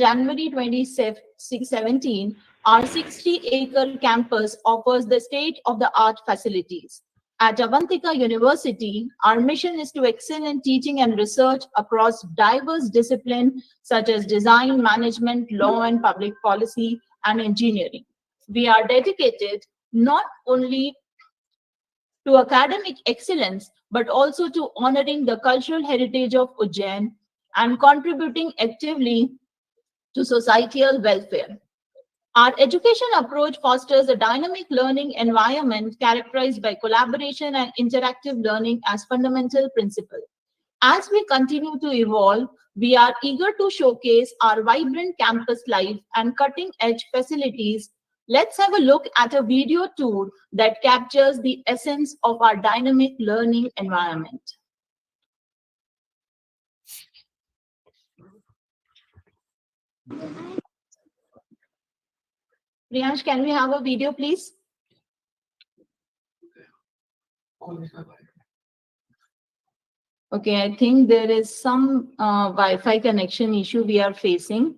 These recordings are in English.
January 2017, our 60-acre campus offers the state-of-the-art facilities. At Avantika University, our mission is to excel in teaching and research across diverse disciplines such as design, management, law and public policy, and engineering. We are dedicated not only to academic excellence, but also to honoring the cultural heritage of Ujjain and contributing actively to societal welfare. Our education approach fosters a dynamic learning environment characterized by collaboration and interactive learning as fundamental principle. As we continue to evolve, we are eager to showcase our vibrant campus life and cutting-edge facilities. Let's have a look at a video tour that captures the essence of our dynamic learning environment. Priyansh, can we have a video, please? Okay, I think there is some Wi-Fi connection issue we are facing.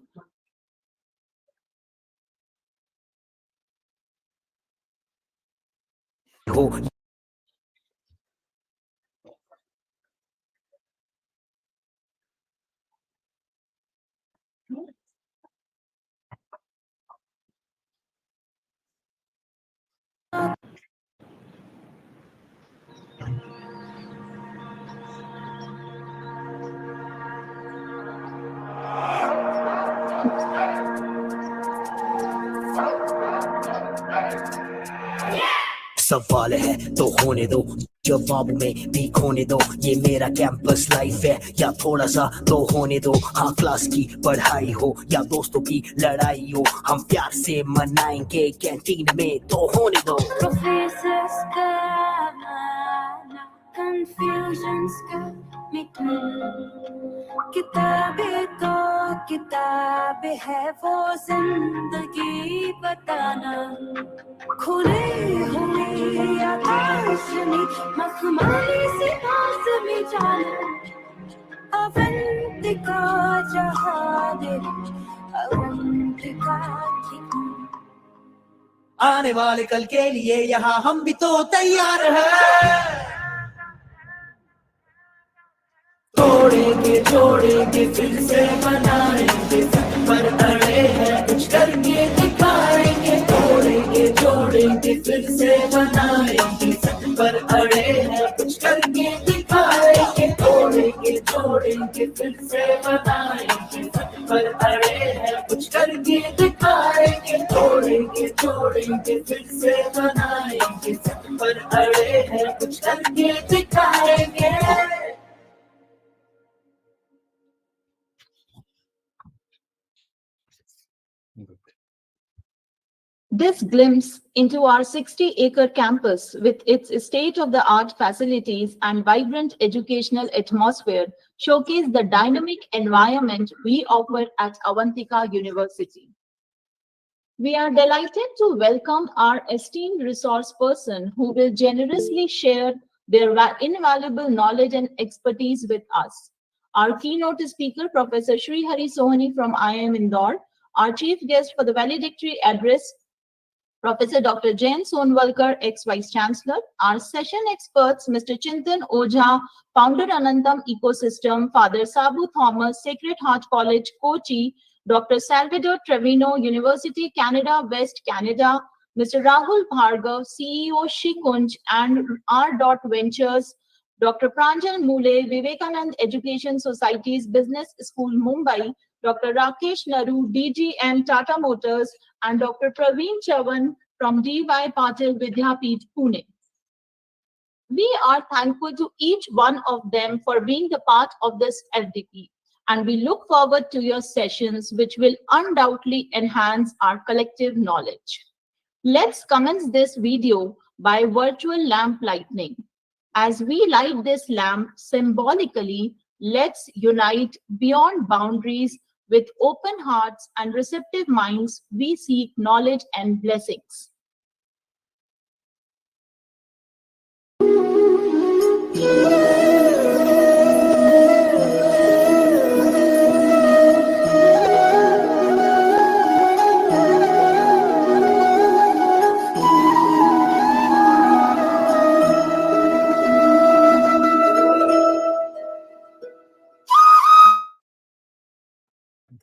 सवाल है तो होने दो, जवाब में भी खोने दो। ये मेरा कैंपस लाइफ है या थोड़ा सा तो होने दो। हाँ, क्लास की पढ़ाई हो या दोस्तों की लड़ाई हो, हम प्यार से मनाएंगे कैंटीन में तो होने दो। प्रोफेसर्स का माना, कंफ्यूजन्स का मिटना, किताबें तो किताबें है, वो जिंदगी बताना। खुले हुए आकाश में मखमली से पास में जाना, अवंतिका जहाँ दे, अवंतिका ठिकाना। आने वाले कल के लिए यहाँ हम भी तो तैयार हैं। तोड़ेंगे जोड़ेंगे फिर से बनाएंगे, पर अड़े हैं कुछ करके दिखाएंगे। तोड़ेंगे जोड़ेंगे फिर से बनाएंगे, पर अड़े हैं कुछ करके दिखाएंगे। तोड़ेंगे जोड़ेंगे फिर से बनाएंगे, पर अड़े हैं कुछ करके दिखाएंगे। तोड़ेंगे जोड़ेंगे फिर से बनाएंगे, पर अड़े हैं कुछ करके दिखाएंगे। This glimpse into our 60-acre campus with its state-of-the-art facilities and vibrant educational atmosphere showcase the dynamic environment we offer at Avantika University. We are delighted to welcome our esteemed resource person who will generously share their invaluable knowledge and expertise with us. Our keynote speaker, Professor Shri Hari Sohani from IIM Indore, our chief guest for the valedictory address, Professor Dr. Jain Sonwalkar, ex-Vice Chancellor. Our session experts, Mr. Chintan Ojha, Founder Anantam Ecosystem, Father Sabu Thomas, Sacred Heart College, Kochi, Dr. Salvador Trevino, University, Canada, West Canada, Mr. Rahul Bhargav, CEO Shikunj and R. Ventures, Dr. Pranjal Mule, Vivekanand Education Society's Business School, Mumbai, Dr. Rakesh Naru, DGM Tata Motors, and Dr. Praveen Chavan from D.Y. Patil Vidyapeeth, Pune. We are thankful to each one of them for being the part of this LDP, and we look forward to your sessions, which will undoubtedly enhance our collective knowledge. Let's commence this video by virtual lamp lighting. As we light this lamp symbolically, let's unite beyond boundaries. With open hearts and receptive minds, we seek knowledge and blessings.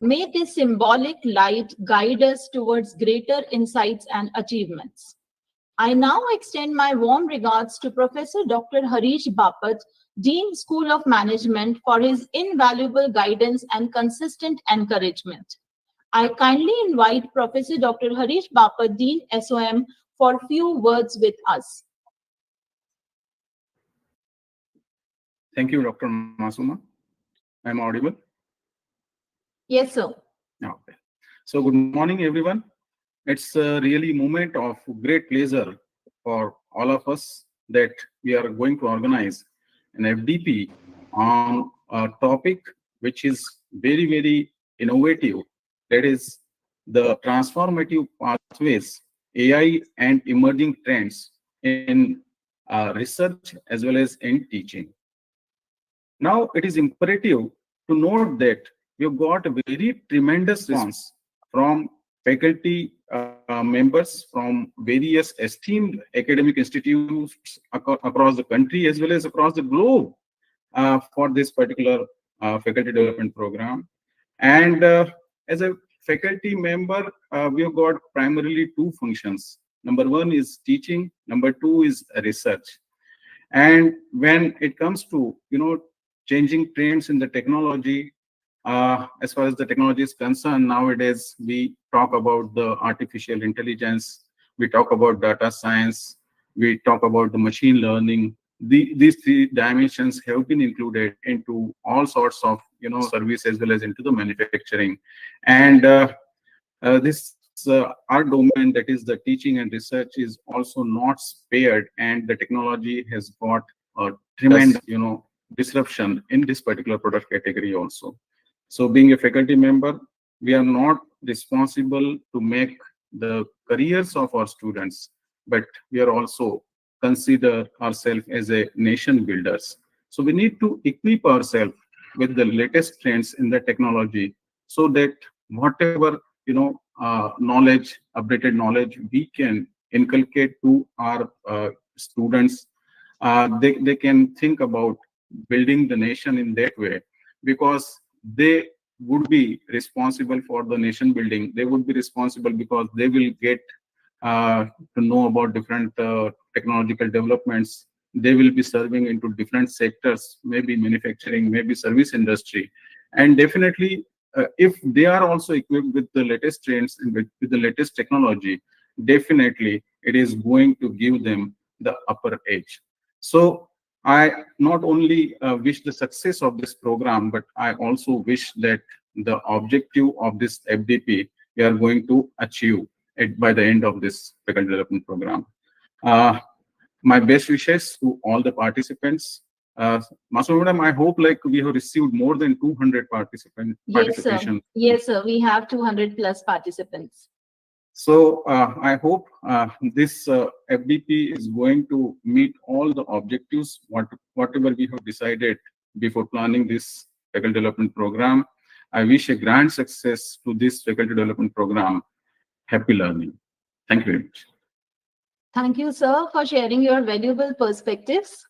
May this symbolic light guide us towards greater insights and achievements. I now extend my warm regards to Professor Dr. Harish Bapat, Dean School of Management, for his invaluable guidance and consistent encouragement. I kindly invite Professor Dr. Harish Bapat, Dean SOM, for few words with us. Thank you, Dr. Masuma. I'm audible? Yes, sir. Okay. So good morning, everyone. It's really a moment of great pleasure for all of us that we are going to organize an FDP on a topic which is very, very innovative. That is the transformative pathways, AI and emerging trends in research as well as in teaching. Now, it is imperative to note that we've got a very tremendous response from faculty members from various esteemed academic institutes across the country as well as across the globe for this particular faculty development program. And as a faculty member, we have got primarily two functions. Number one is teaching, number two is research. And when it comes to changing trends in the technology, as far as the technology is concerned, nowadays we talk about the artificial intelligence, we talk about data science, we talk about the machine learning. These three dimensions have been included into all sorts of service as well as into the manufacturing. And this our domain, that is the teaching and research, is also not spared, and the technology has got a tremendous disruption in this particular product category also. So being a faculty member, we are not responsible to make the careers of our students, but we are also consider ourselves as a nation builders. So we need to equip ourselves with the latest trends in the technology, so that whatever knowledge, updated knowledge we can inculcate to our students, they can think about building the nation in that way, because they would be responsible for the nation building. They would be responsible because they will get to know about different technological developments. They will be serving into different sectors, maybe manufacturing, maybe service industry. And definitely, if they are also equipped with the latest trends and with the latest technology, definitely it is going to give them the upper edge. So I not only wish the success of this program, but I also wish that the objective of this FDP we are going to achieve by the end of this faculty development program. My best wishes to all the participants. Masuma madam, I hope like we have received more than 200 Yes, sir. participation. Yes, sir. We have 200 plus participants. So I hope this FDP is going to meet all the objectives, whatever we have decided before planning this faculty development program. I wish a grand success to this faculty development program. Happy learning. Thank you very much. Thank you, sir, for sharing your valuable perspectives.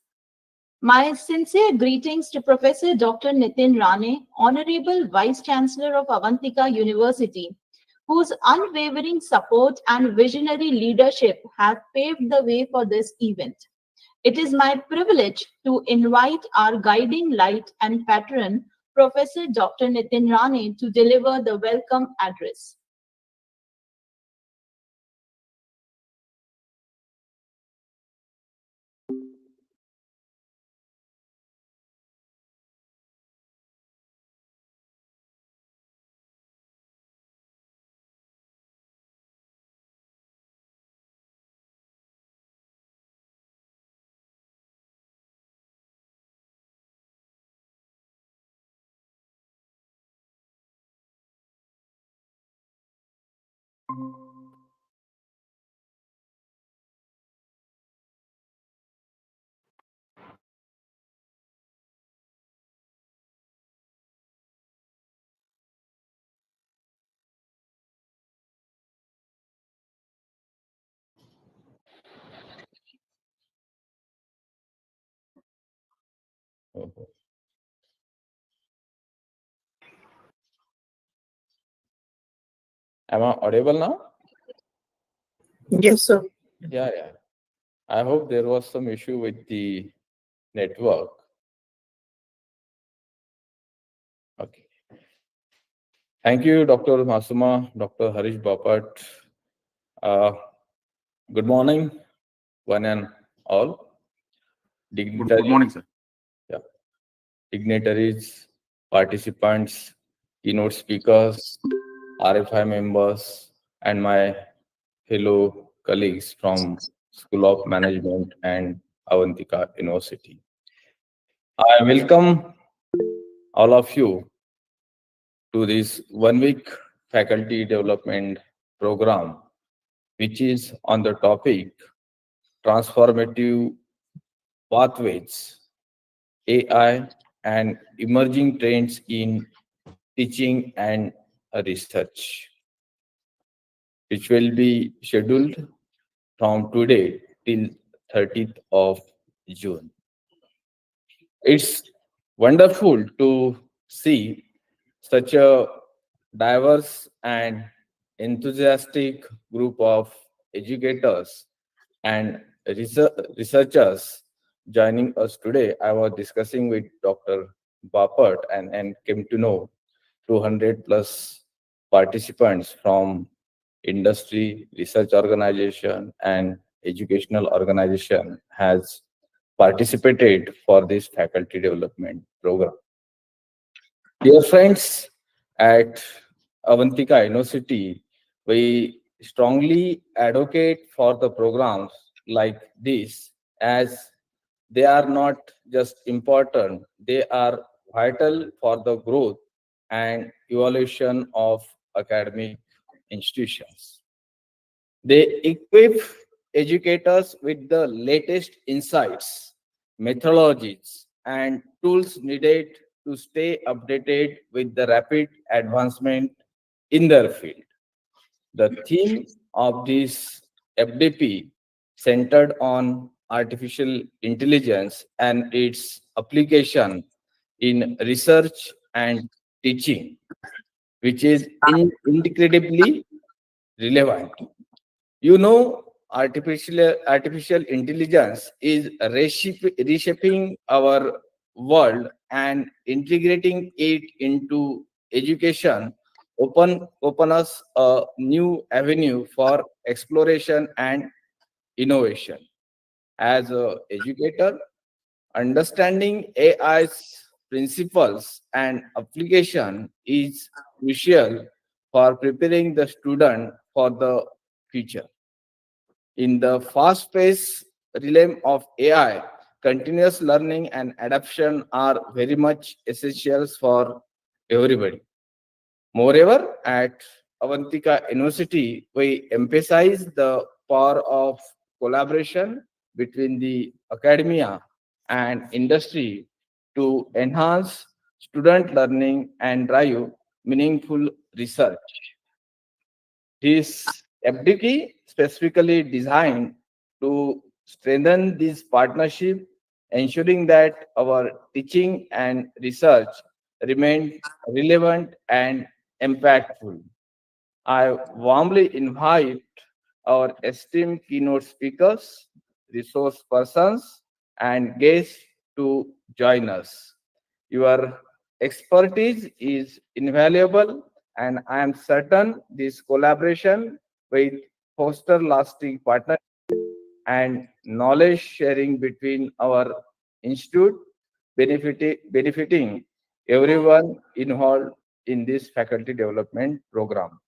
My sincere greetings to Professor Dr. Nitin Rane, Honorable Vice Chancellor of Avantika University, whose unwavering support and visionary leadership have paved the way for this event. It is my privilege to invite our guiding light and patron, Professor Dr. Nitin Rane, to deliver the welcome address. Am I audible now? Yes, sir. Yeah, yeah. I hope there was some issue with the network. Okay. Thank you, Dr. Masuma, Dr. Harish Bapat. Uh, Good morning, one and all. Good morning, sir. Yeah, dignitaries, participants, keynote speakers, RFI members, and my fellow colleagues from School of Management and Avantika University. I welcome all of you to this 1 week faculty development program, which is on the topic Transformative Pathways, AI, and emerging trends in teaching and research, which will be scheduled from today till 30th of June. It's wonderful to see such a diverse and enthusiastic group of educators and researchers joining us today. I was discussing with Dr. Bapat and came to know 200 plus participants from industry, research organization, and educational organization has participated for this faculty development program. Dear friends, at Avantika University, we strongly advocate for the programs like this as they are not just important, they are vital for the growth and evolution of academic institutions. They equip educators with the latest insights, methodologies, and tools needed to stay updated with the rapid advancement in their field. The theme of this FDP centered on artificial intelligence and its application in research and teaching, which is incredibly relevant. You know, artificial intelligence is reshaping our world, and integrating it into education open us a new avenue for exploration and innovation. As a educator, understanding AI's principles and application is crucial for preparing the student for the future. In the fast-paced realm of AI, continuous learning and adaptation are very much essentials for everybody. Moreover, at Avantika University, we emphasize the power of collaboration between the academia and industry to enhance student learning and drive meaningful research. This FDP specifically designed to strengthen this partnership, ensuring that our teaching and research remain relevant and impactful. I warmly invite our esteemed keynote speakers, resource persons, and guests to join us. Your expertise is invaluable, and I am certain this collaboration will foster lasting partnership and knowledge sharing between our institute, benefiting everyone involved in this faculty development program.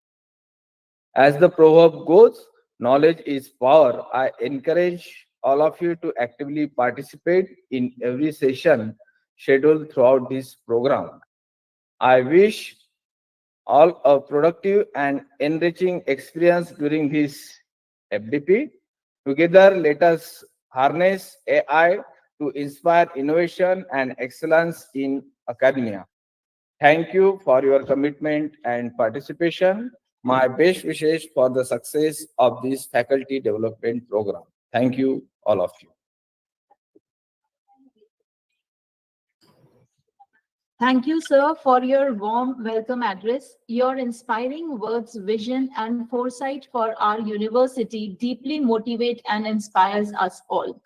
As the proverb goes, knowledge is power. I encourage all of you to actively participate in every session scheduled throughout this program. I wish all a productive and enriching experience during this FDP. Together, let us harness AI to inspire innovation and excellence in academia. Thank you for your commitment and participation. My best wishes for the success of this faculty development program. Thank you, all of you. Thank you, sir, for your warm welcome address. Your inspiring words, vision, and foresight for our university deeply motivate and inspires us all.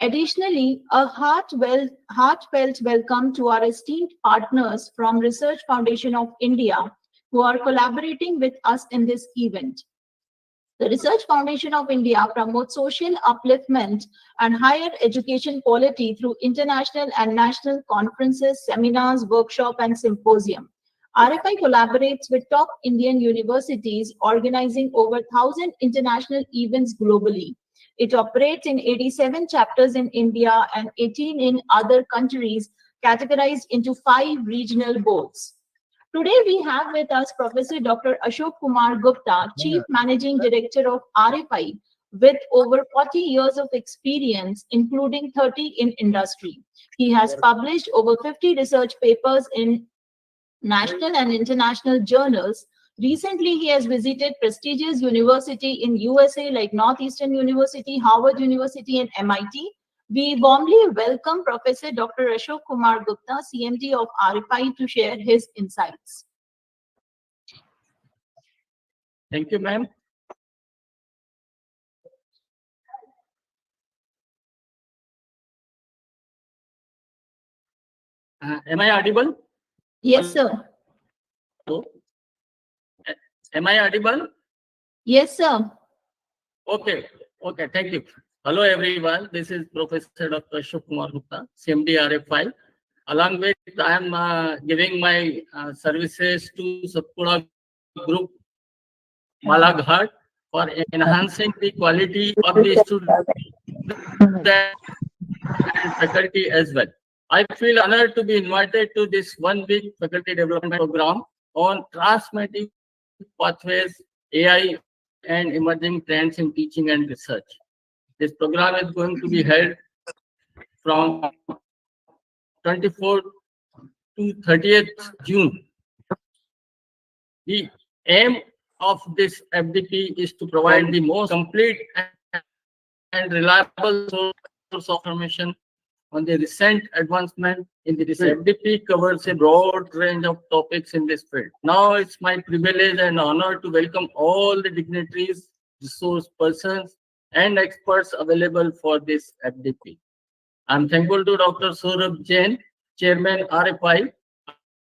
Additionally, a heartfelt welcome to our esteemed partners from Research Foundation of India who are collaborating with us in this event. The Research Foundation of India promotes social upliftment and higher education quality through international and national conferences, seminars, workshops, and symposium. RFI collaborates with top Indian universities, organizing over 1,000 international events globally. It operates in 87 chapters in India and 18 in other countries, categorized into 5 regional boards. Today we have with us Professor Dr. Ashok Kumar Gupta, Chief Managing Director of RFI, with over 40 years of experience, including 30 in industry. He has published over 50 research papers in national and international journals. Recently, he has visited prestigious universities in USA like Northeastern University, Harvard University, and MIT. We warmly welcome Professor Dr. Ashok Kumar Gupta, CMD of RFI, to share his insights. Thank you, ma'am. Am I audible? Yes, sir. Hello? Am I audible? Yes, sir. Okay. Okay. Thank you. Hello, everyone. This is Professor Dr. Ashok Kumar Gupta, CMD RFI. Along with, I am giving my services to Satpura Group, Malaghat, for enhancing the quality of the students and faculty as well. I feel honored to be invited to this one-week faculty development program on transformative pathways, AI, and emerging trends in teaching and research. This program is going to be held from 24th to 30th June. The aim of this FDP is to provide the most complete and reliable source of information on the recent advancement in the field. FDP covers a broad range of topics in this field. Now it's my privilege and honor to welcome all the dignitaries, resource persons, and experts available for this FDP. I'm thankful to Dr. Saurabh Jain, Chairman RFI.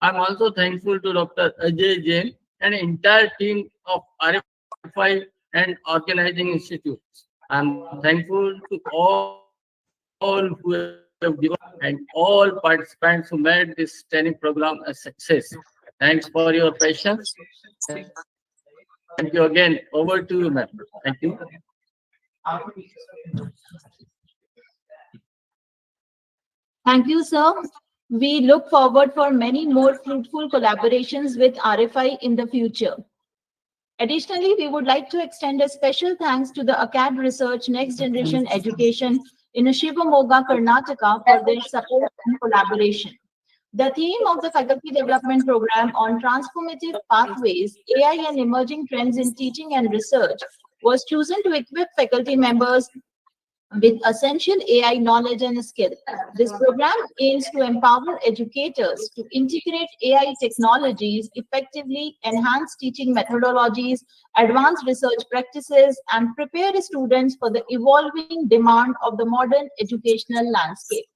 I'm also thankful to Dr. Ajay Jain and the entire team of RFI and organizing institutes. I'm thankful to all who have given and all participants who made this training program a success. Thanks for your patience. Thank you again. Over to you, ma'am. Thank you. Thank you, sir. We look forward for many more fruitful collaborations with RFI in the future. Additionally, we would like to extend a special thanks to the ACAD Research Next Generation Education in Shivamoga, Karnataka for their support and collaboration. The theme of the Faculty Development Program on Transformative Pathways, AI and Emerging Trends in Teaching and Research was chosen to equip faculty members with essential AI knowledge and skill. This program aims to empower educators to integrate AI technologies effectively, enhance teaching methodologies, advance research practices, and prepare students for the evolving demand of the modern educational landscape.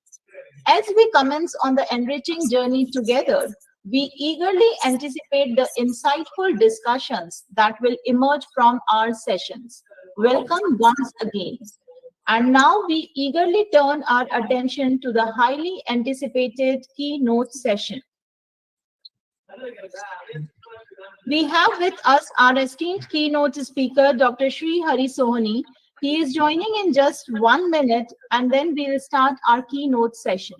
As we commence on the enriching journey together, we eagerly anticipate the insightful discussions that will emerge from our sessions. Welcome once again. And now we eagerly turn our attention to the highly anticipated keynote session. We have with us our esteemed keynote speaker, Dr. Sri Hari Sohani. He is joining in just 1 minute, and then we will start our keynote session.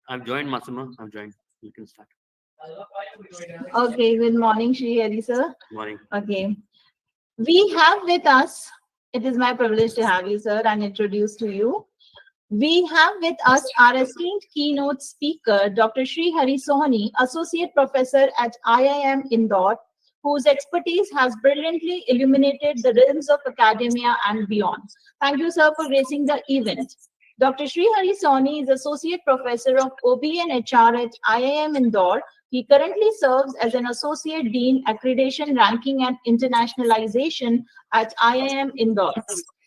I've joined, Masuma. I've joined. You can start. Okay, good morning, Sri Hari, sir. Good morning. Okay. We have with us, it is my privilege to have you, sir, and introduce to you. We have with us our esteemed keynote speaker, Dr. Sri Hari Sohani, Associate Professor at IIM Indore, whose expertise has brilliantly illuminated the realms of academia and beyond. Thank you, sir, for gracing the event. Dr. Srihari Soni is Associate Professor of OB and HR at IIM Indore. He currently serves as an Associate Dean, Accreditation, Ranking and Internationalization at IIM Indore.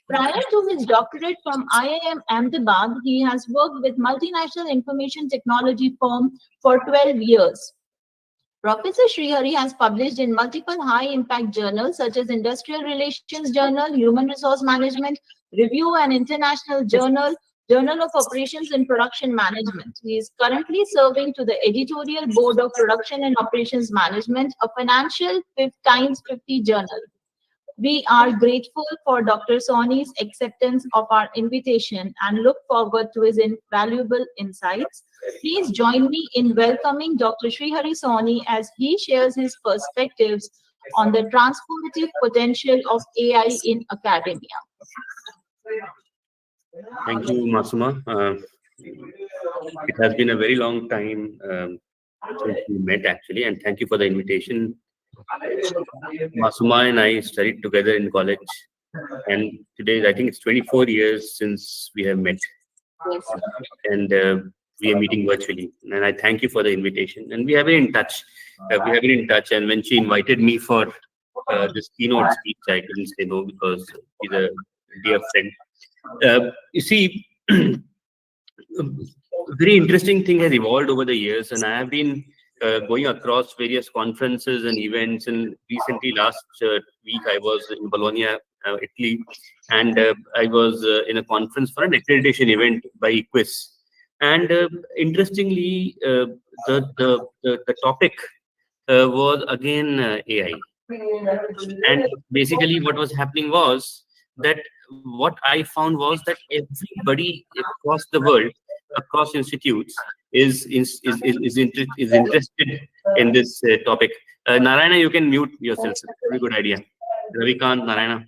Prior to his doctorate from IIM Ahmedabad, he has worked with multinational information technology firm for 12 years. Professor Srihari has published in multiple high-impact journals such as Industrial Relations Journal, Human Resource Management, Review and International Journal, Journal of Operations and Production Management. He is currently serving to the editorial board of Production and Operations Management, a financial times 50 journal. We are grateful for Dr. Soni's acceptance of our invitation and look forward to his invaluable insights. Please join me in welcoming Dr. Srihari Soni as he shares his perspectives on the transformative potential of AI in academia. Thank you, Masuma. It has been a very long time since we met, actually, and thank you for the invitation. Masuma and I studied together in college, and today I think it's 24 years since we have met, and we are meeting virtually. And I thank you for the invitation. And we have been in touch. And when she invited me for this keynote speech, I couldn't say no because she's a dear friend. You see, very interesting thing has evolved over the years, and I have been going across various conferences and events. And recently, last week, I was in Bologna, Italy, and I was in a conference for an accreditation event by Equis. And interestingly, the topic was again AI. And basically, what was happening was that what I found was that everybody across the world, across institutes, is interested in this topic. Narayana, you can mute yourself. Very good idea. Ravikant, Narayana.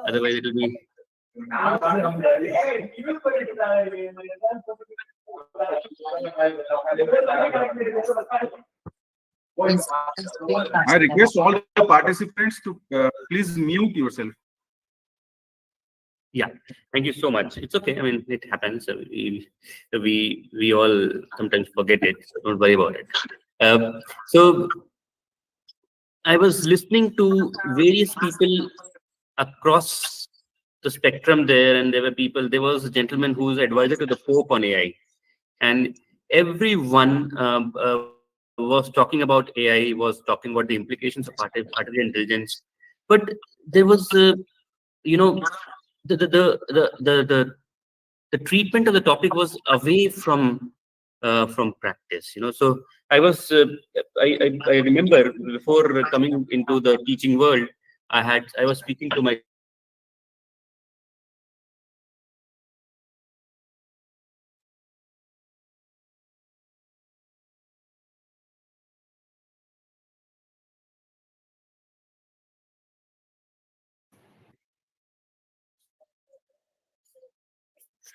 Otherwise, it will be. I request all the participants to please mute yourself. Yeah, thank you so much. It's okay. I mean, it happens. We all sometimes forget it, so don't worry about it. So I was listening to various people across the spectrum there, and there was a gentleman who was advisor to the Pope on AI, and everyone was talking about AI, was talking about the implications of artificial intelligence, but there was, the treatment of the topic was away from practice. So I was I remember before coming into the teaching world, I was speaking to my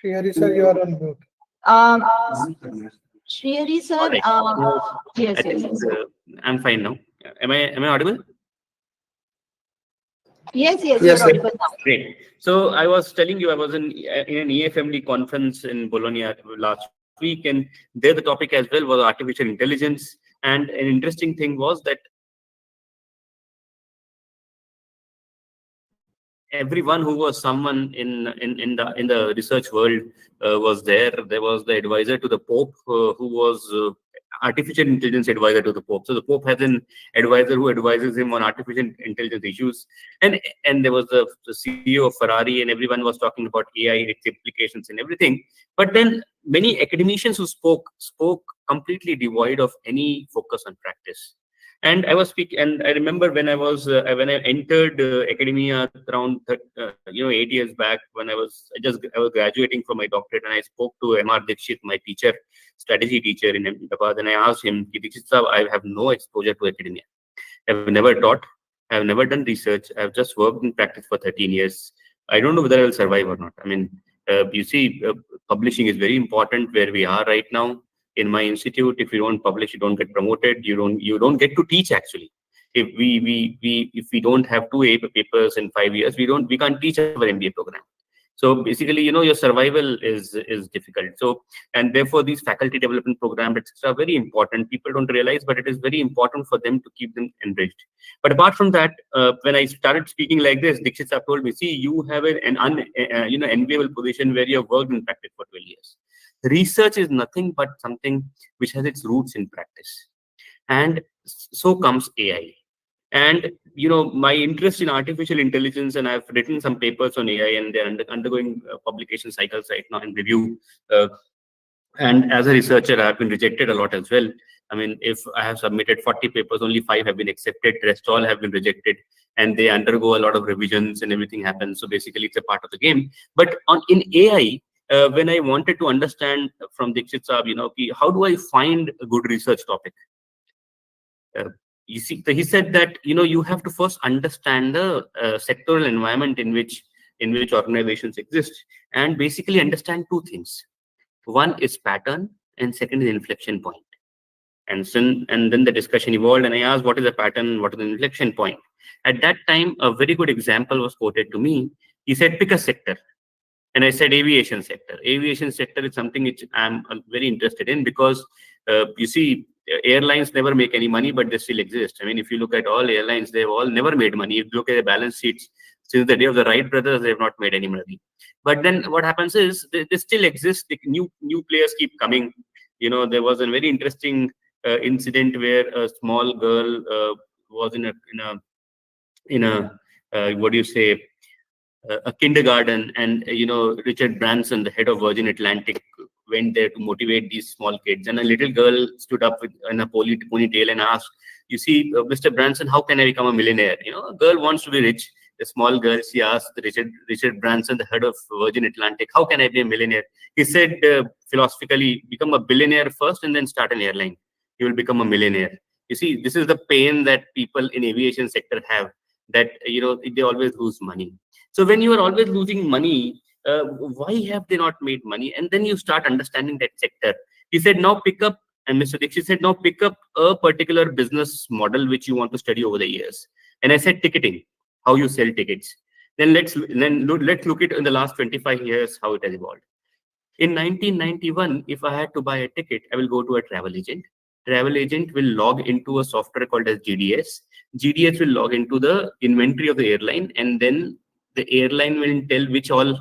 Srihari sir, you are on mute. Srihari sir, right. yes. I'm fine now. Am I audible? Yes, Yes, you're sir. audible now. Great. So I was telling you I was in an EFMD conference in Bologna last week, and there the topic as well was artificial intelligence. And an interesting thing was that everyone who was someone in the research world was there. There was the advisor to the Pope, who was artificial intelligence advisor to the Pope. So the Pope has an advisor who advises him on artificial intelligence issues, and there was the CEO of Ferrari, and everyone was talking about AI, its implications, and everything. But then many academicians who spoke completely devoid of any focus on practice. And I was speaking, and I remember when I entered academia around 8 years back, when I was graduating from my doctorate, and I spoke to M.R. Dixit, my teacher, strategy teacher in Ahmedabad, and I asked him, Dixit sir, I have no exposure to academia. I've never taught, I've never done research, I've just worked in practice for 13 years. I don't know whether I will survive or not. I mean, you see, publishing is very important where we are right now. In my institute, if you don't publish, you don't get promoted. You don't get to teach actually. If we don't have 2 papers in 5 years, we can't teach our MBA program. So basically, your survival is difficult. So, and therefore these faculty development programs, etc., are very important. People don't realize, but it is very important for them to keep them enriched. But apart from that, when I started speaking like this, Dikshit sir told me, see, you have enviable position where you have worked in practice for 12 years. Research is nothing but something which has its roots in practice. And so comes AI. And my interest in artificial intelligence, and I've written some papers on AI, and they're undergoing publication cycles right now in review. And as a researcher, I've been rejected a lot as well. I mean, if I have submitted 40 papers, only 5 have been accepted, the rest all have been rejected, and they undergo a lot of revisions and everything happens. So basically, it's a part of the game. But in AI, when I wanted to understand from Dikshit Saab, how do I find a good research topic? You see, he said that you have to first understand the sectoral environment in which organizations exist, and basically understand 2 things. One is pattern, and second is inflection point. And then the discussion evolved, and I asked, what is a pattern, what is an inflection point? At that time, a very good example was quoted to me. He said, pick a sector. And I said, aviation sector. Aviation sector is something which I'm very interested in, because you see, airlines never make any money, but they still exist. I mean, if you look at all airlines, they've all never made money. If you look at the balance sheets, since the day of the Wright brothers, they have not made any money. But then what happens is they still exist. The new players keep coming. There was a very interesting incident where a small girl was in a what do you say, a kindergarten, and Richard Branson, the head of Virgin Atlantic, went there to motivate these small kids, and a little girl stood up in a ponytail and asked, you see, Mr. Branson, how can I become a millionaire? A girl wants to be rich. A small girl, she asked Richard Branson, the head of Virgin Atlantic, how can I be a millionaire? He said, philosophically, become a billionaire first and then start an airline. You will become a millionaire. You see, this is the pain that people in aviation sector have, that they always lose money. So when you are always losing money, why have they not made money? And then you start understanding that sector. He said, now pick up, and Mr. Dikshit said, now pick up a particular business model which you want to study over the years. And I said, ticketing, how you sell tickets. Then let's look at in the last 25 years how it has evolved. In 1991, if I had to buy a ticket, I will go to a travel agent. Travel agent will log into a software called as GDS. GDS will log into the inventory of the airline, and then the airline will tell which all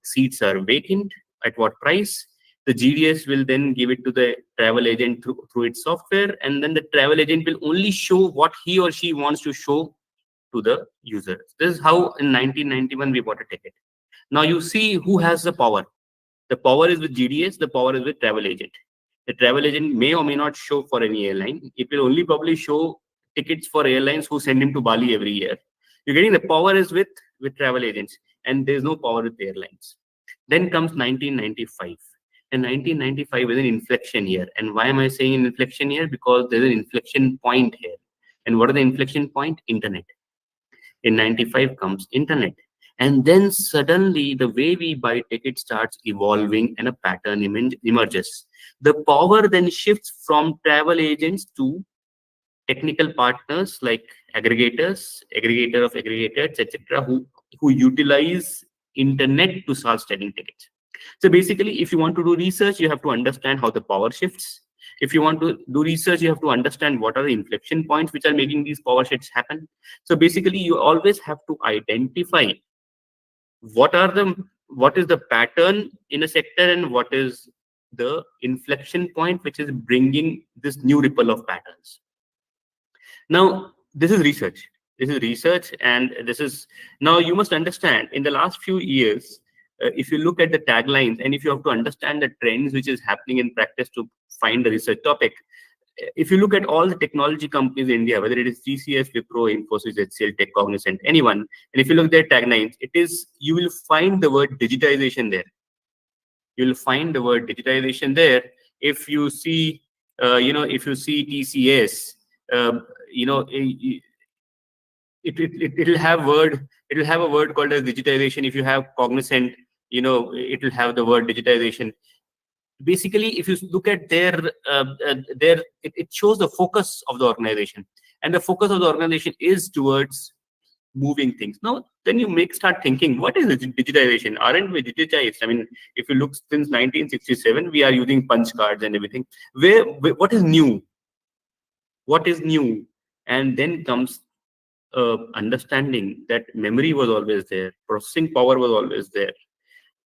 seats are vacant, at what price. The GDS will then give it to the travel agent through its software, and then the travel agent will only show what he or she wants to show to the user. This is how in 1991 we bought a ticket. Now you see who has the power. The power is with GDS, the power is with travel agent. The travel agent may or may not show for any airline. It will only probably show tickets for airlines who send him to Bali every year. You're getting the power is with travel agents, and there's no power with airlines. Then comes 1995. And 1995 is an inflection year. And why am I saying an inflection year? Because there's an inflection point here. And what is the inflection point? Internet. In 95 comes internet. And then suddenly the way we buy tickets starts evolving and a pattern emerges. The power then shifts from travel agents to technical partners like aggregators, aggregator of aggregators, etc., who utilize internet to start selling tickets. So basically, if you want to do research, you have to understand how the power shifts. If you want to do research, you have to understand what are the inflection points which are making these power shifts happen. So basically, you always have to identify what is the pattern in a sector and what is the inflection point which is bringing this new ripple of patterns. Now, this is research. And this is, now you must understand, in the last few years, if you look at the taglines and if you have to understand the trends which is happening in practice to find the research topic, if you look at all the technology companies in India, whether it is TCS, Wipro, Infosys, HCL, Tech, Cognizant, anyone, and if you look at their taglines, you will find the word digitization there. You will find the word digitization there. If you see, if you see TCS, it will have a word called as digitization. If you have Cognizant, it will have the word digitization. Basically, if you look at it shows the focus of the organization, and the focus of the organization is towards moving things. Now, then you start thinking, what is digitization? Aren't we digitized? I mean, if you look since 1967, we are using punch cards and everything. What is new? What is new? And then comes understanding that memory was always there, processing power was always there,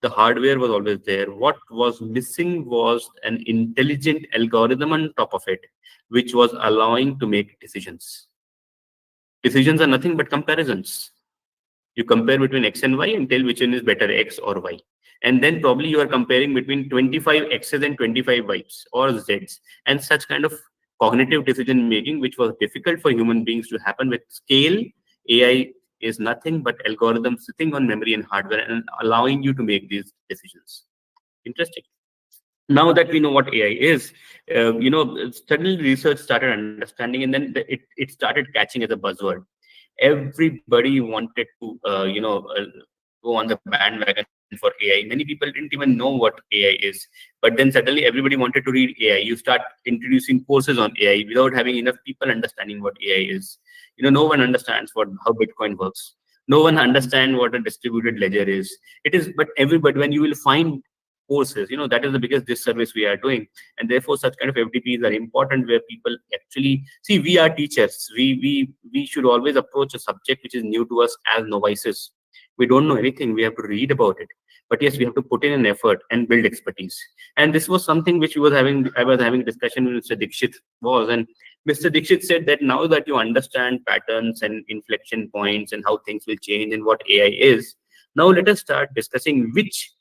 the hardware was always there. What was missing was an intelligent algorithm on top of it, which was allowing to make decisions. Decisions are nothing but comparisons. You compare between X and Y and tell which one is better, X or Y. And then probably you are comparing between 25 X's and 25 Y's or Z's, and such kind of cognitive decision making, which was difficult for human beings to happen with scale. AI is nothing but algorithms sitting on memory and hardware and allowing you to make these decisions. Interesting. Now that we know what AI is, suddenly research started understanding, and then it started catching as a buzzword. Everybody wanted to, go on the bandwagon for AI. Many people didn't even know what AI is, but then suddenly everybody wanted to read AI. You start introducing courses on AI without having enough people understanding what AI is. No one understands how Bitcoin works. No one understands what a distributed ledger is. It is, but everybody, when you will find courses, that is the biggest disservice we are doing. And therefore such kind of FDPs are important, where people actually see, we are teachers. We should always approach a subject which is new to us as novices. We don't know anything. We have to read about it. But yes, we have to put in an effort and build expertise. And this was something which I was having a discussion with Mr. Dixit and Mr. Dixit said that now that you understand patterns and inflection points and how things will change and what AI is, now let us start discussing which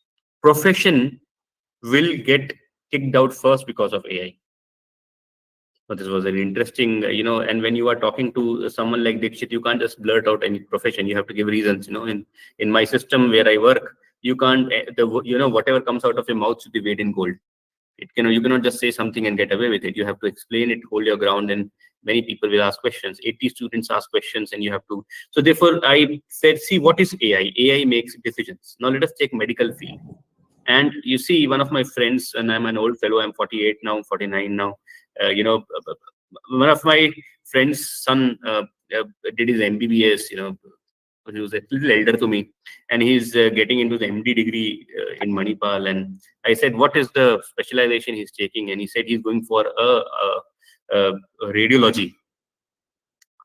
profession will get kicked out first because of AI. So this was an interesting, and when you are talking to someone like Dixit, you can't just blurt out any profession. You have to give reasons. In my system where I work, you can't, whatever comes out of your mouth should be weighed in gold. You cannot just say something and get away with it. You have to explain it, hold your ground, and many people will ask questions. 80 students ask questions, and you have to. So therefore, I said, see, what is AI? AI makes decisions. Now let us take medical field. And you see, one of my friends, and I'm an old fellow, I'm 48 now, 49 now. One of my friend's son did his MBBS. He was a little elder to me, and he's getting into the MD degree in Manipal. And I said, what is the specialization he's taking? And he said he's going for a radiology.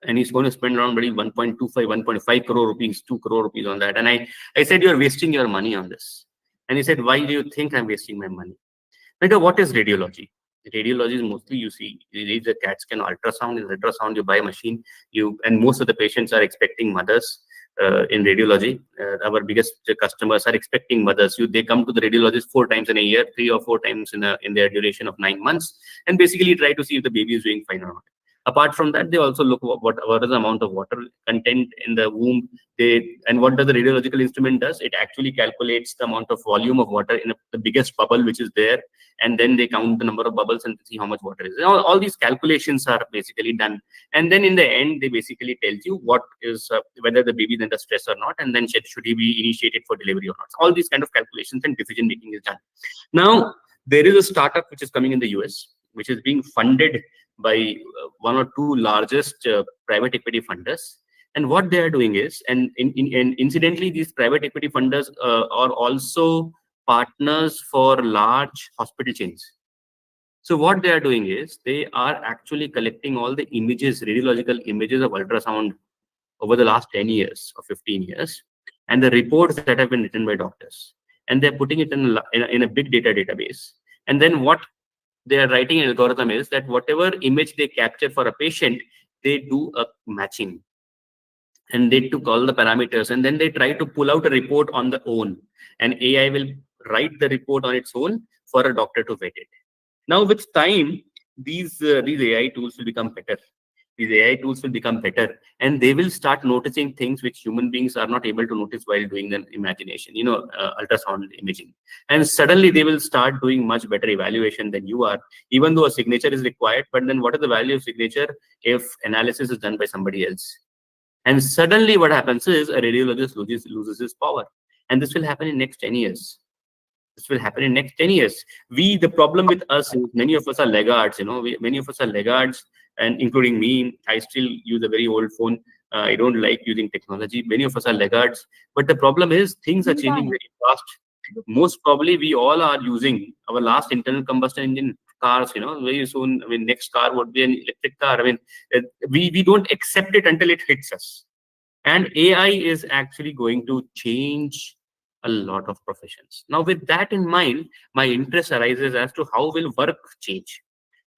And he's going to spend around 1.25, 1.5 crore rupees, 2 crore rupees on that. And I said, you're wasting your money on this. And he said, why do you think I'm wasting my money? I said, what is radiology? Radiology is mostly, you see, it's a CAT scan, ultrasound. In ultrasound, you buy a machine, and most of the patients are expecting mothers in radiology. Our biggest customers are expecting mothers. They come to the radiologist 4 times in a year, 3 or 4 times in their duration of 9 months, and basically try to see if the baby is doing fine or not. Apart from that, they also look what is the amount of water content in the womb. And what does the radiological instrument does? It actually calculates the amount of volume of water in the biggest bubble which is there, and then they count the number of bubbles and see how much water is. All these calculations are basically done, and then in the end, they basically tells you what is whether the baby is under stress or not, and then should he be initiated for delivery or not. So all these kind of calculations and decision making is done. Now there is a startup which is coming in the US, which is being funded by 1 or 2 largest private equity funders. And what they are doing is, and incidentally, these private equity funders are also partners for large hospital chains. So what they are doing is, they are actually collecting all the images, radiological images of ultrasound over the last 10 years or 15 years, and the reports that have been written by doctors. And they're putting it in a big data database. And then what they are writing an algorithm is that whatever image they capture for a patient, they do a matching. And they took all the parameters, and then they try to pull out a report on their own. And AI will write the report on its own for a doctor to vet it. Now, with time, these AI tools will become better. These AI tools will become better, and they will start noticing things which human beings are not able to notice while doing the imagination, ultrasound imaging. And suddenly they will start doing much better evaluation than you are, even though a signature is required. But then what is the value of signature if analysis is done by somebody else? And suddenly what happens is a radiologist loses his power. And this will happen in next 10 years. This will happen in next 10 years. The problem with us is many of us are laggards, many of us are laggards, and including me. I still use a very old phone. I don't like using technology. Many of us are laggards, but the problem is things are changing very fast. Most probably, we all are using our last internal combustion engine cars. Very soon. I mean, next car would be an electric car. I mean, we don't accept it until it hits us. And AI is actually going to change a lot of professions. Now, with that in mind, my interest arises as to how will work change?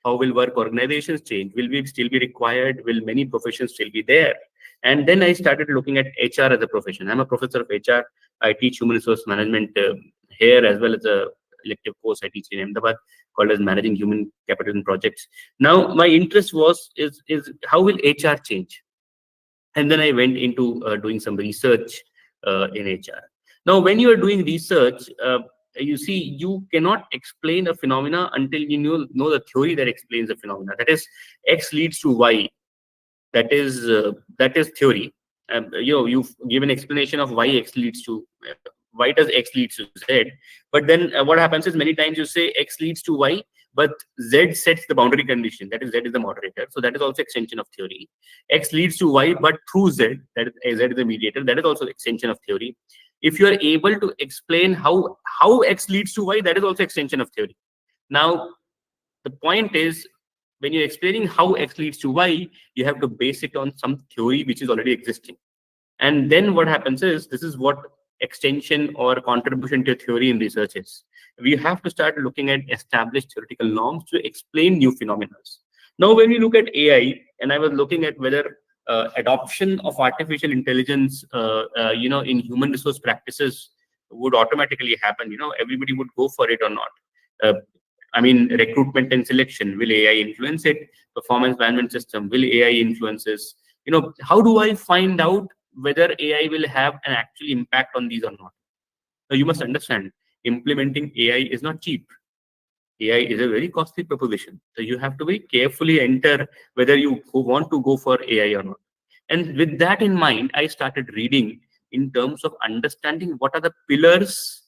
How will work organizations change? Will we still be required? Will many professions still be there? And then I started looking at HR as a profession. I'm a professor of HR. I teach human resource management here, as well as a elective course I teach in Ahmedabad called as Managing Human Capital in Projects. Now, my interest is how will HR change? And then I went into doing some research in HR. Now, when you are doing research, you see, you cannot explain a phenomena until you know the theory that explains the phenomena. That is, X leads to Y. That is theory. You've given explanation of why X leads to why does X leads to Z. But then what happens is many times you say X leads to Y, but Z sets the boundary condition. That is, Z is the moderator. So that is also extension of theory. X leads to Y, but through Z, that is Z is the mediator. That is also extension of theory. If you are able to explain how X leads to Y, that is also extension of theory. Now, the point is, when you're explaining how X leads to Y, you have to base it on some theory which is already existing. And then what happens is, this is what extension or contribution to theory in research is. We have to start looking at established theoretical norms to explain new phenomena. Now, when we look at AI, and I was looking at whether adoption of artificial intelligence, in human resource practices would automatically happen. Everybody would go for it or not. I mean, recruitment and selection, will AI influence it? Performance management system, will AI influence this? How do I find out whether AI will have an actual impact on these or not? Now, you must understand, implementing AI is not cheap. AI is a very costly proposition. So you have to very carefully enter whether you want to go for AI or not. And with that in mind, I started reading in terms of understanding what are the pillars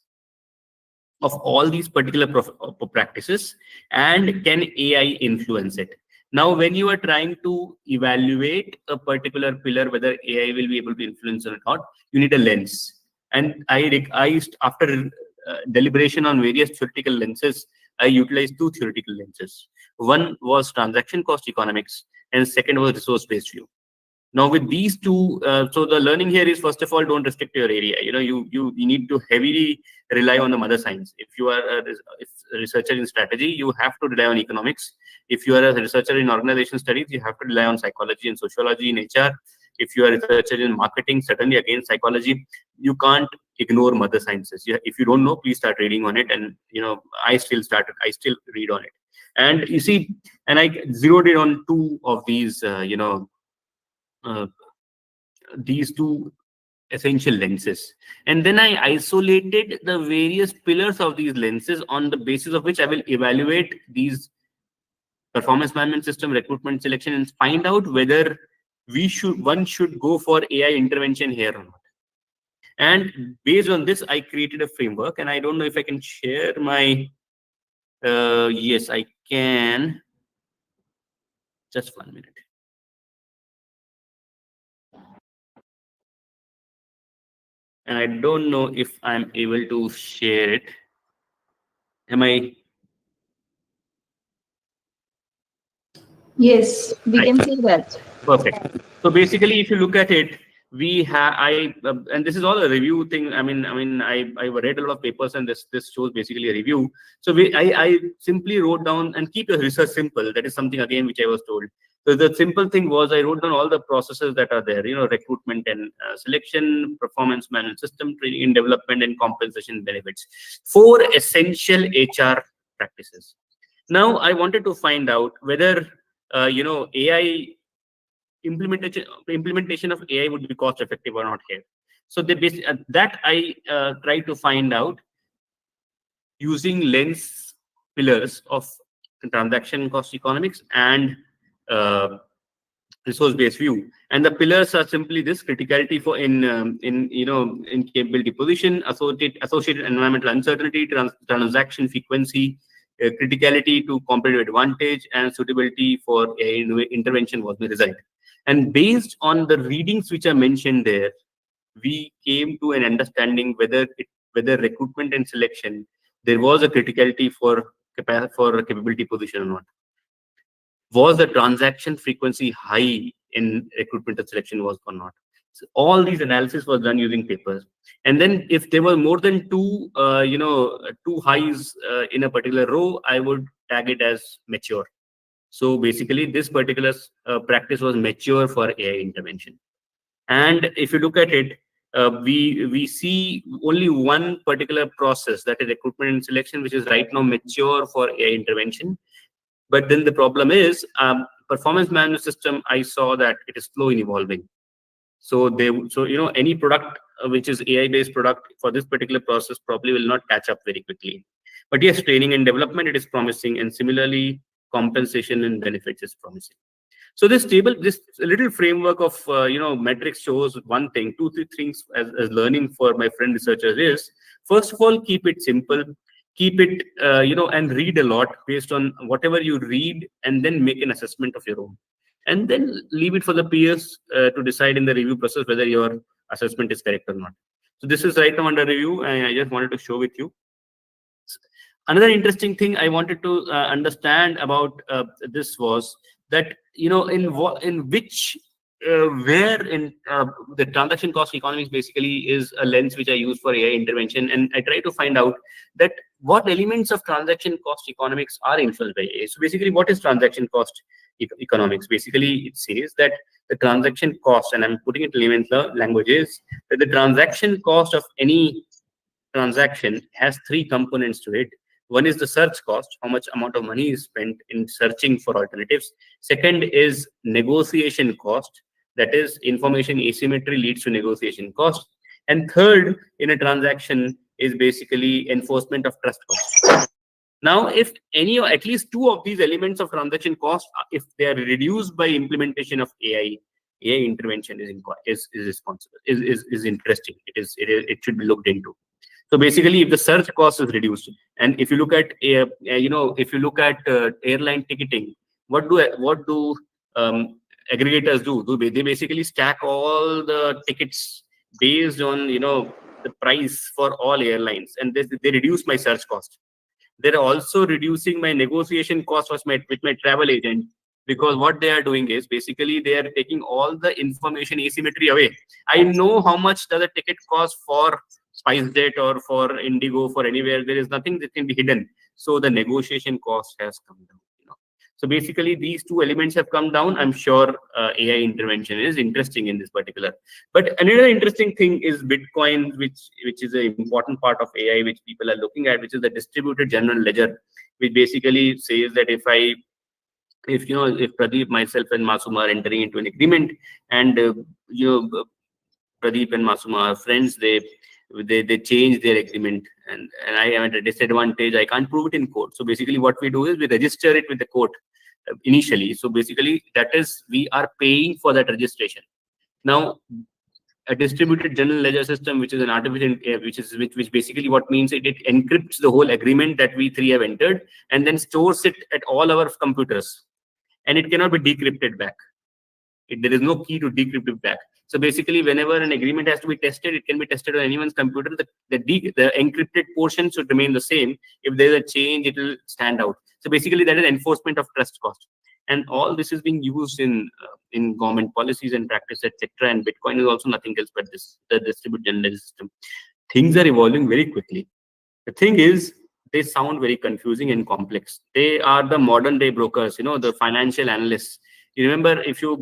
of all these particular practices, and can AI influence it? Now, when you are trying to evaluate a particular pillar, whether AI will be able to influence or not, you need a lens. And after deliberation on various theoretical lenses, I utilized two theoretical lenses. One was transaction cost economics, and second was resource-based view. Now, with these two, so the learning here is, first of all, don't restrict your area. You need to heavily rely on the mother science. If you are a researcher in strategy, you have to rely on economics. If you are a researcher in organization studies, you have to rely on psychology and sociology in HR. If you are a researcher in marketing, certainly again psychology. You can't ignore mother sciences. If you don't know, please start reading on it. And I still read on it. And you see, and I zeroed in on two of these, these two essential lenses, and then I isolated the various pillars of these lenses, on the basis of which I will evaluate these performance management system, recruitment, selection, and find out whether one should go for AI intervention here or not. And based on this, I created a framework, and I don't know if I can share my yes, I can. Just 1 minute. And I don't know if I'm able to share it. Am I? Yes, we can see that. Perfect. So basically, if you look at it, we have and this is all a review thing. I read a lot of papers, and this shows basically a review. So I simply wrote down, and keep your research simple. That is something again which I was told. So the simple thing was, I wrote down all the processes that are there. Recruitment and selection, performance management system, training and development, and compensation benefits. 4 essential HR practices. Now, I wanted to find out whether AI implementation of AI would be cost effective or not here. So that I try to find out using lens pillars of transaction cost economics and resource-based view. And the pillars are simply this: criticality for in capability position, associated environmental uncertainty, transaction frequency, criticality to competitive advantage, and suitability for AI intervention was the result. And based on the readings which are mentioned there, we came to an understanding whether recruitment and selection, there was a criticality for capability position or not. Was the transaction frequency high in recruitment and selection was or not? So all these analysis was done using papers. And then if there were more than two highs in a particular row, I would tag it as mature. So basically this particular practice was mature for AI intervention. And if you look at it, we see only one particular process, that is recruitment and selection, which is right now mature for AI intervention. But then the problem is performance management system. I saw that it is slow in evolving. So any product which is AI based product for this particular process probably will not catch up very quickly. But yes, training and development, it is promising, and similarly compensation and benefits is promising. So this little framework of metrics shows one thing, two, three things as learning for my friend researchers is, first of all, keep it simple, keep it and read a lot based on whatever you read, and then make an assessment of your own, and then leave it for the peers to decide in the review process whether your assessment is correct or not. So this is right now under review, and I just wanted to show with you. Another interesting thing I wanted to understand about this was that in which where in the transaction cost economics basically is a lens which I use for AI intervention, and I try to find out that what elements of transaction cost economics are influenced by AI. So basically, what is transaction cost economics? Basically, it says that the transaction cost, and I'm putting it in layman's language, is that the transaction cost of any transaction has three components to it. One is the search cost, how much amount of money is spent in searching for alternatives. Second is negotiation cost, that is information asymmetry leads to negotiation cost. And third in a transaction is basically enforcement of trust cost. Now, if any or at least two of these elements of transaction cost, if they are reduced by implementation of AI intervention is responsible, is interesting. It should be looked into. So basically, if the search cost is reduced, and if you look at airline ticketing, what do aggregators do? They basically stack all the tickets based on the price for all airlines, and they reduce my search cost. They're also reducing my negotiation cost with my travel agent, because what they are doing is basically they are taking all the information asymmetry away. I know how much does a ticket cost for SpiceJet or for Indigo, for anywhere. There is nothing that can be hidden. So the negotiation cost has come down. So basically, these two elements have come down. I'm sure AI intervention is interesting in this particular. But another interesting thing is Bitcoin, which is an important part of AI, which people are looking at, which is the distributed general ledger, which basically says that if Pradeep, myself, and Masum are entering into an agreement, and Pradeep and Masum are friends, they change their agreement, and I am at a disadvantage. I can't prove it in court. So basically, what we do is we register it with the court initially. So basically, that is, we are paying for that registration. Now, a distributed general ledger system, which is an artificial, which basically what means it encrypts the whole agreement that we three have entered, and then stores it at all our computers, and it cannot be decrypted back. There is no key to decrypt it back. So basically, whenever an agreement has to be tested, it can be tested on anyone's computer. The encrypted portion should remain the same. If there's a change, it will stand out. So basically, that is enforcement of trust cost. And all this is being used in government policies and practice, etc. And Bitcoin is also nothing else but the distributed general ledger system. Things are evolving very quickly. The thing is, they sound very confusing and complex. They are the modern day brokers, the financial analysts. You remember, if you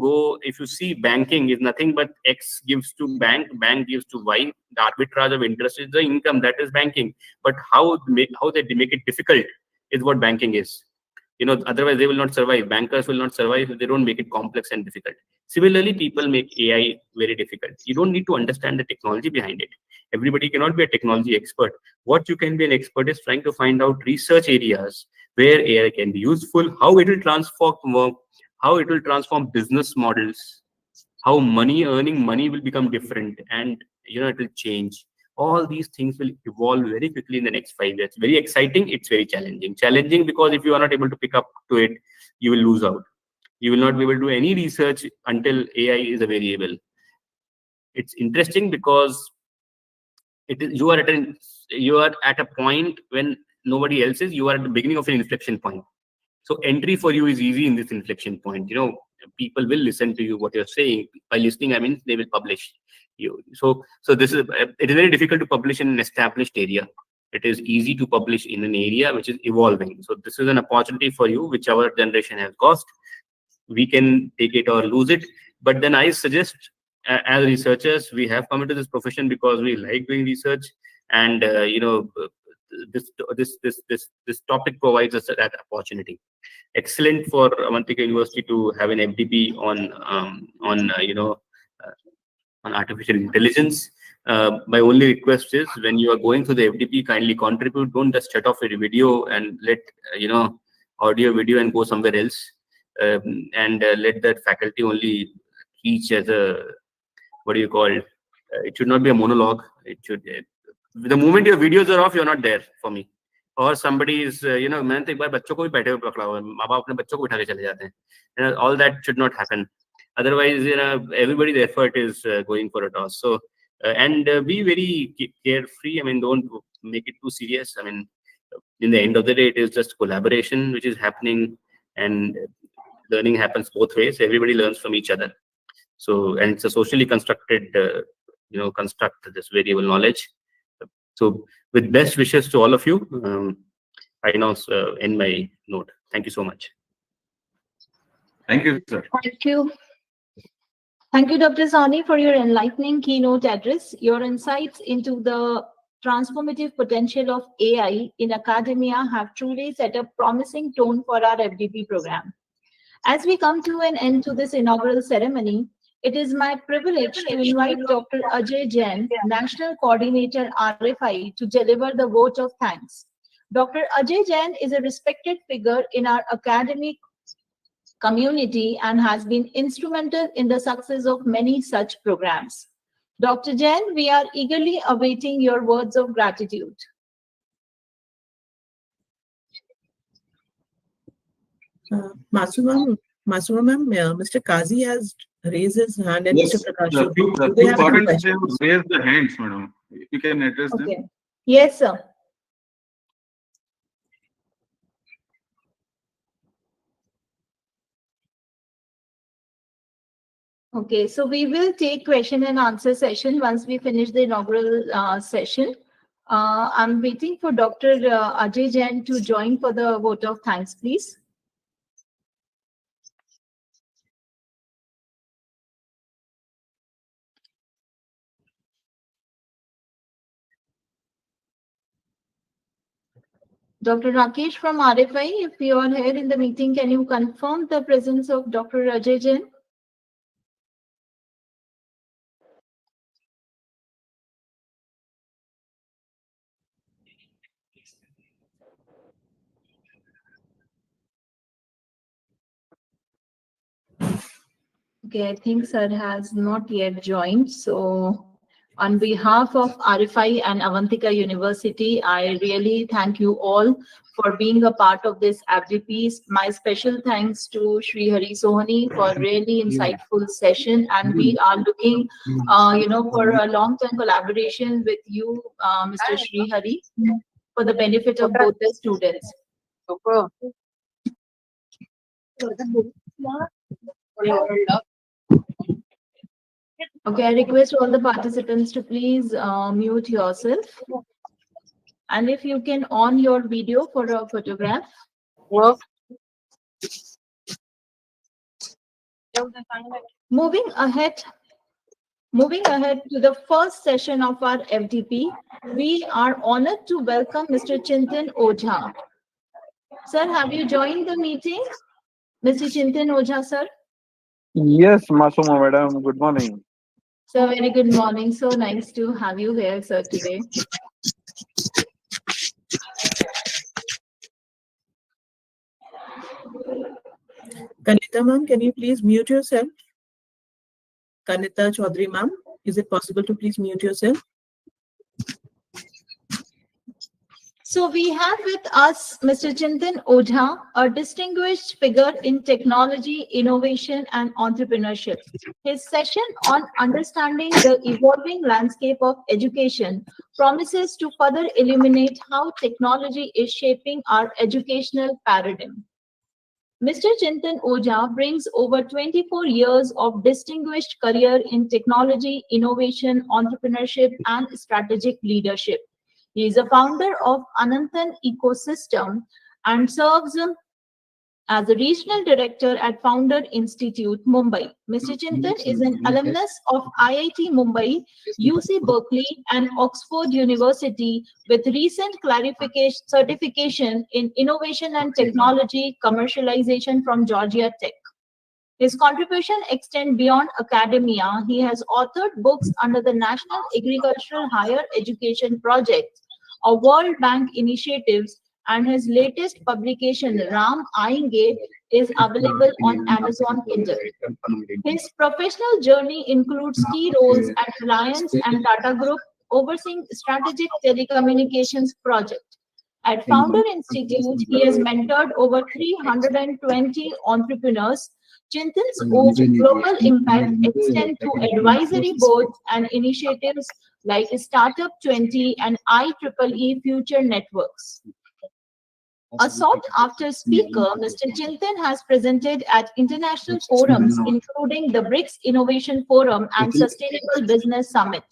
see banking is nothing but X gives to bank gives to Y. The arbitrage of interest is the income, that is banking. But how they make it difficult is what banking is. Otherwise they will not survive. Bankers will not survive if they don't make it complex and difficult. Similarly, people make AI very difficult. You don't need to understand the technology behind it. Everybody cannot be a technology expert. What you can be an expert is trying to find out research areas where AI can be useful, how it will transform work, how it will transform business models, how money will become different, and it will change. All these things will evolve very quickly in the next 5 years. Very exciting. It's very challenging. Challenging because if you are not able to pick up to it, you will lose out. You will not be able to do any research until AI is a variable. It's interesting because you are at a point when nobody else is. You are at the beginning of an inflection point. So entry for you is easy in this inflection point. People will listen to you what you're saying. By listening, I mean they will publish you. So this is it is very difficult to publish in an established area. It is easy to publish in an area which is evolving. So this is an opportunity for you, which our generation has lost. We can take it or lose it. But then I suggest, as researchers, we have come into this profession because we like doing research, and this topic provides us that opportunity. Excellent for Avantika University to have an FDP on artificial intelligence. My only request is, when you are going through the FDP, kindly contribute. Don't just shut off your video and let audio, video, and go somewhere else. And let that faculty only teach as a, what do you call it? It should not be a monologue. It should. The moment your videos are off, you're not there for me. Or somebody is, मैंने तो एक बार बच्चों को भी बैठे हुए पकड़ा हुआ है, माँ बाप अपने बच्चों को उठा के चले जाते हैं. All that should not happen. Otherwise, everybody's effort is going for a toss. So, and be very carefree. I mean, don't make it too serious. I mean, in the end of the day, it is just collaboration which is happening, and learning happens both ways. Everybody learns from each other. So, and it's a socially constructed, construct, this variable knowledge. So, with best wishes to all of you, I now end my note. Thank you so much. Thank you, sir. Thank you. Thank you, Dr. Sani, for your enlightening keynote address. Your insights into the transformative potential of AI in academia have truly set a promising tone for our FDP program. As we come to an end to this inaugural ceremony, it is my privilege to invite Dr. Ajay Jain, National Coordinator RFI, to deliver the vote of thanks. Dr. Ajay Jain is a respected figure in our academic community and has been instrumental in the success of many such programs. Dr. Jain, we are eagerly awaiting your words of gratitude. Masuma ma'am, Mr. Kazi has raised his hand, and Yes, Mr. Prakash. the two participants have raised the hands, madam. You can address them. Okay. Yes, sir. Okay, so we will take question and answer session once we finish the inaugural session. I'm waiting for Dr. Ajay Jain to join for the vote of thanks, please. Dr. Rakesh from RFI, if you are here in the meeting, can you confirm the presence of Dr. Ajay Jain? Okay, I think sir has not yet joined. So on behalf of RFI and Avantika University, I really thank you all for being a part of this FDP. My special thanks to Shri Hari Sohani for really insightful session, and we are looking, for a long-term collaboration with you, Mr. Shri Hari, for the benefit of both the students. Okay, I request all the participants to please mute yourself. And if you can on your video for a photograph. Moving ahead to the first session of our FDP, we are honored to welcome Mr. Chintan Ojha. Sir, have you joined the meeting? Mr. Chintan Ojha, sir? Yes, Masuma madam. Good morning. Sir, very good morning. So nice to have you here, sir, today. Kanita ma'am, can you please mute yourself? Kanita Chaudhary ma'am, is it possible to please mute yourself? So we have with us Mr. Chintan Ojha, a distinguished figure in technology, innovation, and entrepreneurship. His session on understanding the evolving landscape of education promises to further illuminate how technology is shaping our educational paradigm. Mr. Chintan Ojha brings over 24 years of distinguished career in technology, innovation, entrepreneurship, and strategic leadership. He is a founder of Anantan Ecosystem and serves as a regional director at Founder Institute, Mumbai. Mr. Chintan is an alumnus of IIT Mumbai, UC Berkeley, and Oxford University with recent clarification certification in innovation and technology commercialization from Georgia Tech. His contribution extend beyond academia. He has authored books under the National Agricultural Higher Education Project, a World Bank initiatives, and his latest publication, Ram Aayenge, is available on Amazon Kindle. His professional journey includes key roles at Reliance and Tata Group, overseeing strategic telecommunications project. At Founder Institute, he has mentored over 320 entrepreneurs. Chintan's global impact extends to advisory boards and initiatives like Startup 20 and IEEE Future Networks. A sought-after speaker, Mr. Chintan has presented at international forums including the BRICS Innovation Forum and Sustainable Business Summit.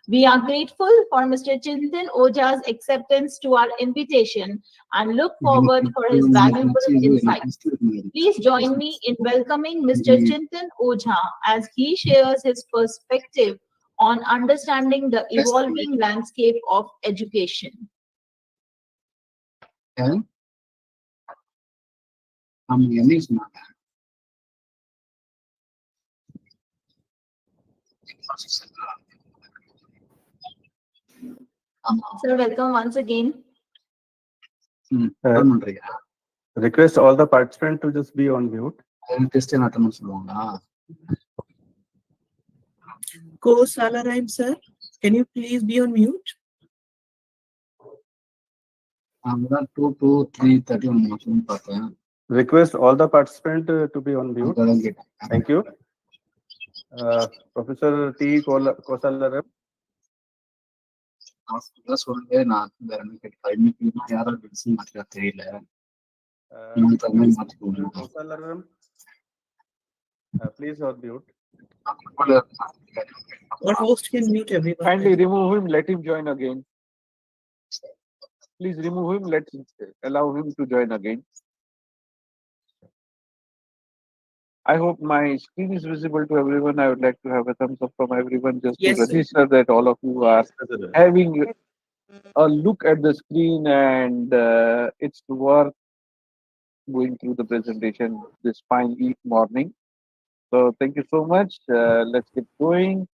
We are grateful for Mr. Chintan Ojha's acceptance to our invitation and look forward for his valuable insights. Please join me in welcoming Mr. Chintan Ojha as he shares his perspective on understanding the evolving landscape of education. Sir, welcome once again. Request all the participants to just be on mute. Ko Salaraim, sir, can you please be on mute? Request all the participants to be on mute. Thank you. Professor T. Kosalaram. Kosalaram. Please on mute. Our host can mute everyone. Kindly remove him, let him join again. Please remove him, let's allow him to join again. I hope my screen is visible to everyone. I would like to have a thumbs up from everyone just Yes, to sir. register that all of you are having a look at the screen and it's worth going through the presentation this fine morning. So thank you so much. Let's get going.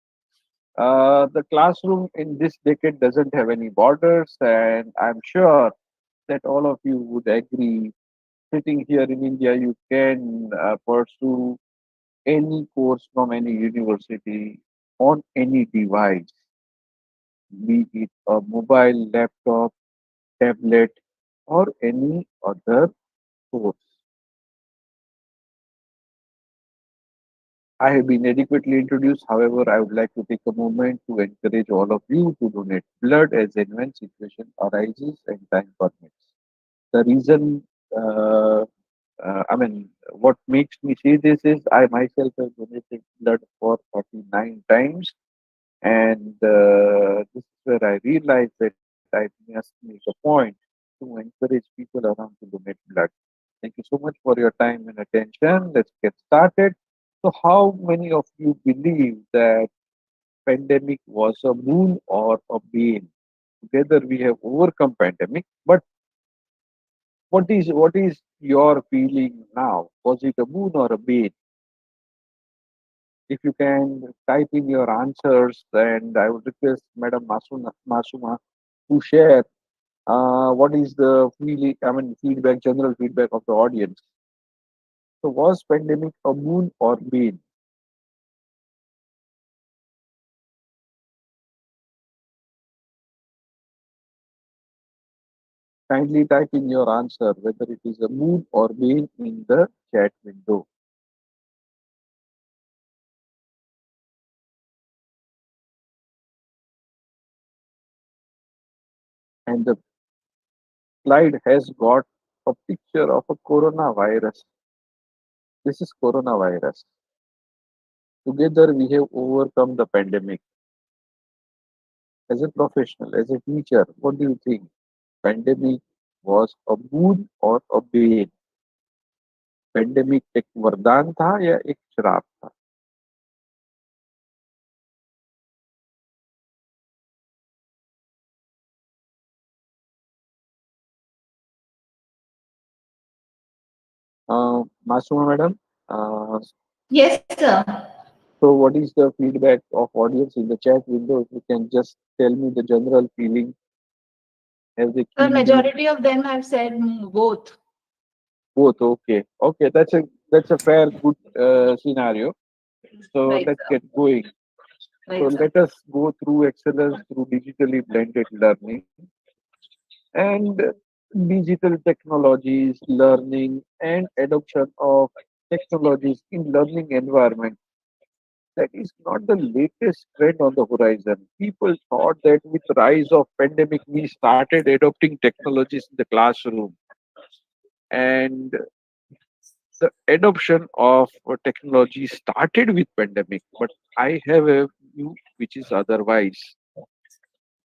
The classroom in this decade doesn't have any borders, and I'm sure that all of you would agree. Sitting here in India, you can pursue any course from any university on any device, be it a mobile, laptop, tablet, or any other source. I have been adequately introduced. However, I would like to take a moment to encourage all of you to donate blood as and when situation arises and time permits. The reason, what makes me say this is I myself have donated blood for 49 times, and this is where I realized that I must make a point to encourage people around to donate blood. Thank you so much for your time and attention. Let's get started. So, how many of you believe that pandemic was a boon or a bane? Together we have overcome pandemic, but what is your feeling now? Was it a boon or a bane? If you can type in your answers, and I would request Madam Masuma to share what is the feeling, feedback, general feedback of the audience. So, was pandemic a boon or bane? Kindly type in your answer, whether it is a mood or being, in the chat window. And the slide has got a picture of a coronavirus. This is coronavirus. Together we have overcome the pandemic. As a professional, as a teacher, what do you think? Pandemic was a boon or a bane? Pandemic एक वरदान था या एक श्राप था? Masuma madam, Yes, sir. so what is the feedback of audience in the chat window? If you can just tell me the general feeling. Have they The keen been majority of them have said both. both? Okay, okay, that's a fair good scenario. So Right, let's sir. get going. So Right, sir. let us go through excellence through digitally blended learning and digital technologies, learning and adoption of technologies in learning environment. That is not the latest trend on the horizon. People thought that with rise of pandemic, we started adopting technologies in the classroom, and the adoption of technology started with pandemic. But I have a view which is otherwise.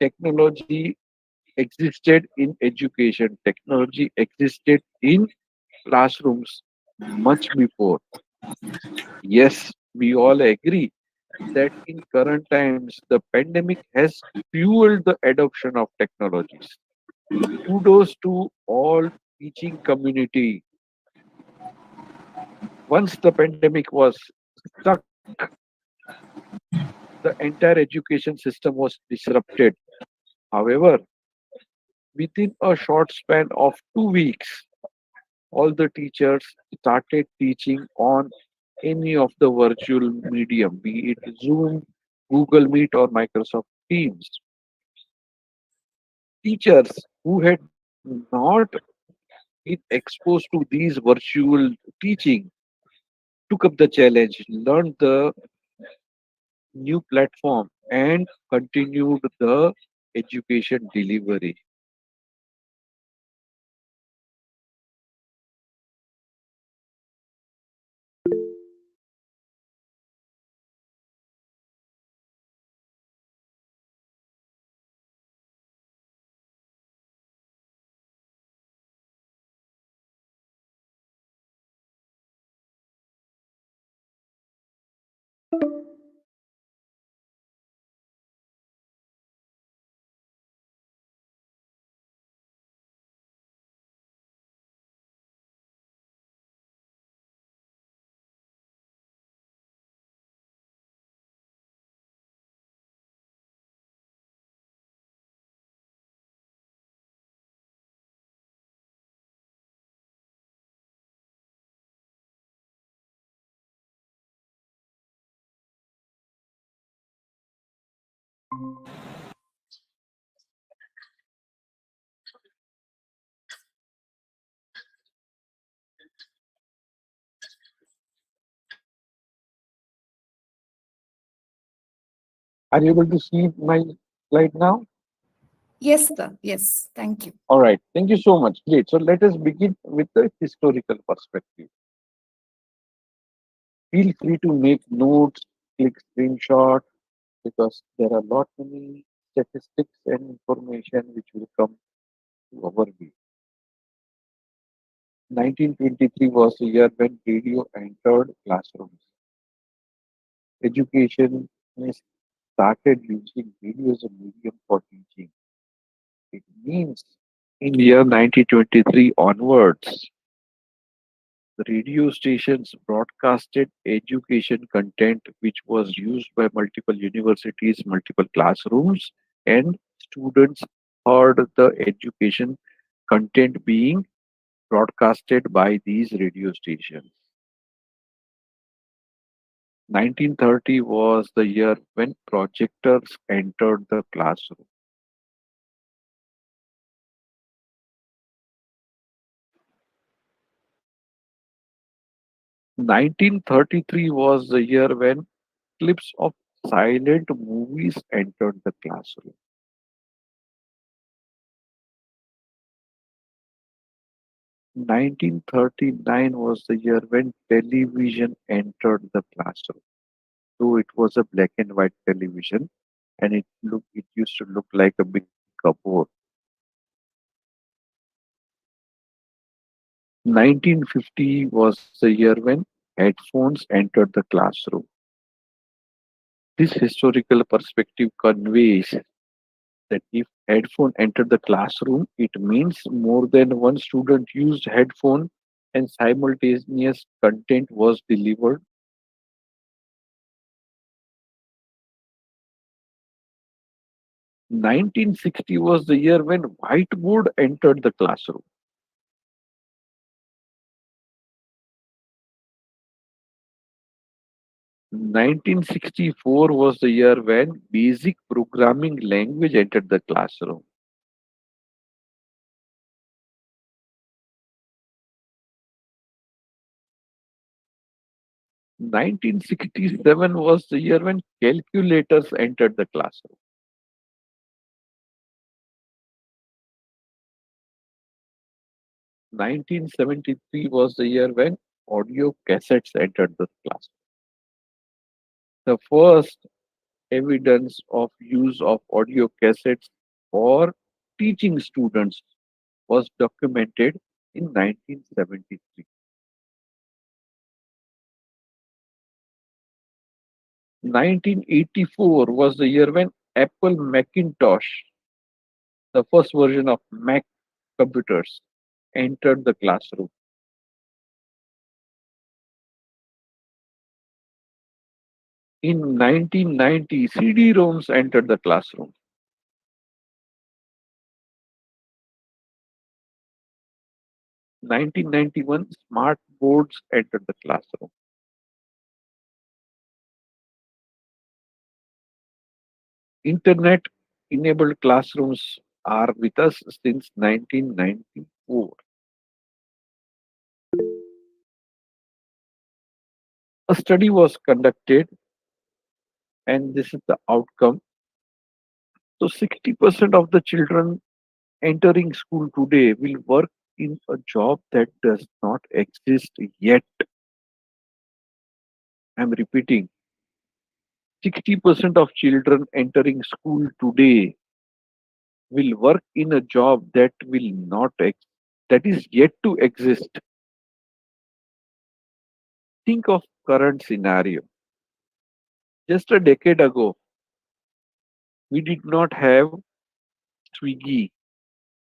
Technology existed in education. Technology existed in classrooms much before. Yes, we all agree that in current times, the pandemic has fueled the adoption of technologies. Kudos to all teaching community. Once the pandemic was stuck, the entire education system was disrupted. However, within a short span of 2 weeks, all the teachers started teaching on any of the virtual medium, be it Zoom, Google Meet, or Microsoft Teams. Teachers who had not been exposed to these virtual teaching took up the challenge, learned the new platform, and continued the education delivery. Are you able to see my slide now? Yes, sir. Yes. Thank you. All right. Thank you so much. Great. So let us begin with the historical perspective. Feel free to make notes, click screenshot, because there are lot many statistics and information which will come to our view. 1923 was the year when radio entered classrooms. Education started using radio as a medium for teaching. It means in year 1923 onwards, the radio stations broadcasted education content which was used by multiple universities, multiple classrooms, and students heard the education content being broadcasted by these radio stations. 1930 was the year when projectors entered the classroom. 1933 was the year when clips of silent movies entered the classroom. 1939 was the year when television entered the classroom. Though it was a black and white television, and it used to look like a big cupboard. 1950 was the year when headphones entered the classroom. This historical perspective conveys that if headphone entered the classroom, it means more than one student used headphone and simultaneous content was delivered. 1960 was the year when whiteboard entered the classroom. 1964 was the year when basic programming language entered the classroom. 1967 was the year when calculators entered the classroom. 1973 was the year when audio cassettes entered the classroom. The first evidence of use of audio cassettes for teaching students was documented in 1973. 1984 was the year when Apple Macintosh, the first version of Mac computers, entered the classroom. In 1990, CD-ROMs entered the classroom. 1991, smart boards entered the classroom. Internet-enabled classrooms are with us since 1994. A study was conducted, and this is the outcome. So 60% of the children entering school today will work in a job that does not exist yet. I'm repeating, 60% of children entering school today will work in a job that is yet to exist. Think of current scenario. Just a decade ago, we did not have Swiggy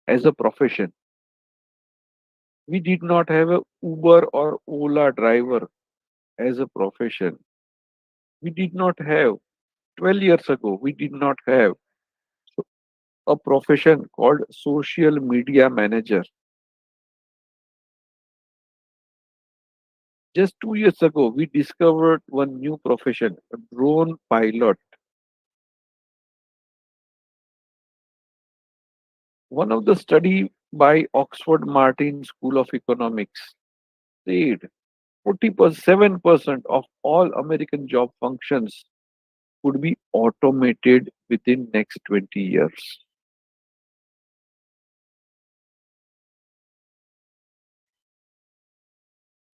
as a profession. We did not have a Uber or Ola driver as a profession. We did not have 12 years ago, we did not have a profession called social media manager. Just 2 years ago, we discovered one new profession, a drone pilot. One of the study by Oxford Martin School of Economics said 47% of all American job functions could be automated within next 20 years.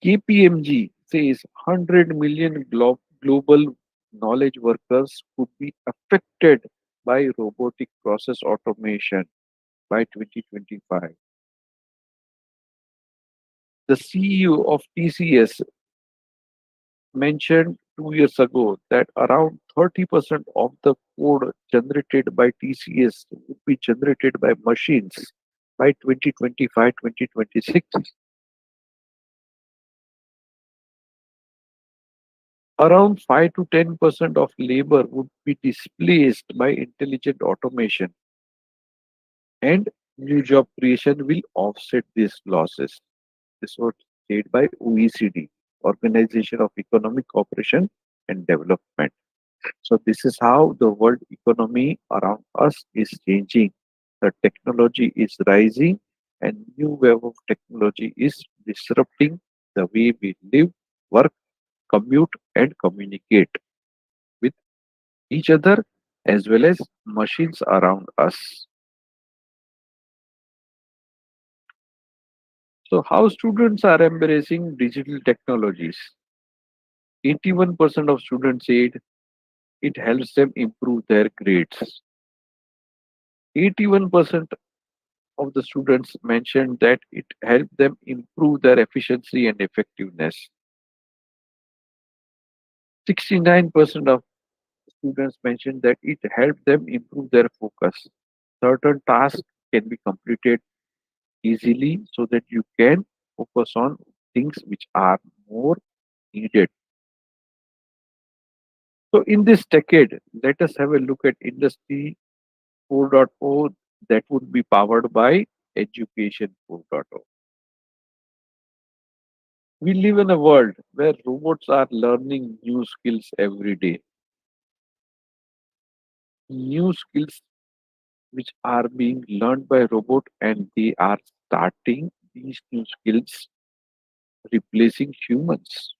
KPMG says 100 million global knowledge workers could be affected by robotic process automation by 2025. The CEO of TCS mentioned 2 years ago that around 30% of the code generated by TCS would be generated by machines by 2025-2026. Around 5 to 10% of labor would be displaced by intelligent automation, and new job creation will offset these losses. This was said by OECD, Organization of Economic Cooperation and Development. So this is how the world economy around us is changing. The technology is rising, and new wave of technology is disrupting the way we live, work, commute, and communicate with each other as well as machines around us. So, how students are embracing digital technologies? 81% of students said it helps them improve their grades. 81% of the students mentioned that it helped them improve their efficiency and effectiveness. 69% of students mentioned that it helped them improve their focus. Certain tasks can be completed easily so that you can focus on things which are more needed. So, in this decade, let us have a look at Industry 4.0 that would be powered by Education 4.0. We live in a world where robots are learning new skills every day. New skills which are being learned by robot, and they are starting these new skills replacing humans.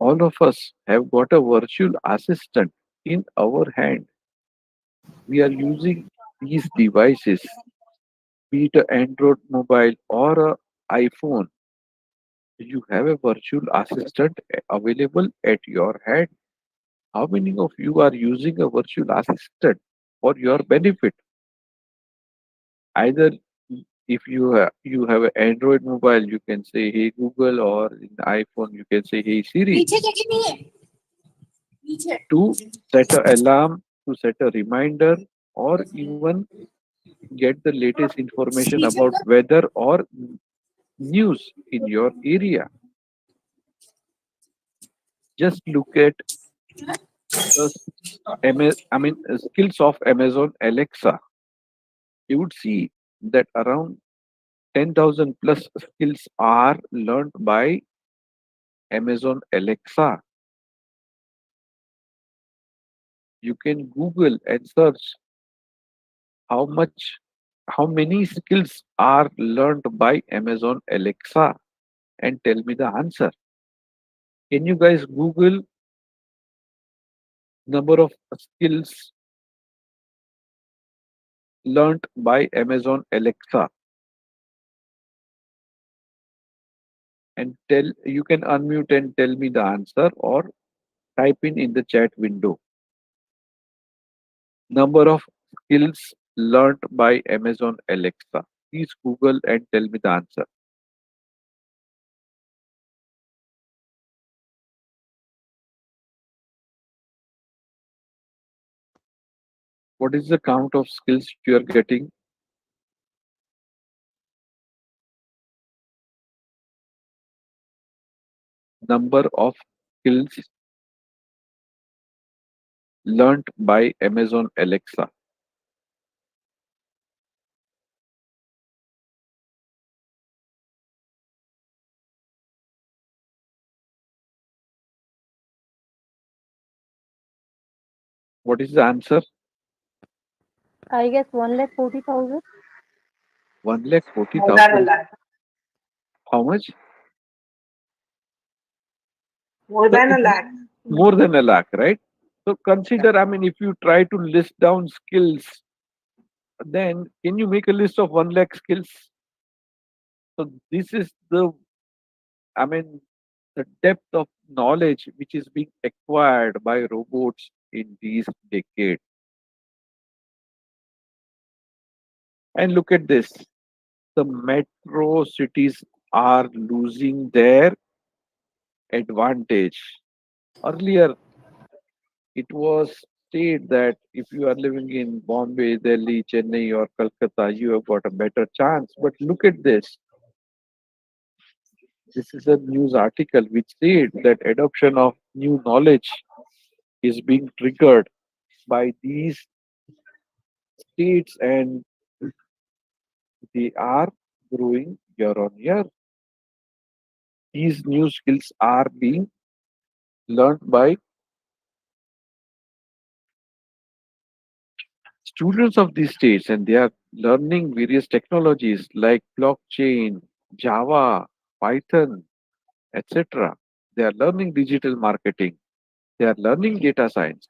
All of us have got a virtual assistant in our hand. We are using these devices, be it an Android mobile or a iPhone. You have a virtual assistant available at your hand. How many of you are using a virtual assistant for your benefit? Either if you have an Android mobile, you can say Hey Google, or in the iPhone you can say Hey Siri. To set an alarm, to set a reminder, or even get the latest information about weather or news in your area. Just look at the skills of Amazon Alexa. You would see that around 10,000 plus skills are learned by Amazon Alexa. You can Google and search how much, how many skills are learned by Amazon Alexa, and tell me the answer. Can you guys Google number of skills learned by Amazon Alexa, and tell, you can unmute and tell me the answer, or type in the chat window. Number of skills learned by Amazon Alexa. Please Google and tell me the answer. What is the count of skills you are getting? Number of skills learned by Amazon Alexa. What is the answer? I guess 1,40,000. 1,40,000. How much? More than a lakh. More than a lakh, right? So consider, I mean, if you try to list down skills, then can you make a list of 1 lakh skills? So this is the, I mean, the depth of knowledge which is being acquired by robots in these decades. And look at this. The metro cities are losing their advantage. Earlier, it was said that if you are living in Bombay, Delhi, Chennai, or Calcutta, you have got a better chance. But look at this. This is a news article which said that adoption of new knowledge is being triggered by these states, and they are growing year on year. These new skills are being learned by students of these states, and they are learning various technologies like blockchain, Java, Python, etc. They are learning digital marketing. They are learning data science.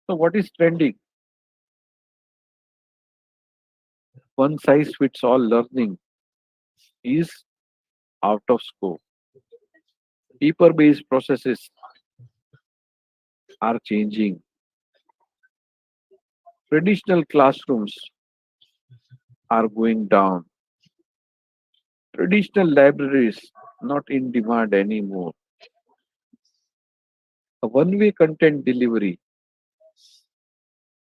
So what is trending? One size fits all learning is out of scope. Paper-based processes are changing. Traditional classrooms are going down. Traditional libraries not in demand anymore. A one-way content delivery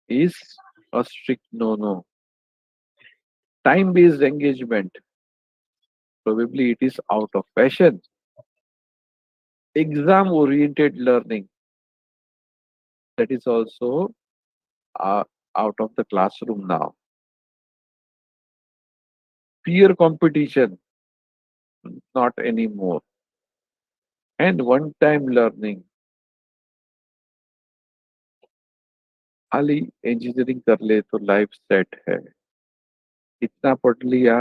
is a strict no-no. Time-based engagement, probably it is out of fashion. Exam-oriented learning, that is also uh, out of the classroom now. Peer competition, not anymore. And one-time learning. खाली engineering कर ले तो life set है, इतना पढ़ लिया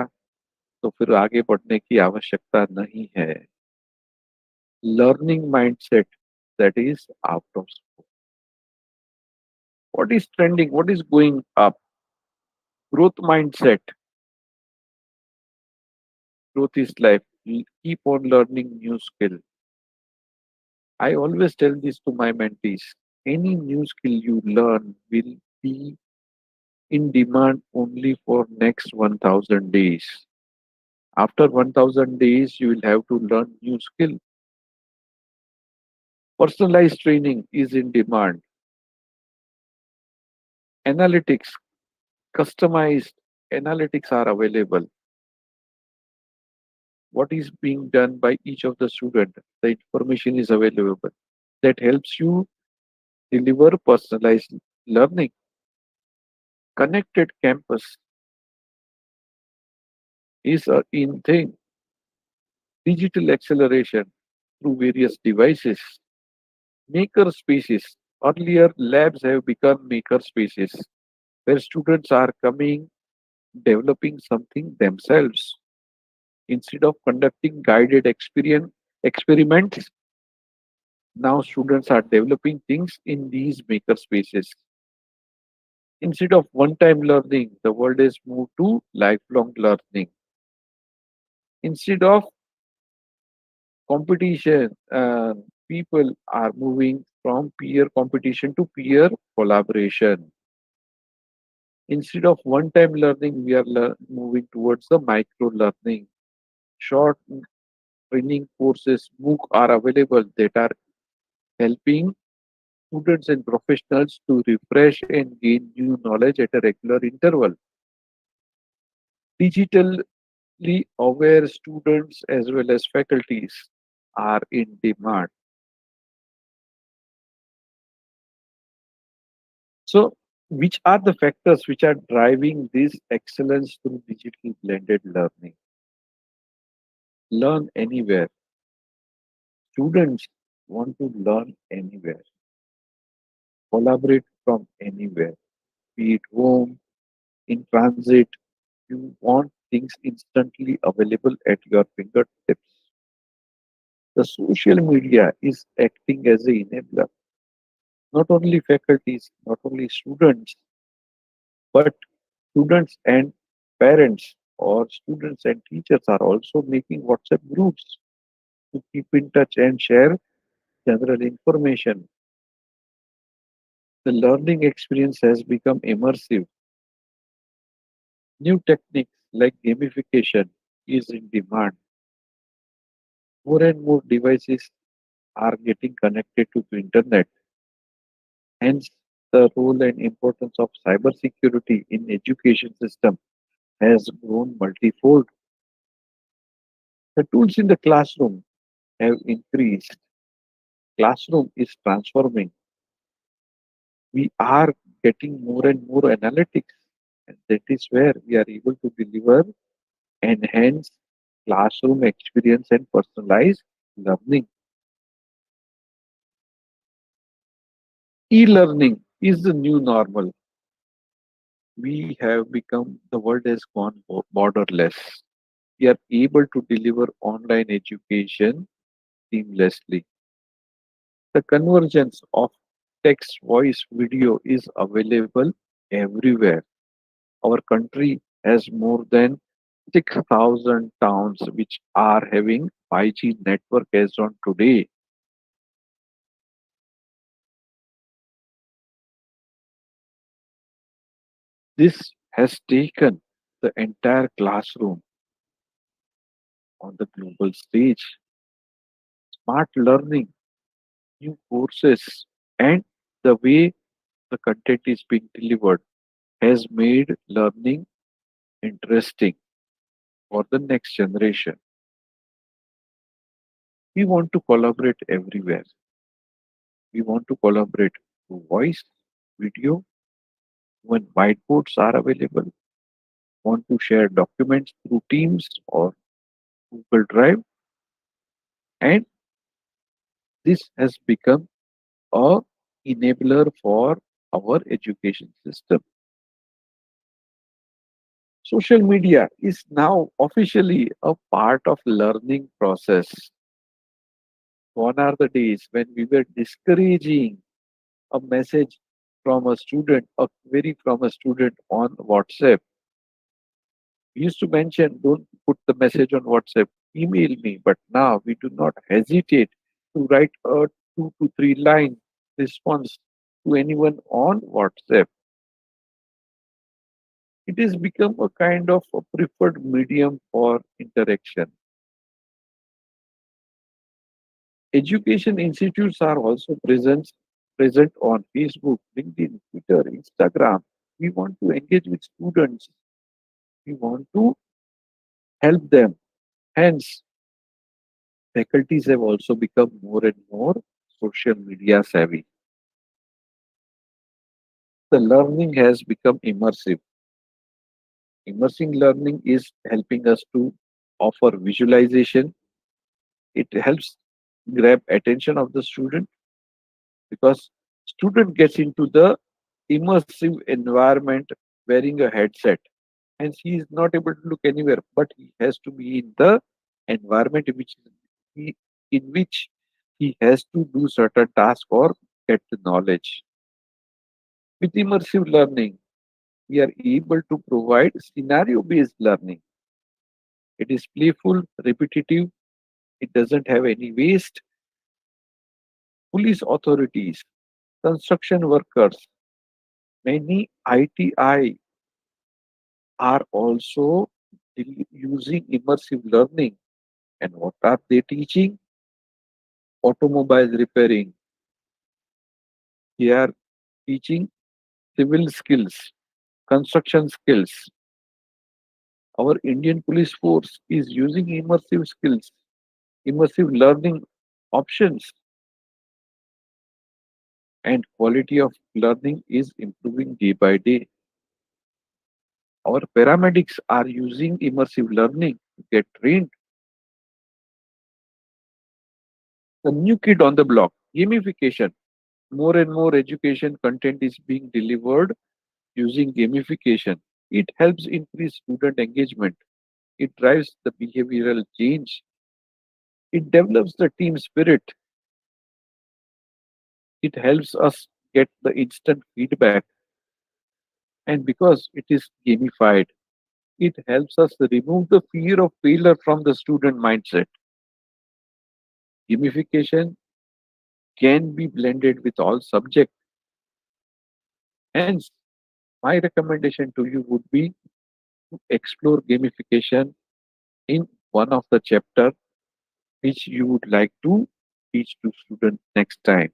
तो फिर आगे पढ़ने की आवश्यकता नहीं है. Learning mindset, that is out of scope. What is trending? What is going up? Growth mindset. Growth is life. Keep on learning new skill. I always tell this to my mentees. Any new skill you learn will be in demand only for next 1000 days. After 1000 days, you will have to learn new skill. Personalized training is in demand. Analytics, customized analytics are available. What is being done by each of the student, the information is available. That helps you deliver personalized learning. Connected campus is a in thing. Digital acceleration through various devices. Maker spaces. Earlier, labs have become maker spaces where students are coming, developing something themselves. Instead of conducting guided experiments, now students are developing things in these maker spaces. Instead of one-time learning, the world has moved to lifelong learning. Instead of competition, people are moving from peer competition to peer collaboration. Instead of one-time learning, we are moving towards the micro-learning. Short training courses, MOOC are available that are helping students and professionals to refresh and gain new knowledge at a regular interval. Digitally aware students as well as faculties are in demand. So, which are the factors which are driving this excellence through digital blended learning? Learn anywhere. Students want to learn anywhere, collaborate from anywhere, be it home, in transit. You want things instantly available at your fingertips. The social media is acting as an enabler. Not only faculties, not only students, but students and parents or students and teachers are also making WhatsApp groups to keep in touch and share general information. The learning experience has become immersive. New techniques like gamification is in demand. More and more devices are getting connected to the internet. Hence, the role and importance of cybersecurity in education system has grown multifold. The tools in the classroom have increased. Classroom is transforming. We are getting more and more analytics, and that is where we are able to deliver enhanced classroom experience and personalized learning. E-learning is the new normal. We have become, the world has gone borderless. we are able to deliver online education seamlessly. The convergence of text, voice, video is available everywhere. Our country has more than 6,000 towns which are having 5G network as on today. This has taken the entire classroom on the global stage. Smart learning, new courses, and the way the content is being delivered has made learning interesting for the next generation. We want to collaborate everywhere. We want to collaborate through voice, video, when whiteboards are available, want to share documents through Teams or Google Drive, and this has become a enabler for our education system. Social media is now officially a part of learning process. Gone are the days when we were discouraging a message from a student, a query from a student on WhatsApp. We used to mention, don't put the message on WhatsApp, email me. But now we do not hesitate to write a 2 to 3 line response to anyone on WhatsApp. It has become a kind of a preferred medium for interaction. Education institutes are also present on Facebook, LinkedIn, Twitter, Instagram. We want to engage with students. We want to help them. Hence, faculties have also become more and more social media savvy. The learning has become immersive. Immersive learning is helping us to offer visualization. It helps grab attention of the student because student gets into the immersive environment wearing a headset. Hence, he is not able to look anywhere, but he has to be in the environment he, in which he has to do certain task or get the knowledge. With immersive learning, we are able to provide scenario-based learning. It is playful, repetitive, it doesn't have any waste. Police authorities, construction workers, many ITI are also using immersive learning. And what are they teaching? Automobile repairing. They are teaching civil skills, construction skills. Our Indian police force is using immersive skills, immersive learning options, and quality of learning is improving day by day. Our paramedics are using immersive learning to get trained. The new kid on the block, gamification. More and more education content is being delivered using gamification. It helps increase student engagement. It drives the behavioral change. It develops the team spirit. It helps us get the instant feedback. And because it is gamified, it helps us remove the fear of failure from the student mindset. Gamification can be blended with all subjects. Hence, my recommendation to you would be to explore gamification in one of the chapter which you would like to teach to students next time.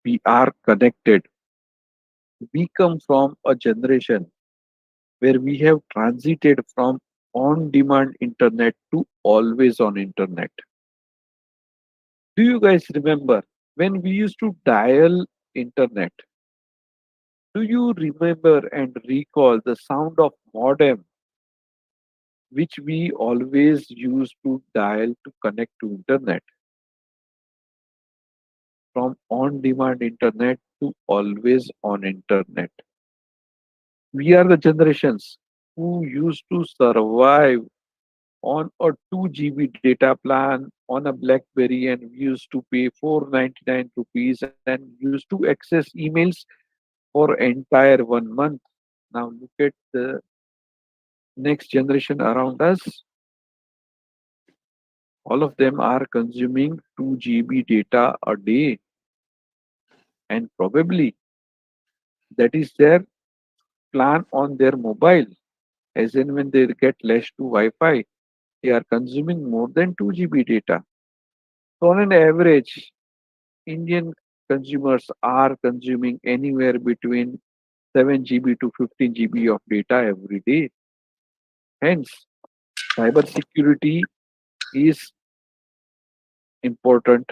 We are connected. We come from a generation where we have transited from on-demand internet to always on internet. Do you guys remember when we used to dial internet? Do you remember and recall the sound of modem which we always used to dial to connect to internet? From on-demand internet to always on internet. We are the generations who used to survive on a 2 GB data plan on a BlackBerry and we used to pay 499 rupees and used to access emails for entire 1 month. Now look at the next generation around us. All of them are consuming 2 GB data a day, and probably that is their plan on their mobile. As in, when they get lashed to Wi Fi, they are consuming more than 2 GB data. So, on an average, Indian consumers are consuming anywhere between 7 GB to 15 GB of data every day. Hence, cybersecurity is important.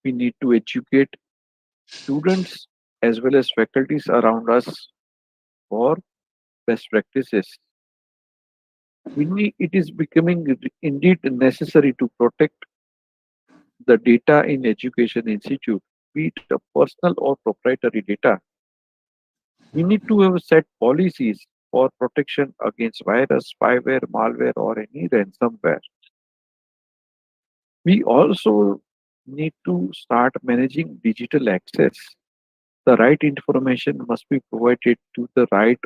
We need to educate students as well as faculties around us for best practices. It is becoming indeed necessary to protect the data in education institute, be it a personal or proprietary data. We need to have set policies for protection against virus, spyware, malware, or any ransomware. We also need to start managing digital access. The right information must be provided to the right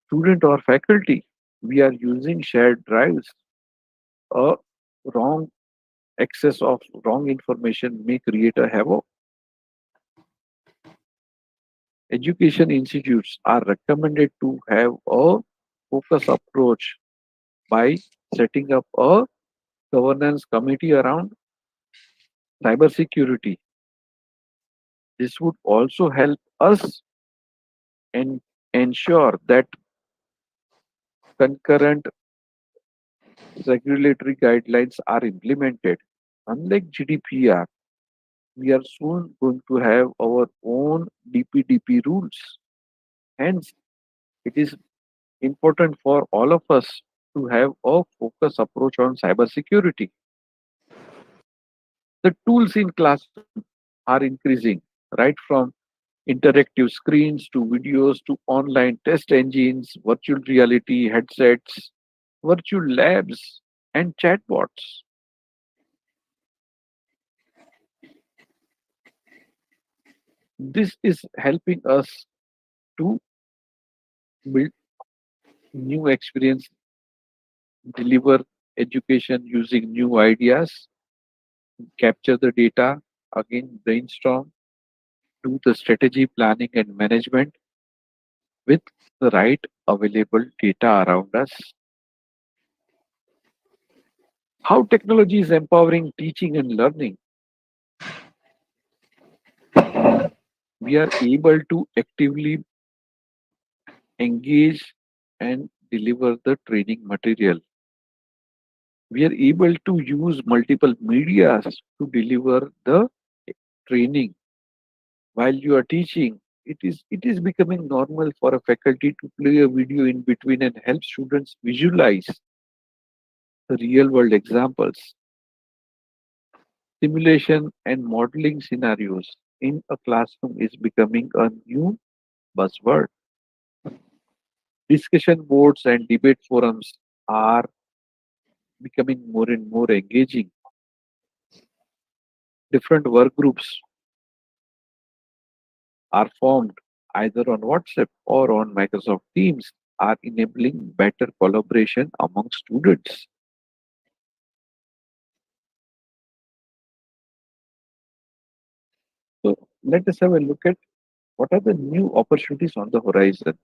student or faculty. We are using shared drives. A wrong access of wrong information may create a havoc. Education institutes are recommended to have a focus approach by setting up a governance committee around cybersecurity. This would also help us and ensure that concurrent regulatory guidelines are implemented. Unlike GDPR, we are soon going to have our own DPDP rules. Hence, it is important for all of us to have a focused approach on cybersecurity. The tools in classroom are increasing, right from interactive screens to videos to online test engines, virtual reality headsets, virtual labs, and chatbots. This is helping us to build new experience, deliver education using new ideas, capture the data, again brainstorm, do the strategy planning and management with the right available data around us. How technology is empowering teaching and learning. We are able to actively engage and deliver the training material. We are able to use multiple medias to deliver the training while you are teaching. It is becoming normal for a faculty to play a video in between and help students visualize the real world examples. Simulation and modeling scenarios in a classroom is becoming a new buzzword. Discussion boards and debate forums are becoming more and more engaging. Different work groups are formed either on WhatsApp or on Microsoft Teams are enabling better collaboration among students. So let us have a look at what are the new opportunities on the horizon.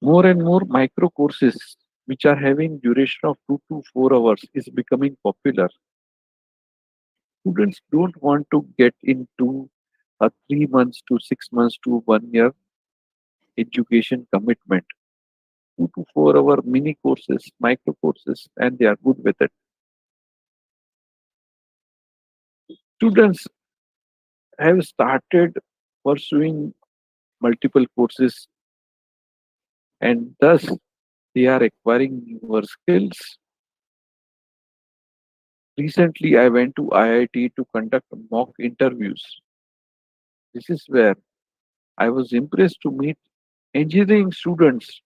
More and more micro courses which are having duration of 2 to 4 hours is becoming popular. Students don't want to get into a 3 months to 6 months to 1 year education commitment. 2 to 4 hour mini courses, micro courses, and they are good with it. Students have started pursuing multiple courses and thus they are acquiring newer skills. Recently, I went to IIT to conduct mock interviews. This is where I was impressed to meet engineering students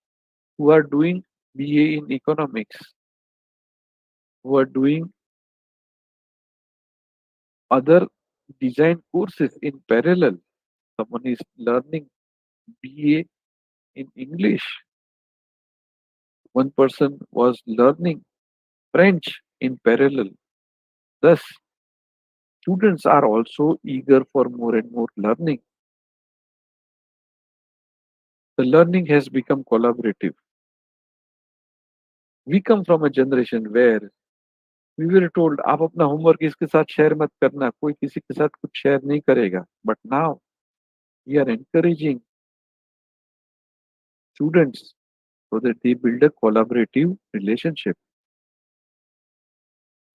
who are doing BA in economics, who are doing other design courses in parallel. Someone is learning BA in English. One person was learning French in parallel. Thus, students are also eager for more and more learning. The learning has become collaborative. We come from a generation where we were told आप अपना homework इसके साथ share मत करना, कोई किसी के साथ कुछ share नहीं करेगा. But now we are encouraging students so that they build a collaborative relationship.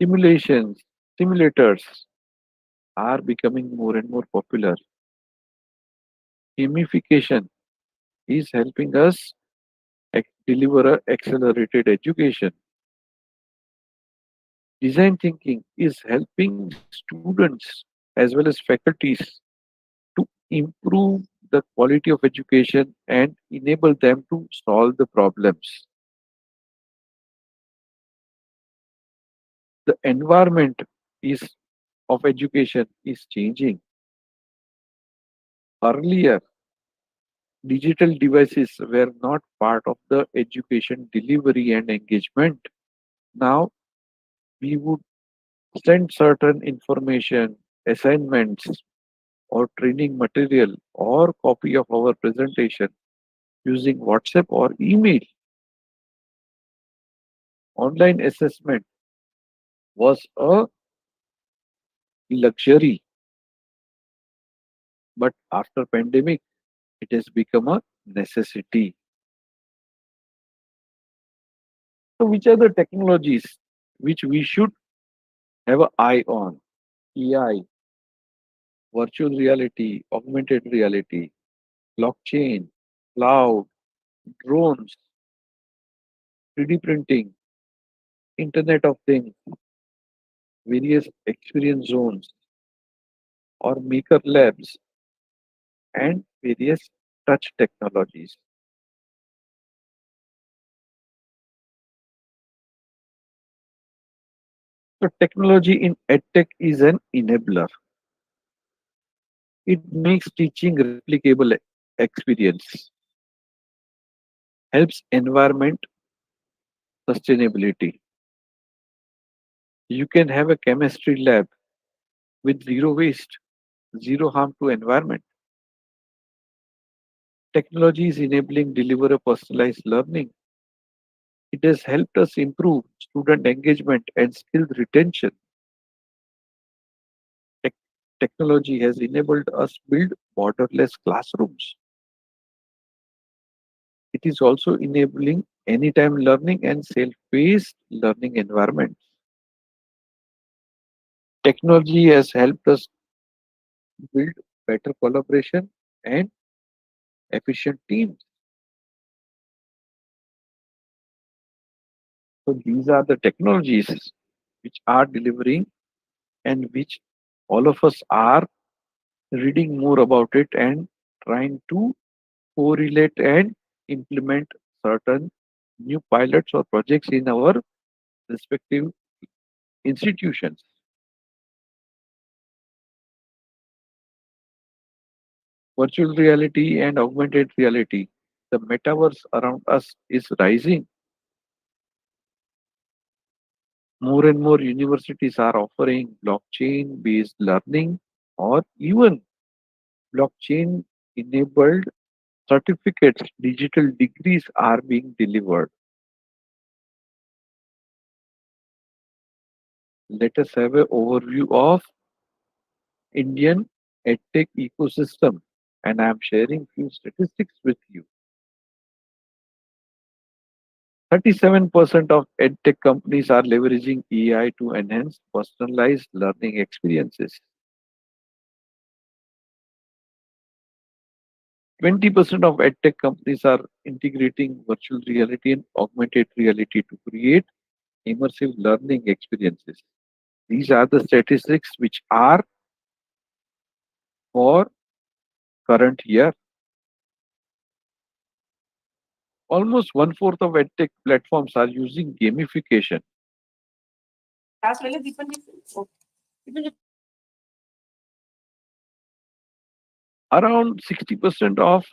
Simulations, simulators are becoming more and more popular. Gamification is helping us deliver a accelerated education. Design thinking is helping students as well as faculties to improve the quality of education and enable them to solve the problems. The environment is of education is changing. Earlier, digital devices were not part of the education delivery and engagement. Now, we would send certain information, assignments, or training material or copy of our presentation using WhatsApp or email. Online assessment was a luxury, but after pandemic, it has become a necessity. So, which are the technologies which we should have an eye on? AI, virtual reality, augmented reality, blockchain, cloud, drones, 3D printing, Internet of Things, various experience zones, or maker labs, and various touch technologies. So, technology in EdTech is an enabler. It makes teaching replicable experience, helps environment sustainability. You can have a chemistry lab with zero waste, zero harm to environment. Technology is enabling deliver a personalized learning. It has helped us improve student engagement and skill retention. Tech- Technology has enabled us build borderless classrooms. It is also enabling anytime learning and self-paced learning environments. Technology has helped us build better collaboration and efficient teams. So these are the technologies which are delivering and which all of us are reading more about it and trying to correlate and implement certain new pilots or projects in our respective institutions. Virtual reality and augmented reality, the metaverse around us is rising. More and more universities are offering blockchain based learning or even blockchain enabled certificates, digital degrees are being delivered. Let us have an overview of Indian edtech ecosystem, and I am sharing few statistics with you. 37% of edtech companies are leveraging AI to enhance personalized learning experiences. 20% of edtech companies are integrating virtual reality and augmented reality to create immersive learning experiences. These are the statistics which are for current year. Almost one-fourth of edtech platforms are using gamification. Around 60% of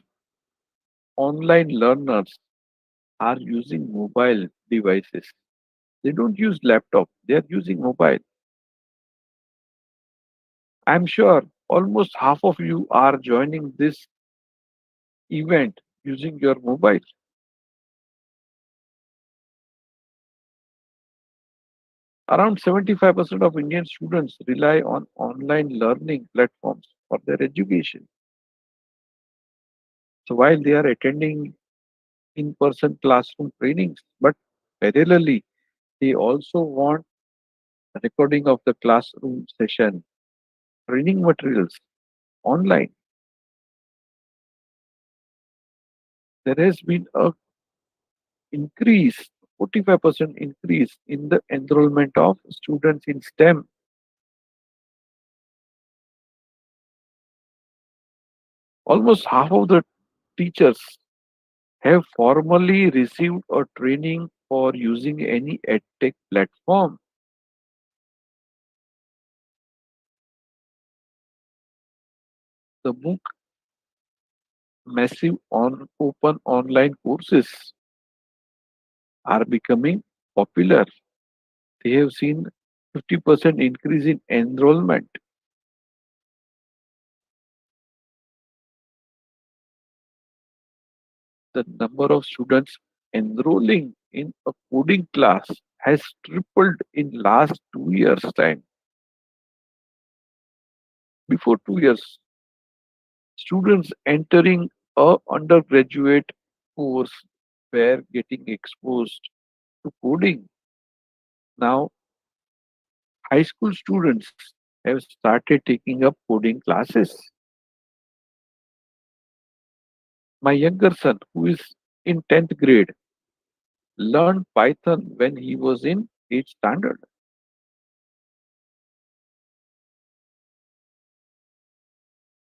online learners are using mobile devices. They don't use laptop, they are using mobile. I'm sure almost half of you are joining this event using your mobile. Around 75% of Indian students rely on online learning platforms for their education. So while they are attending in-person classroom trainings, but parallelly, they also want a recording of the classroom session, training materials online. There has been a increase, 45% increase in the enrollment of students in STEM. Almost half of the teachers have formally received a training for using any edtech platform. The book massive on open online courses are becoming popular. They have seen 50% increase in enrollment. The number of students enrolling in a coding class has tripled in last 2 years time. Before 2 years, students entering a undergraduate course were getting exposed to coding. Now, high school students have started taking up coding classes. My younger son, who is in 10th grade, learned Python when he was in 8th standard.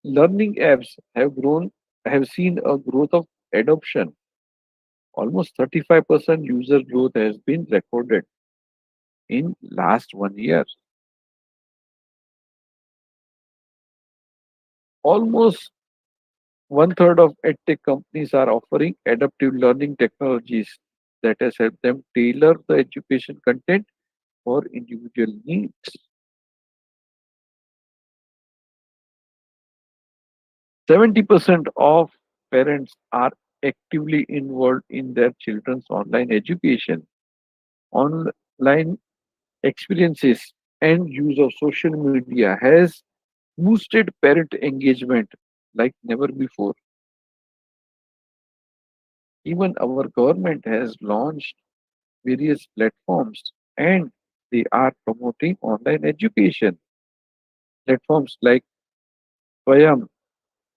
Learning apps have seen a growth of adoption. Almost 35% user growth has been recorded in last 1 year. Almost one-third of edtech companies are offering adaptive learning technologies that has helped them tailor the education content for individual needs. 70% of parents are actively involved in their children's online education. Online experiences and use of social media has boosted parent engagement like never before. Even our government has launched various platforms and they are promoting online education. Platforms like Swayam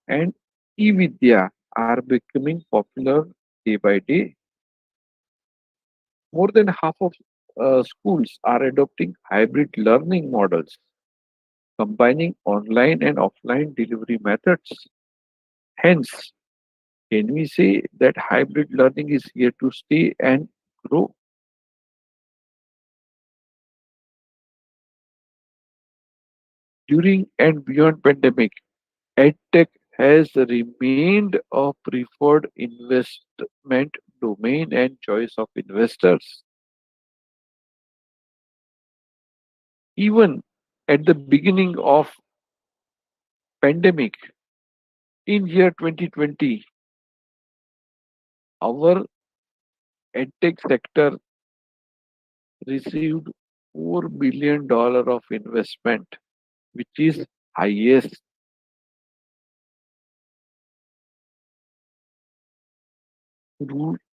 and eVidya are becoming popular day by day. More than half of schools are adopting hybrid learning models, combining online and offline delivery methods. Hence, can we say that hybrid learning is here to stay and grow? During and beyond pandemic, EdTech has remained a preferred investment domain and choice of investors. Even at the beginning of pandemic in year 2020, our EdTech sector received $4 billion of investment, which is highest.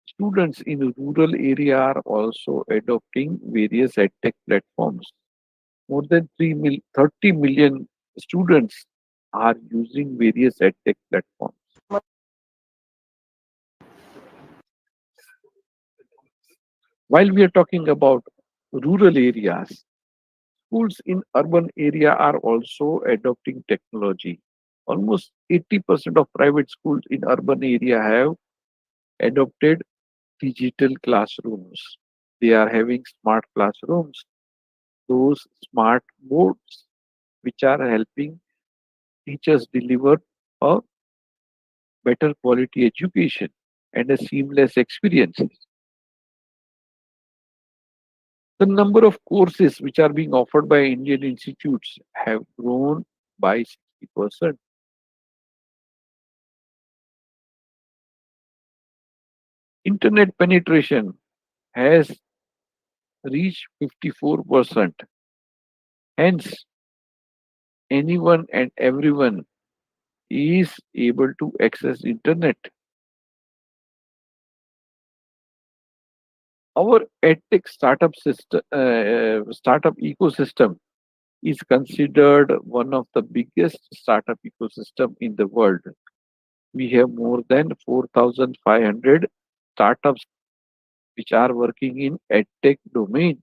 Students in rural area are also adopting various edtech platforms. More than 30 million students are using various edtech platforms. While we are talking about rural areas, schools in urban area are also adopting technology. Almost 80% of private schools in urban area have adopted digital classrooms. They are having smart classrooms, those smart boards, which are helping teachers deliver a better quality education and a seamless experience. The number of courses which are being offered by Indian institutes have grown by 60%. Internet penetration has reached 54%. Hence, anyone and everyone is able to access internet. Our edtech startup ecosystem is considered one of the biggest startup ecosystem in the world. We have more than 4,500 startups which are working in edtech domain.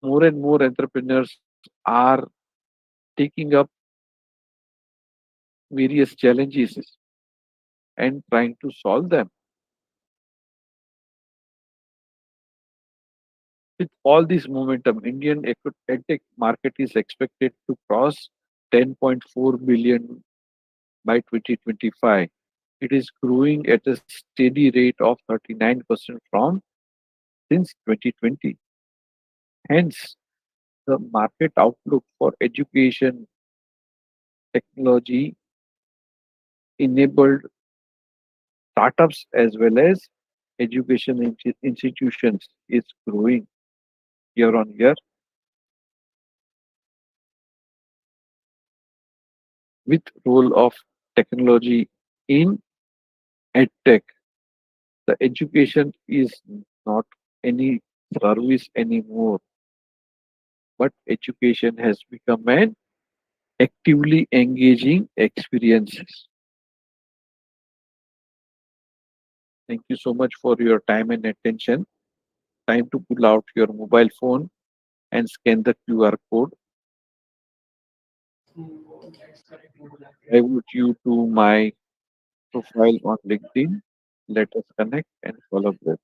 More and more entrepreneurs are taking up various challenges and trying to solve them. With all this momentum, Indian edtech market is expected to cross 10.4 billion by 2025. It is growing at a steady rate of 39% from since 2020. Hence, the market outlook for education technology enabled startups as well as education institutions is growing year on year. With role of technology in edtech, the education is not any service anymore, but education has become an actively engaging experiences. Thank you so much for your time and attention. Time to pull out your mobile phone and scan the QR code. Divert you to my profile on LinkedIn. Let us connect and collaborate.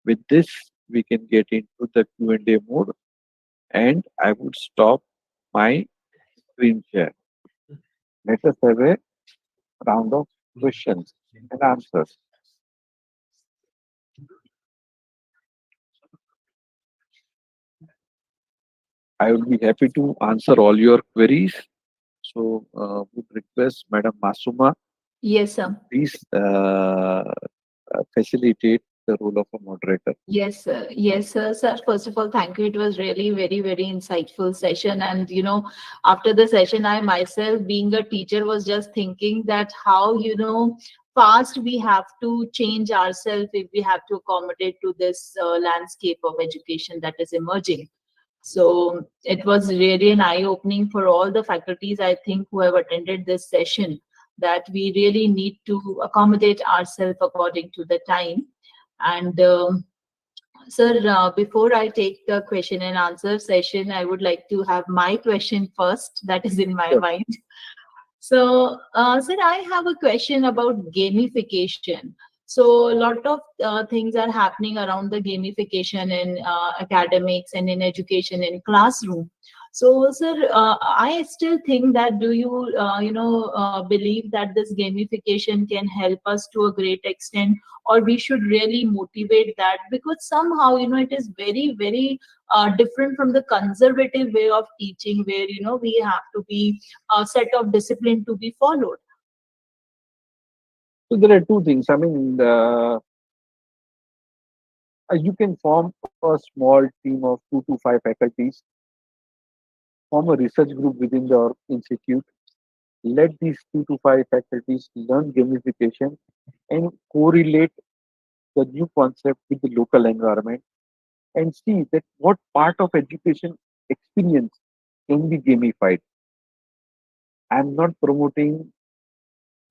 With this, we can get into the Q&A mode, and I would stop my screen share. Let us have a round of questions and answers. I will be happy to answer all your queries. So, would request Madam Masuma, Yes, sir. please facilitate the role of a moderator. Yes, sir. Yes, sir. Sir, first of all, thank you. It was really very, very insightful session. And, after the session, I myself, being a teacher, was just thinking that how, fast we have to change ourselves if we have to accommodate to this landscape of education that is emerging. So it was really an eye-opening for all the faculties, I think, who have attended this session, that we really need to accommodate ourselves according to the time. And sir, before I take the question and answer session, I would like to have my question first. That is in my mind. So, sir, I have a question about gamification. So, a lot of things are happening around the gamification in academics and in education in classroom. So, sir, I still think that do you, believe that this gamification can help us to a great extent, or we should really motivate that, because somehow, it is very, very different from the conservative way of teaching, where we have to be a set of discipline to be followed. So there are two things. I mean, you can form a small team of 2 to 5 faculties, form a research group within the institute, let these 2 to 5 faculties learn gamification and correlate the new concept with the local environment and see that what part of education experience can be gamified. I'm not promoting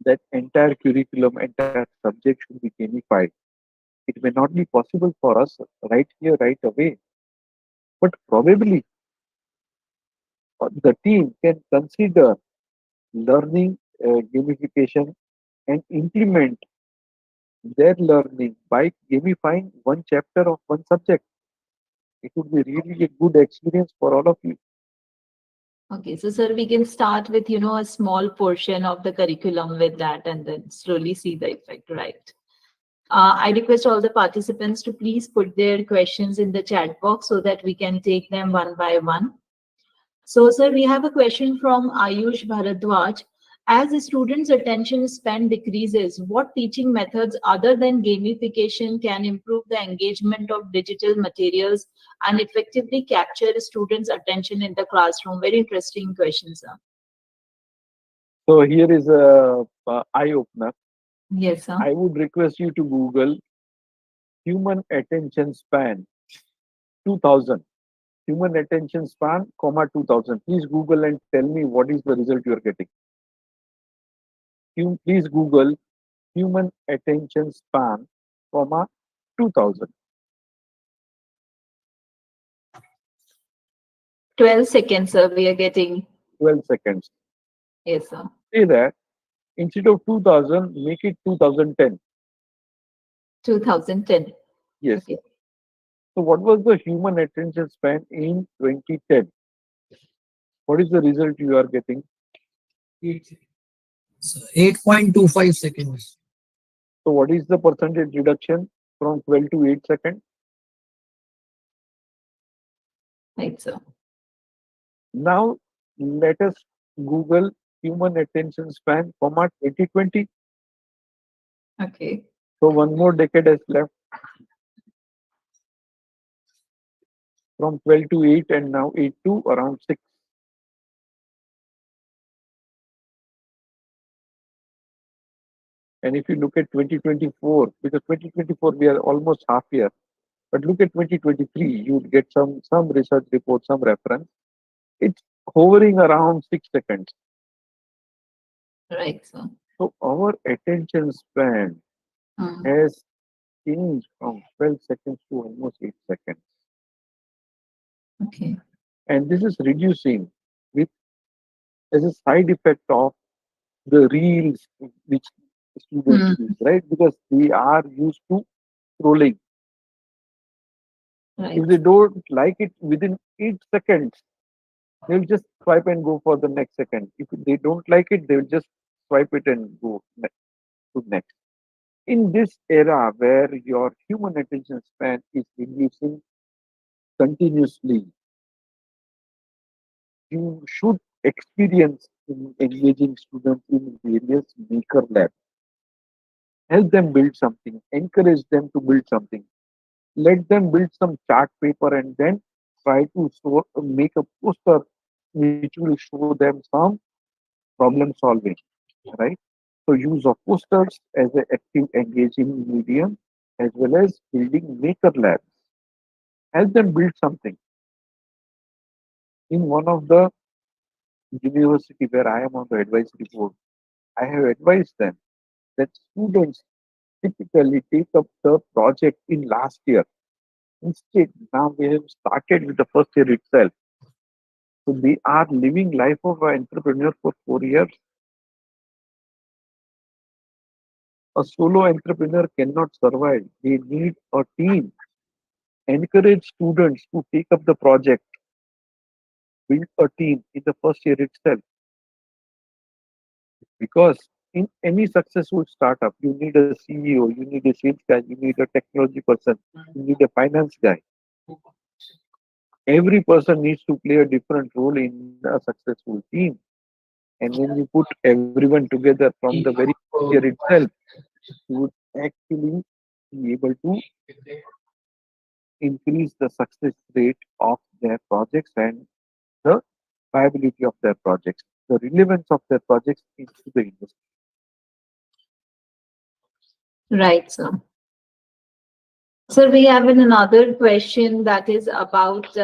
that entire curriculum, entire subject should be gamified. It may not be possible for us right here, right away, but probably the team can consider learning gamification and implement their learning by gamifying one chapter of one subject. It would be really a good experience for all of you. Okay, so sir, we can start with, a small portion of the curriculum with that and then slowly see the effect, right? I request all the participants to please put their questions in the chat box so that we can take them one by one. So, sir, we have a question from Ayush Bharadwaj. As a student's attention span decreases, what teaching methods other than gamification can improve the engagement of digital materials and effectively capture a student's attention in the classroom? Very interesting question, sir. So here is a eye opener. Yes, sir. I would request you to Google human attention span 2000. Human attention span, comma 2000. Please Google and tell me what is the result you are getting. Please Google human attention span, comma 2000. 12 seconds, sir, we are getting. 12 seconds. Yes, sir. Say that instead of 2000, make it 2010. 2010. Yes. Okay. So what was the human attention span in 2010? What is the result you are getting? 8.25 seconds. So what is the percentage reduction from 12 to 8 seconds? Right, sir. Now let us Google human attention span, comma 2020. Okay. So one more decade has left from 12 to 8 and now 8 to around 6. And if you look at 2024, because 2024 we are almost half year, but look at 2023, you would get some research report, some reference. It's hovering around 6 seconds. Right, sir. So our attention span has changed from 12 seconds to almost 8 seconds. Okay. And this is reducing with as a side effect of the reels which students use, right? Because they are used to scrolling. Right. If they don't like it within 8 seconds, they'll just swipe and go for the next second. If they don't like it, they'll just swipe it and go to next. In this era where your human attention span is reducing continuously, you should experience in engaging students in various maker labs. Help them build something, encourage them to build something. Let them build some chart paper and then try to make a poster which will show them some problem solving, right? So use of posters as an active engaging medium as well as building maker labs. Help them build something. In one of the university where I am on the advisory board, I have advised them that students typically take up the project in last year. Instead, now we have started with the first year itself. So they are living life of an entrepreneur for 4 years. A solo entrepreneur cannot survive. They need a team. Encourage students to take up the project. Build a team in the first year itself. Because in any successful startup, you need a CEO, you need a sales guy, you need a technology person, you need a finance guy. Every person needs to play a different role in a successful team. And when you put everyone together from the very year itself, you would actually be able to increase the success rate of their projects and the viability of their projects, the relevance of their projects into the industry. Right, sir. Sir, we have another question that is about,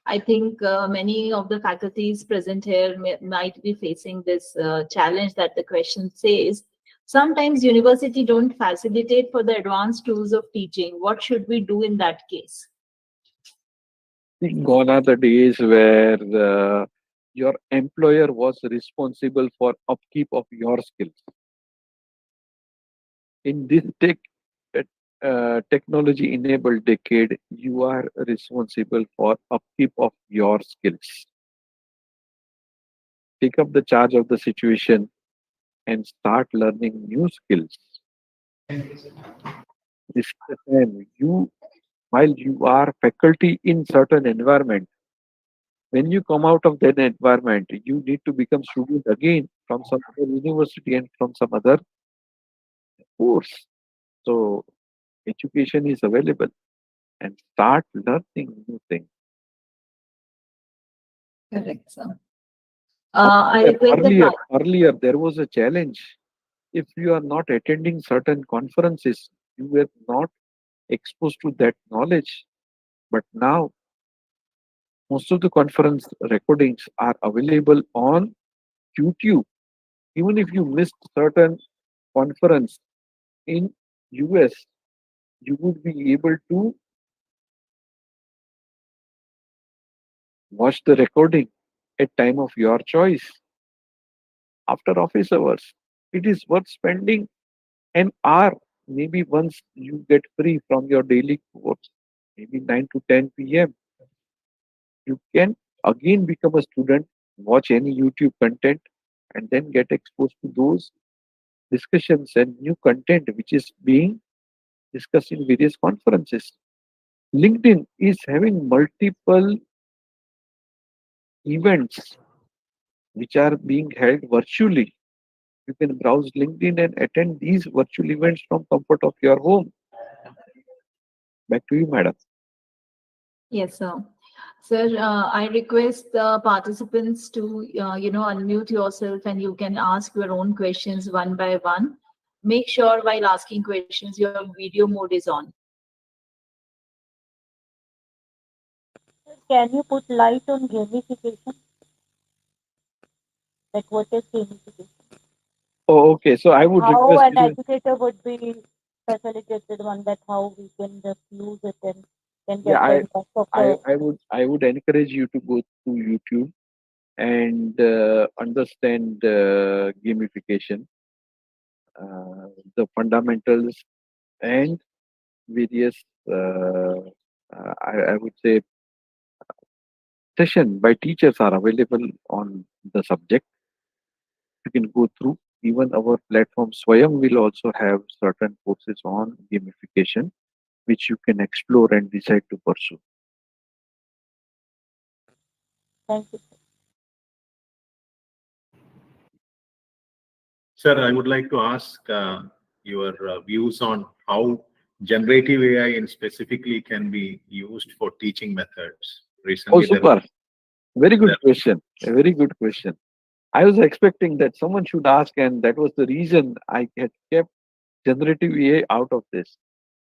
I think many of the faculties present here might be facing this challenge that the question says. Sometimes university don't facilitate for the advanced tools of teaching. What should we do in that case? Gone are the days where your employer was responsible for upkeep of your skills. In this technology-enabled decade, you are responsible for upkeep of your skills. Take up the charge of the situation and start learning new skills. This is the time while you are faculty in certain environment, when you come out of that environment, you need to become student again from some other university and from some other course. So education is available and start learning new things. Correct, sir. I request the Earlier, there was a challenge. If you are not attending certain conferences, you were not exposed to that knowledge. But now, most of the conference recordings are available on YouTube. Even if you missed certain conference in US, you would be able to watch the recording at time of your choice after office hours. It is worth spending an hour, maybe once you get free from your daily course, maybe 9 to 10 p.m. You can again become a student, watch any YouTube content, and then get exposed to those discussions and new content which is being discussed in various conferences. LinkedIn is having multiple events which are being held virtually. You can browse LinkedIn and attend these virtual events from comfort of your home. Back to you, madam. Yes, sir. Sir, I request the participants to, unmute yourself and you can ask your own questions one by one. Make sure while asking questions, your video mode is on. Can you put light on gamification? Like what is gamification? Oh, okay. So I would How request an you to, educator would be facilitated one, that how we can just use it and can yeah, get the impact of the I would encourage you to go to YouTube and understand gamification, the fundamentals and various, I would say, session by teachers are available on the subject. You can go through. Even our platform Swayam will also have certain courses on gamification, which you can explore and decide to pursue. Thank you. Sir, I would like to ask your views on how generative AI and specifically can be used for teaching methods. Oh, Recently, super. Very good question. A very good question. I was expecting that someone should ask, and that was the reason I had kept generative AI out of this.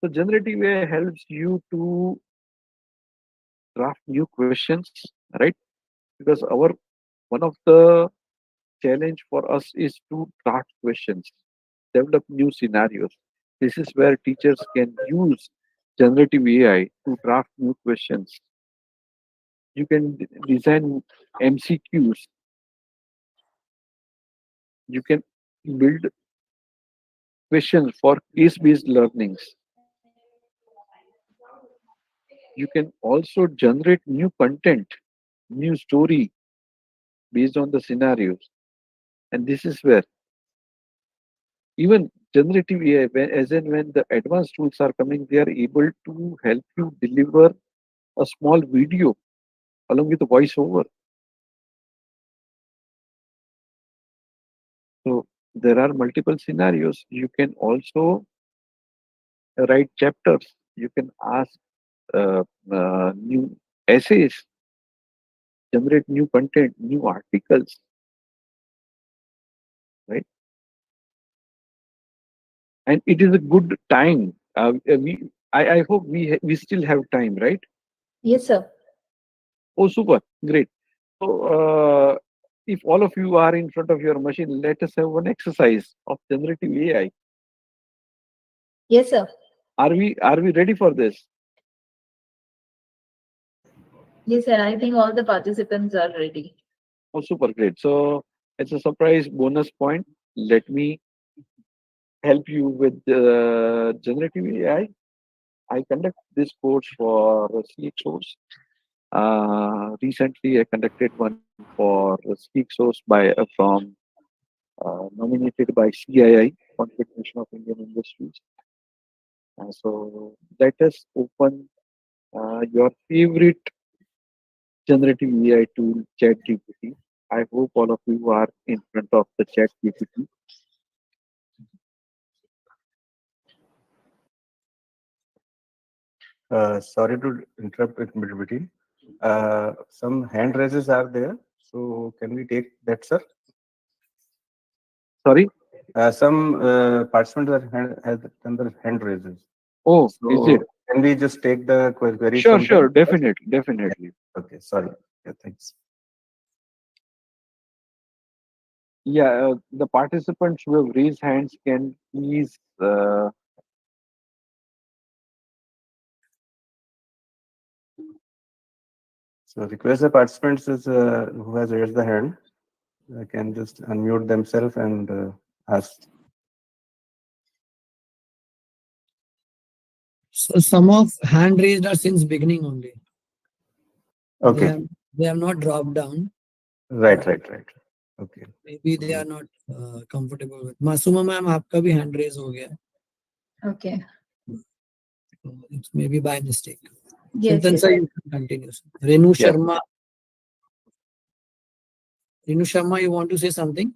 So, generative AI helps you to draft new questions, right? Because one of the challenge for us is to draft questions, develop new scenarios. This is where teachers can use generative AI to draft new questions. You can design MCQs. You can build questions for case-based learnings. You can also generate new content, new story based on the scenarios. And this is where even generative AI, as and when the advanced tools are coming, they are able to help you deliver a small video along with the voiceover. So there are multiple scenarios. You can also write chapters. You can ask new essays, generate new content, new articles, right? And it is a good time. I hope we still have time, right? Yes, sir. Oh, super, great. So, if all of you are in front of your machine, let us have one exercise of generative AI. Yes, sir. Are we ready for this? Yes, sir. I think all the participants are ready. Oh, super great. So it's a surprise bonus point. Let me help you with generative AI. I conduct this course for CXOs. Recently, I conducted one for CXOs nominated by CII, Confederation of Indian Industries. So let us open your favorite generative AI tool, ChatGPT. I hope all of you are in front of the ChatGPT. Sorry to interrupt it mid between. Some hand raises are there. So can we take that, sir? Sorry? Some participants have done the hand raises. Oh, So is it? can we just take the queries Sure, from sure, them? definitely, definitely. Okay, sorry. Yeah, thanks. Yeah, the participants who have raised hands can please So request the participants who has raised the hand can just unmute themselves and ask. So some of hand raised are since beginning only. Okay. They have not dropped down. Right. Okay. Maybe they are not comfortable with. Masuma ma'am, आपका भी hand raise हो गया. Okay. It's maybe by mistake. Yes, Chintan yes. sir, you can continue. Renu Yeah. Sharma. Renu Sharma, you want to say something?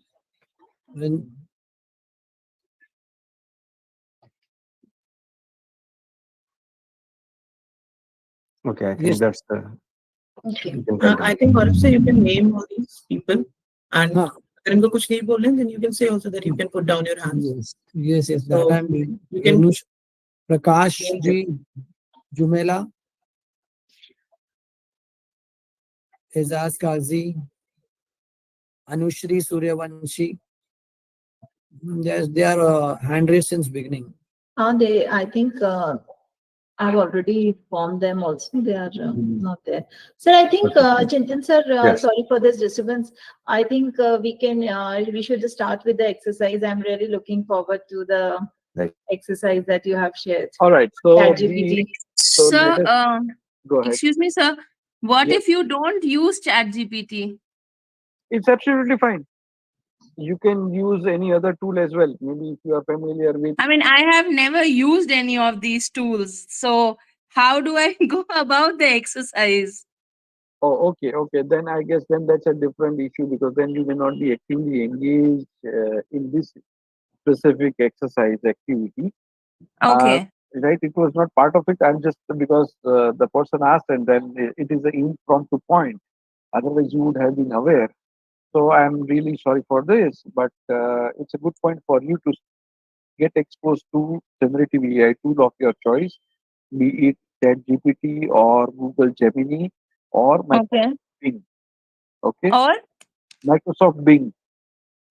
Okay, I think Yes. that's the. Okay. You can continue. I think Gaurav sir, you can name all these people, and अगर इनको कुछ नहीं बोल रहे हैं, then you can say also that you can put down your hands. Yes. So, That I'm doing. you can- Renu Prakash ji, Jumela, Ezaz Kazi, Anushri Suryavanshi. They are hand raised since beginning. I think I've already formed them also. They are not there. Sir, I think, Chintan sir, Yes. sorry for this disturbance. I think we should just start with the exercise. I'm really looking forward to the exercise that you have shared. All right. So, ChatGPT. Sir, go ahead. excuse me, sir. What Yes. if you don't use ChatGPT? It's absolutely fine. You can use any other tool as well. Maybe if you are familiar with. I mean, I have never used any of these tools. So how do I go about the exercise? Oh, okay. Then I guess then that's a different issue because then you may not be actively engaged in this specific exercise activity. Okay. Right, it was not part of it. I'm just because the person asked, and then it is an impromptu point. Otherwise, you would have been aware. So I'm really sorry for this, but it's a good point for you to get exposed to generative AI tool of your choice, be it ChatGPT or Google Gemini or Microsoft Bing. Okay. Or? Microsoft Bing.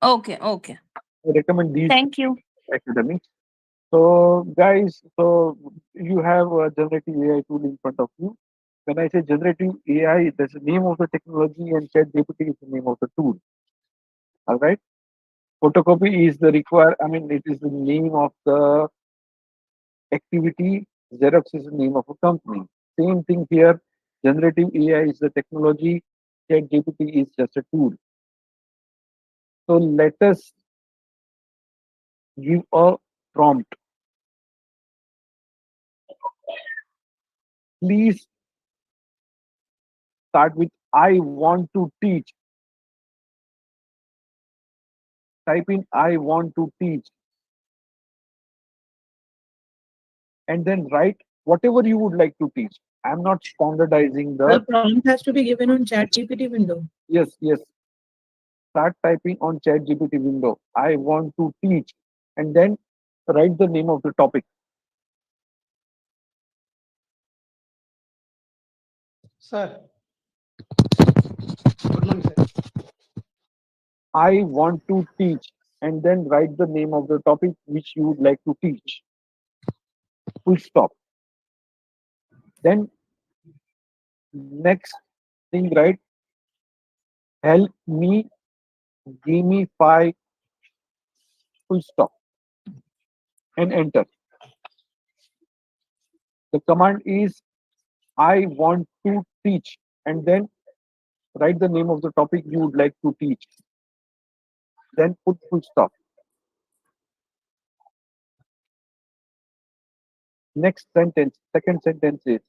Okay. I recommend these Thank you. academics. So, guys, so you have a generative AI tool in front of you. When I say generative AI, that's the name of the technology, and ChatGPT is the name of the tool. All right. Photocopy is the it is the name of the activity. Xerox is the name of a company. Same thing here. Generative AI is the technology. ChatGPT is just a tool. So let us give a prompt. Please start with I want to teach. Type in I want to teach. And then write whatever you would like to teach. I'm not standardizing The the. prompt has to be given on ChatGPT window. Yes. Start typing on ChatGPT window. I want to teach. And then write the name of the topic. Sir. Good morning, sir. I want to teach. And then write the name of the topic which you would like to teach. Full stop. Then next thing, right? Help me gamify. Full stop. and enter. The command is I want to teach, and then write the name of the topic you would like to teach. Then put full stop. Next sentence, second sentence is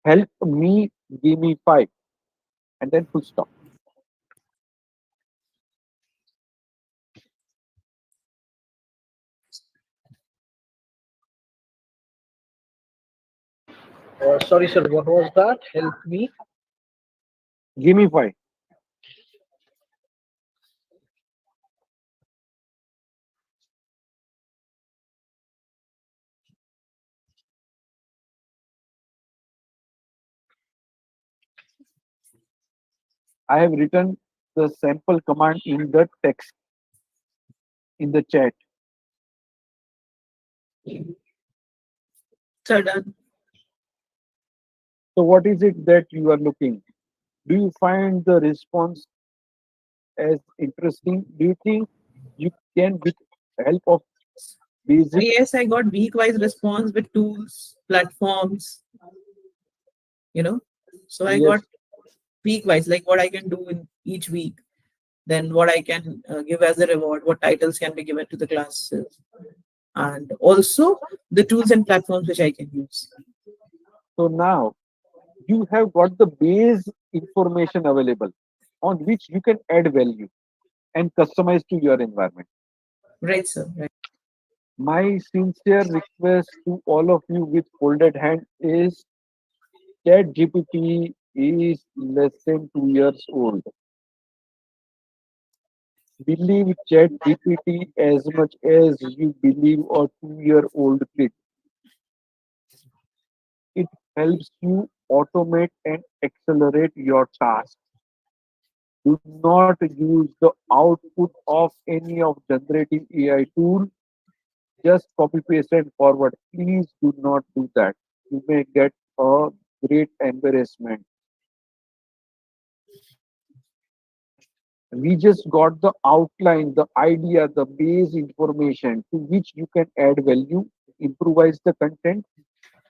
help me, give me 5, and then full stop. Sorry, sir, what was that? Help me. Give me 5. I have written the sample command in the text, in the chat. So done. So what is it that you are looking? Do you find the response as interesting? Do you think you can, with help of basic? Yes, I got week-wise response with tools, platforms, So I got week-wise, like what I can do in each week, then what I can give as a reward, what titles can be given to the classes, and also the tools and platforms which I can use. So now you have got the base information available on which you can add value and customize to your environment. Right, sir. Right. My sincere request to all of you with folded hand is ChatGPT is less than 2 years old. Believe ChatGPT as much as you believe a 2-year-old kid. It helps you automate and accelerate your tasks. Do not use the output of any of generative AI tool. Just copy paste and forward. Please do not do that. You may get a great embarrassment. We just got the outline, the idea, the base information to which you can add value, improvise the content,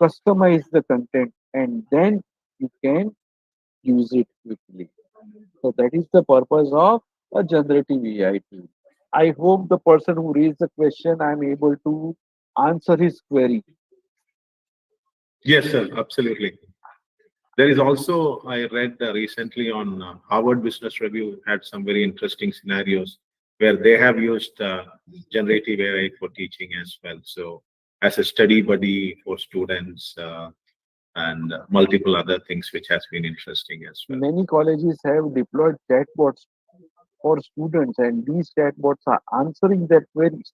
customize the content, and then you can use it quickly. So that is the purpose of a generative AI tool. I hope the person who raised the question, I'm able to answer his query. Yes, sir, absolutely. There is also, I read recently on Harvard Business Review had some very interesting scenarios where they have used generative AI for teaching as well. So as a study buddy for students and multiple other things which has been interesting as well. Many colleges have deployed chatbots for students, and these chatbots are answering their queries.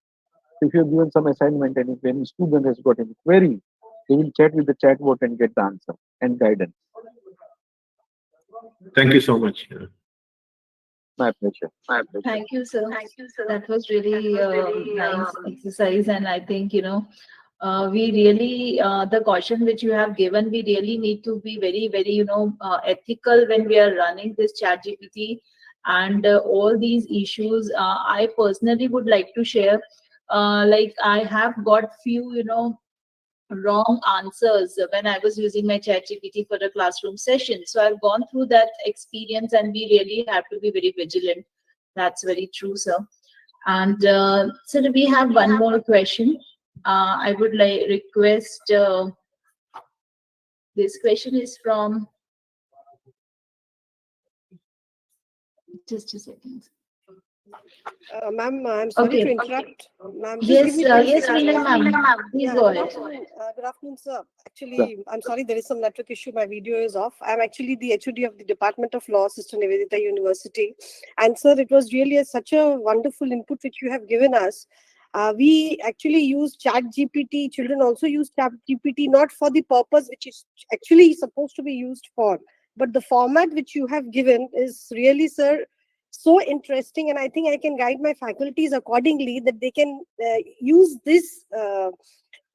If you're given some assignment and if any student has got any query, they will chat with the chatbot and get the answer and guidance. Thank you so much. My pleasure. Thank you, sir. That was really nice exercise, and I think we really the caution which you have given, we really need to be very, very ethical when we are running this chat GPT and all these issues. I personally would like to share, like I have got few wrong answers when I was using my chat GPT for a classroom session. So I've gone through that experience, and we really have to be very vigilant. That's very true, sir. And so we have one more question. I would like request. This question is from. Just a second. Ma'am, I'm sorry to interrupt. Ma'am, yes, yes, Veena ma'am. Please go ahead. Good afternoon, sir. Actually, I'm sorry, there is some network issue. My video is off. I'm actually the HOD of the Department of Law, Sister Nivedita University. And sir, it was really such a wonderful input which you have given us. We actually use chat GPT. Children also use chat GPT, not for the purpose which is actually supposed to be used for. But the format which you have given is really, sir, so interesting, and I think I can guide my faculties accordingly that they can use this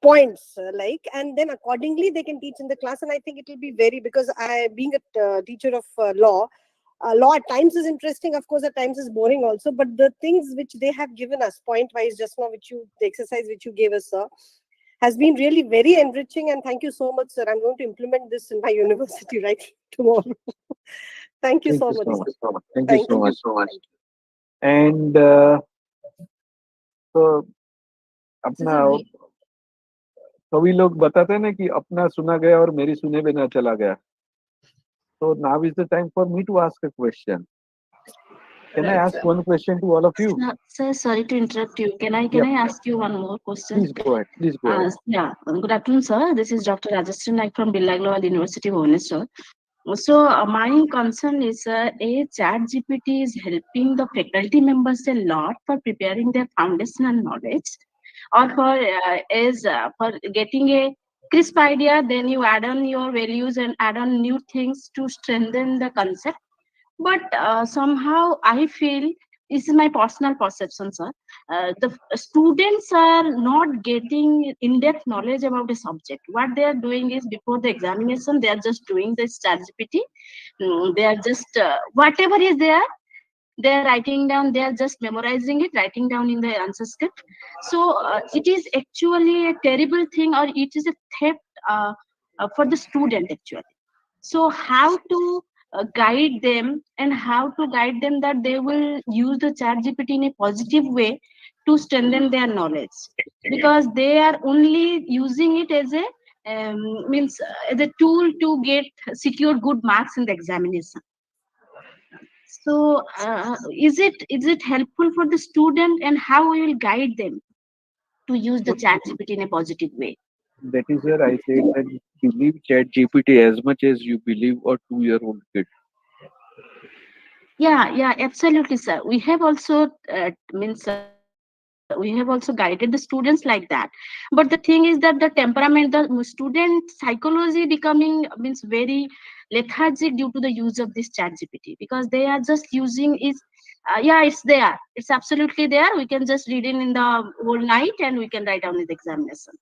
points and then accordingly they can teach in the class. And I think it will be very, because I being a teacher of law, Law at times is interesting, of course, at times is boring also, but the things which they have given us point wise just now, the exercise which you gave us, sir, has been really very enriching, and thank you so much, sir. I'm going to implement this in my university right tomorrow. Thank you so much. Thank you so much. And तो अपना सभी लोग बताते हैं ना कि अपना सुना गया और मेरी सुने बिना चला गया. So now is the time for me to ask a question. Can I ask one question to all of you? Sir, sorry to interrupt you. Can I ask you one more question? Please go ahead. Please go ahead. Yeah. Good afternoon, sir. This is Dr. Rajasthan Naik from Birla Global University, Bhubaneswar. So my concern is, chat GPT is helping the faculty members a lot for preparing their foundational knowledge, or for getting a crisp idea. Then you add on your values and add on new things to strengthen the concept. But somehow I feel, this is my personal perception, sir, the students are not getting in-depth knowledge about the subject. What they are doing is, before the examination, they are just doing this ChatGPT. They are just whatever is there, they are writing down, they are just memorizing it, writing down in the answer script. So it is actually a terrible thing, or it is a theft for the student actually. So how to guide them, and how to guide them that they will use the chat GPT in a positive way to strengthen their knowledge, because they are only using it as a as a tool to get secure good marks in the examination. So is it helpful for the student, and how we will guide them to use the chat GPT in a positive way? That is where I said that believe chat GPT as much as you believe a 2-year-old kid. Yeah, absolutely, sir. We have also we have also guided the students like that. But the thing is that the temperament, the student psychology becoming very lethargic due to the use of this chat GPT, because they are just using is it's there, it's absolutely there. We can just read it in the whole night and we can write down in the examination.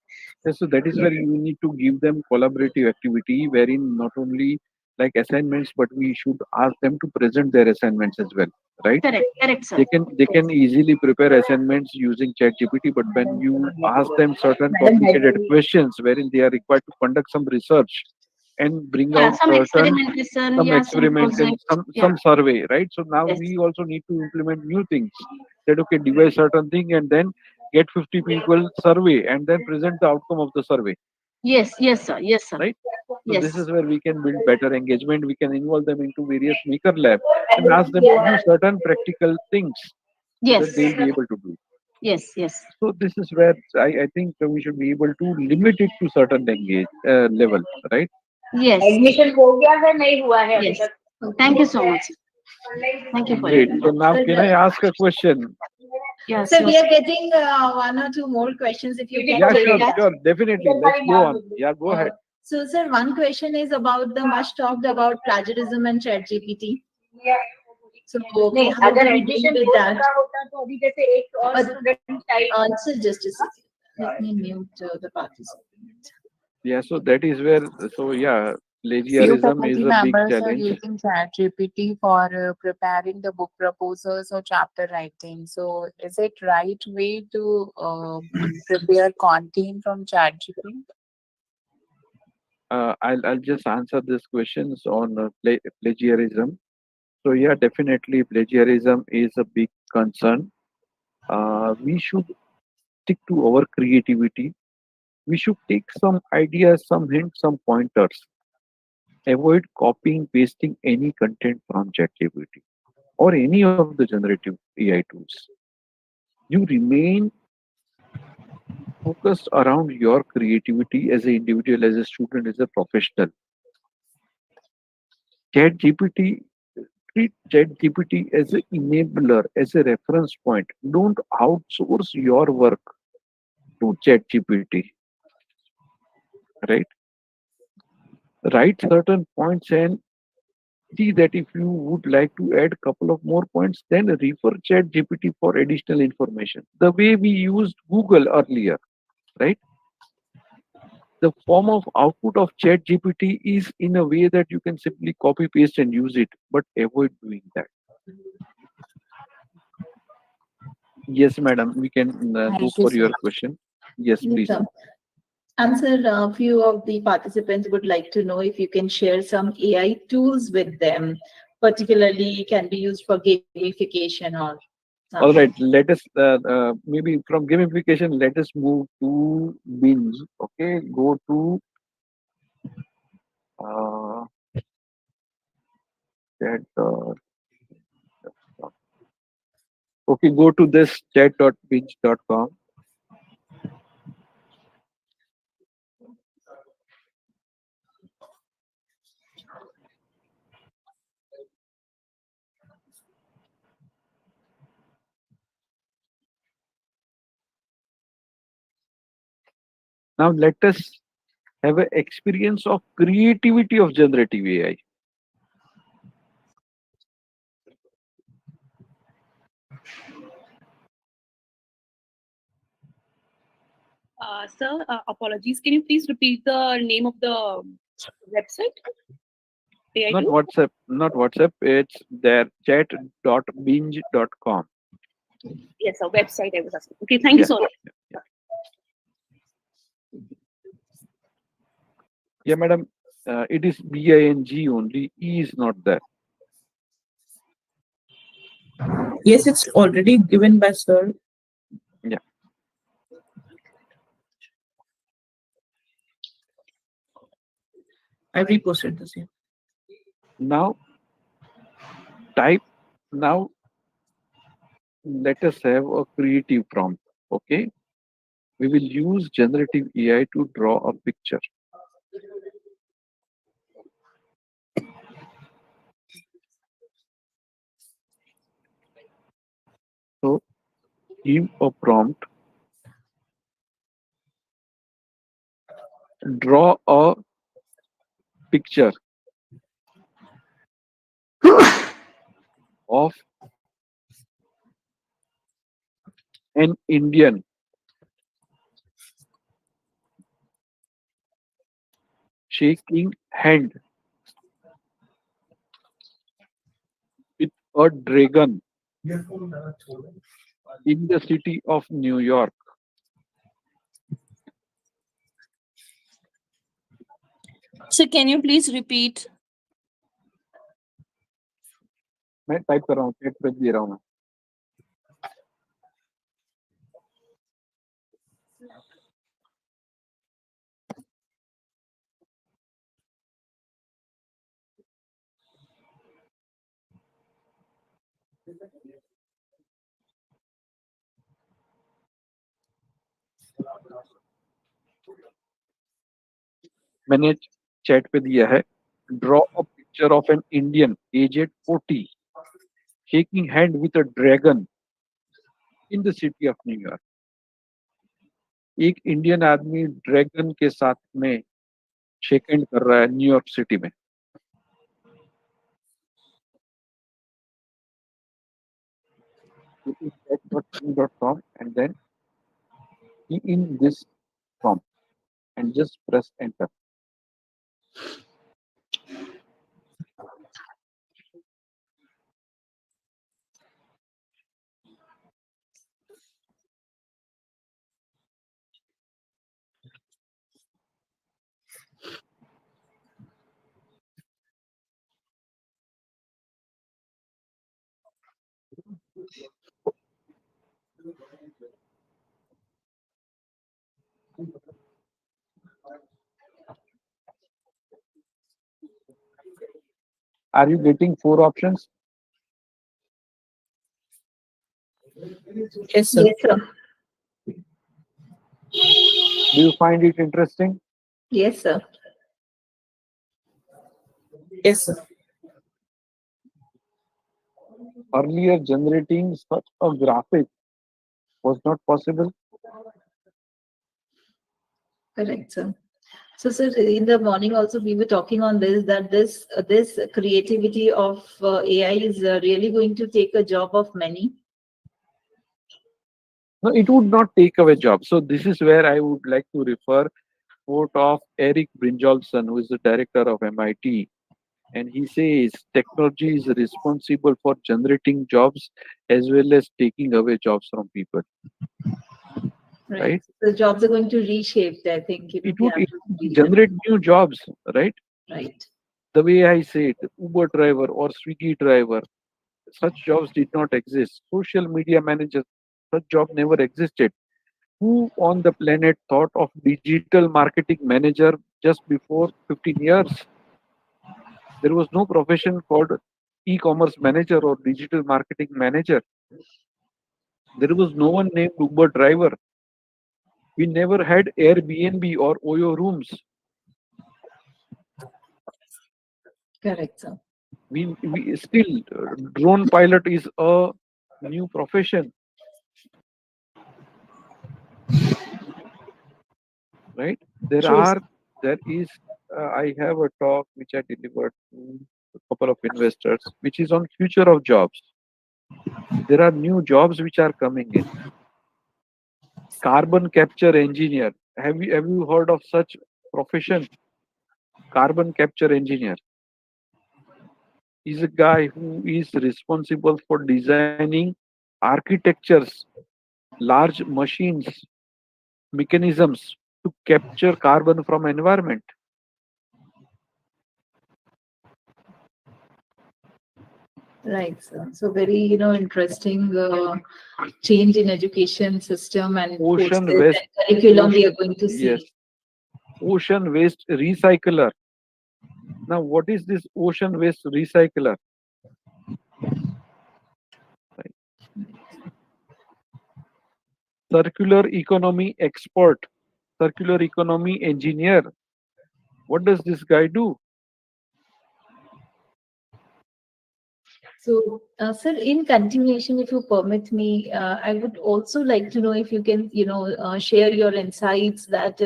Yes, so that is where you need to give them collaborative activity, wherein not only like assignments, but we should ask them to present their assignments as well, right? Correct, sir. They can easily prepare assignments using ChatGPT, but when you ask them certain complicated questions wherein they are required to conduct some research and bring out some certain experimentation, some survey, right? So now we also need to implement new things. That okay, devise certain thing and then get 50 people survey and then present the outcome of the survey. Yes, sir. Right? So Yes. this is where we can build better engagement. We can involve them into various maker lab and ask them to do certain practical things so that they'll be able to do. Yes. So this is where I think we should be able to limit it to certain level, right? Yes. Admission हो गया है नहीं हुआ है अभी Yes. तक. Thank you so much. Thank you for Great. your So now can I ask a question? Yes. So we are getting one or two more questions if you can take that. Sure, definitely. Let's go on. Yeah, go ahead. So, sir, one question is about the much talked about plagiarism and ChatGPT. So, नहीं, how do अगर we deal admission with हो that? रहा होता तो अभी जैसे एक और student type. Sir, just a second. Let me mute the participant. Yeah, so that is where, so yeah, Few plagiarism is faculty a big members are challenge. using ChatGPT for preparing the book proposals or chapter writing. So, is it right way to prepare content from ChatGPT? I'll just answer these questions on plagiarism. So yeah, definitely plagiarism is a big concern. We should stick to our creativity. We should take some ideas, some hints, some pointers. Avoid copying, pasting any content from ChatGPT or any of the generative AI tools. You remain focused around your creativity as an individual, as a student, as a professional. ChatGPT, treat ChatGPT as an enabler, as a reference point. Don't outsource your work to ChatGPT. Right? Write certain points and see that if you would like to add a couple of more points, then refer ChatGPT for additional information. The way we used Google earlier, right? the form of output of chat GPT is in a way that you can simply copy paste and use it, but avoid doing that. Yes, madam, we can go Thank you, for sir. your question. Yes, Yes, please. sir. And sir, a few of the participants would like to know if you can share some AI tools with them, particularly can be used for gamification or All something. right, let us maybe from gamification, let us move to binge. Okay, go to chat. Okay, go to this chat.binge.com. Now let us have an experience of creativity of generative AI. Sir, apologies. Can you please repeat the name of the website? AI Not tool? WhatsApp, not WhatsApp. It's their chat.binge.com. Yes, sir. Website I was asking. Okay, thank you Yeah. so much. Yeah, madam. It is BING only. E is not there. Yes, it's already given by sir. Yeah. I reposted the same. Now type. Now let us have a creative prompt. Okay. We will use generative AI to draw a picture. So give a prompt. Draw a picture of an Indian shaking hand with a dragon in the city of New York. So can you please repeat? मैं type कर रहा हूँ, chat पे दे रहा हूँ मैं. मैंने chat पे दिया है. Draw a picture of an Indian aged 40 shaking hand with a dragon in the city of New York. एक इंडियन आदमी ड्रैगन के साथ में शेक हैंड कर रहा है न्यूयॉर्क सिटी में. chat.com and then key in this prompt and just press enter. Are you getting 4 options? Yes, sir. Yes, sir. Do you find it interesting? Yes, sir. Yes, sir. Earlier, generating such a graphic was not possible. Correct, sir. So, sir, in the morning also we were talking on this, that this creativity of AI is really going to take a job of many. No, it would not take away jobs. So this is where I would like to refer quote of Eric Brynjolfsson, who is the director of MIT, and he says technology is responsible for generating jobs as well as taking away jobs from people. Right? The jobs are going to reshape, I think. It would generate new jobs, right? Right. The way I said, Uber driver or Swiggy driver, such jobs did not exist. Social media managers, such job never existed. Who on the planet thought of digital marketing manager just before 15 years? There was no profession called e-commerce manager or digital marketing manager. There was no one named Uber driver. We never had Airbnb or Oyo rooms. Correct, sir. We still, drone pilot is a new profession. Right? There is, I have a talk which I delivered to a couple of investors, which is on future of jobs. There are new jobs which are coming in. Carbon capture engineer. Have you heard of such profession? Carbon capture engineer is a guy who is responsible for designing architectures, large machines, mechanisms to capture carbon from environment. Right, sir. So very, interesting change in education system and Ocean courses waste and curriculum we are going to see. Yes. Ocean waste recycler. Now, what is this ocean waste recycler? Right. Circular economy expert, circular economy engineer. What does this guy do? So, sir, in continuation, if you permit me, I would also like to know if you can, share your insights that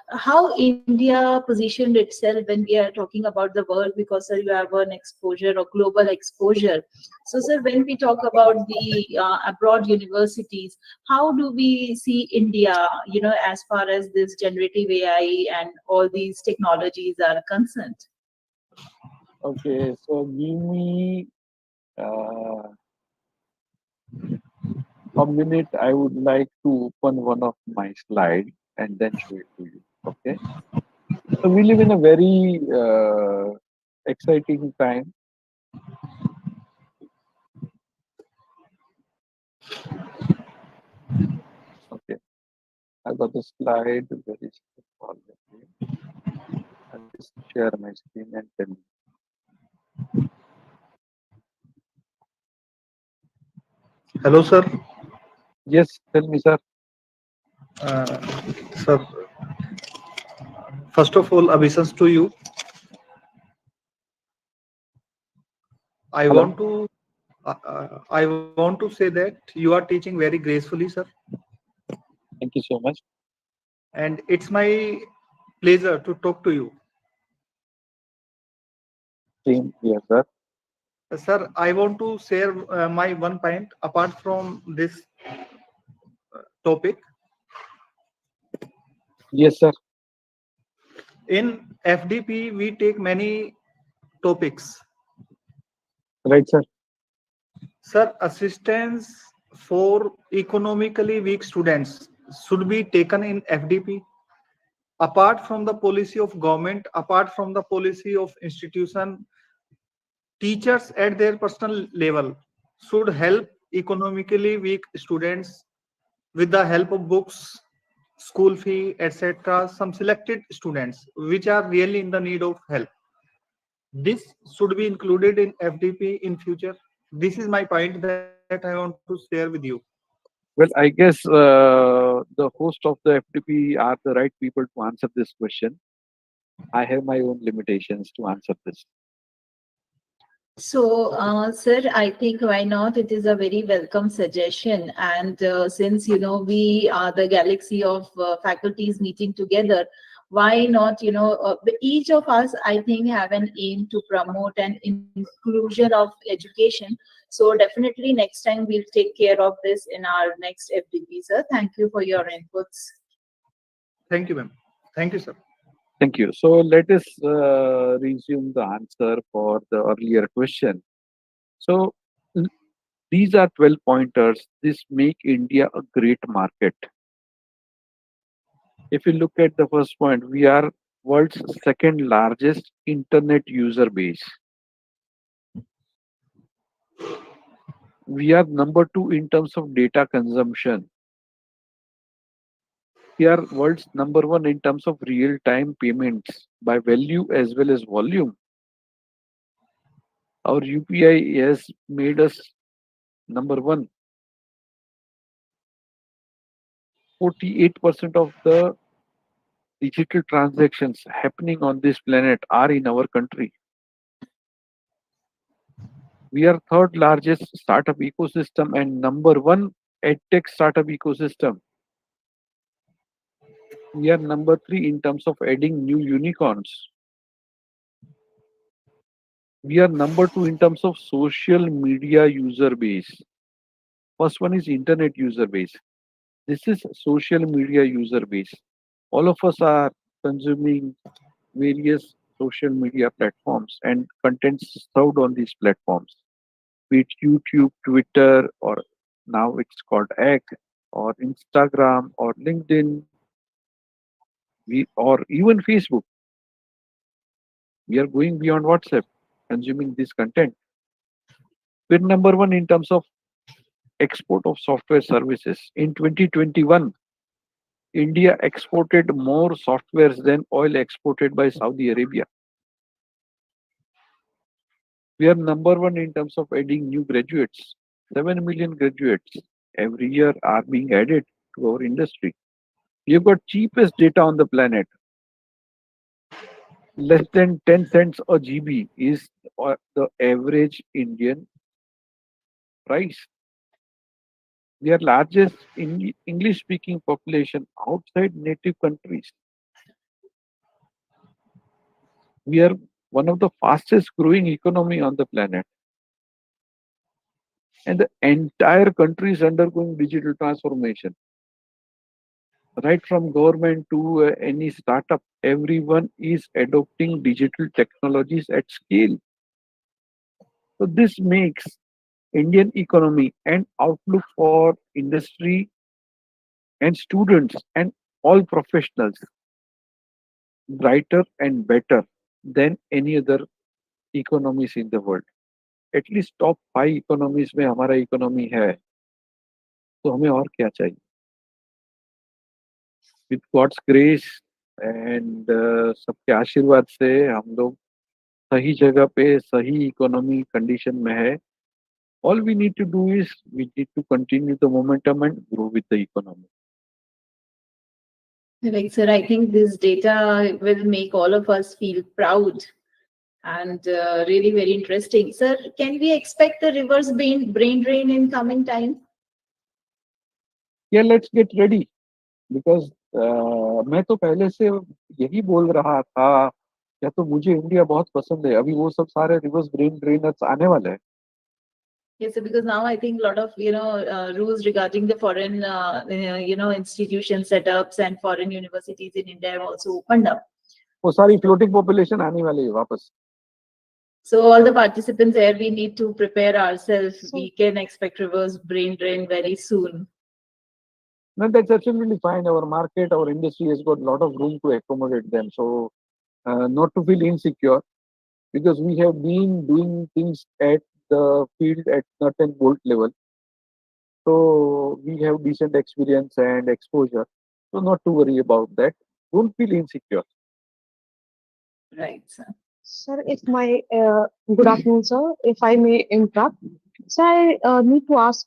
how India positioned itself when we are talking about the world, because sir, you have an exposure or global exposure. So, sir, when we talk about the abroad universities, how do we see India, as far as this generative AI and all these technologies are concerned? Okay, so give me a minute. I would like to open one of my slides and then show it to you. Okay. So we live in a very exciting time. Okay. I got the slide. Where is it? I'll just share my screen and tell you. Hello, sir. Yes, tell me, sir. Sir, first of all, obeisance to you. I want to say that you are teaching very gracefully, sir. Thank you so much. And it's my pleasure to talk to you. Same here, sir. Sir, I want to share my one point apart from this topic. Yes, sir. In FDP, we take many topics. Right, sir. Sir, assistance for economically weak students should be taken in FDP. Apart from the policy of government, apart from the policy of institution, teachers at their personal level should help economically weak students with the help of books, school fee, etc. Some selected students which are really in the need of help. This should be included in FDP in future. This is my point that I want to share with you. Well, I guess the host of the FDP are the right people to answer this question. I have my own limitations to answer this. So, sir, I think why not? It is a very welcome suggestion. And since, we are the galaxy of faculties meeting together, why not, each of us, I think, have an aim to promote an inclusion of education. So definitely next time we'll take care of this in our next FDP, sir. Thank you for your inputs. Thank you, ma'am. Thank you, sir. Thank you. So let us resume the answer for the earlier question. So l- these are 12 pointers. This make India a great market. If you look at the first point, we are world's second largest internet user base. We are number 2 in terms of data consumption. We are world's number 1 in terms of real-time payments by value as well as volume. Our UPI has made us number 1. 48% of the digital transactions happening on this planet are in our country. We are third largest startup ecosystem and number 1 edtech startup ecosystem. We are number 3 in terms of adding new unicorns. We are number 2 in terms of social media user base. First one is internet user base. This is social media user base. All of us are consuming various social media platforms and contents served on these platforms, be it YouTube, Twitter, or now it's called X, or Instagram, or LinkedIn, or even Facebook. We are going beyond WhatsApp, consuming this content. We're number 1 in terms of export of software services. In 2021, India exported more softwares than oil exported by Saudi Arabia. We are number 1 in terms of adding new graduates. 7 million graduates every year are being added to our industry. You've got cheapest data on the planet. Less than 10 cents a GB is the average Indian price. We are largest in English-speaking population outside native countries. We are one of the fastest growing economy on the planet. And the entire country is undergoing digital transformation. Right from government to any startup, everyone is adopting digital technologies at scale. So this makes Indian economy and outlook for industry and students and all professionals brighter and better than any other economies in the world. At least top 5 economies में हमारा economy है, तो हमें और क्या चाहिए? With God's grace and सबके आशीर्वाद से हम लोग सही जगह पे सही economy condition में है. All we need to do is we need to continue the momentum and grow with the economy. Right, sir. I think this data will make all of us feel proud and really very interesting. Sir, can we expect the reverse brain drain in coming time? Yeah, let's get ready because मैं तो पहले से यही बोल रहा था या तो मुझे इंडिया बहुत पसंद है. अभी वो सब सारे रिवर्स ब्रेन ड्रेनर्स आने वाले हैं. Yes, sir, because now I think a lot of rules regarding the foreign institution setups and foreign universities in India have also opened up. वो सारी फ्लोटिंग पॉपुलेशन आने वाली है वापस. So all the participants here, we need to prepare ourselves. We can expect reverse brain drain very soon. No, that's absolutely fine. Our market, our industry has got a lot of room to accommodate them. So not to feel insecure because we have been doing things at the field at nut and bolt level. So we have decent experience and exposure. So not to worry about that. Don't feel insecure. Right, sir. Sir, if my good afternoon, sir. If I may interrupt, so I need to ask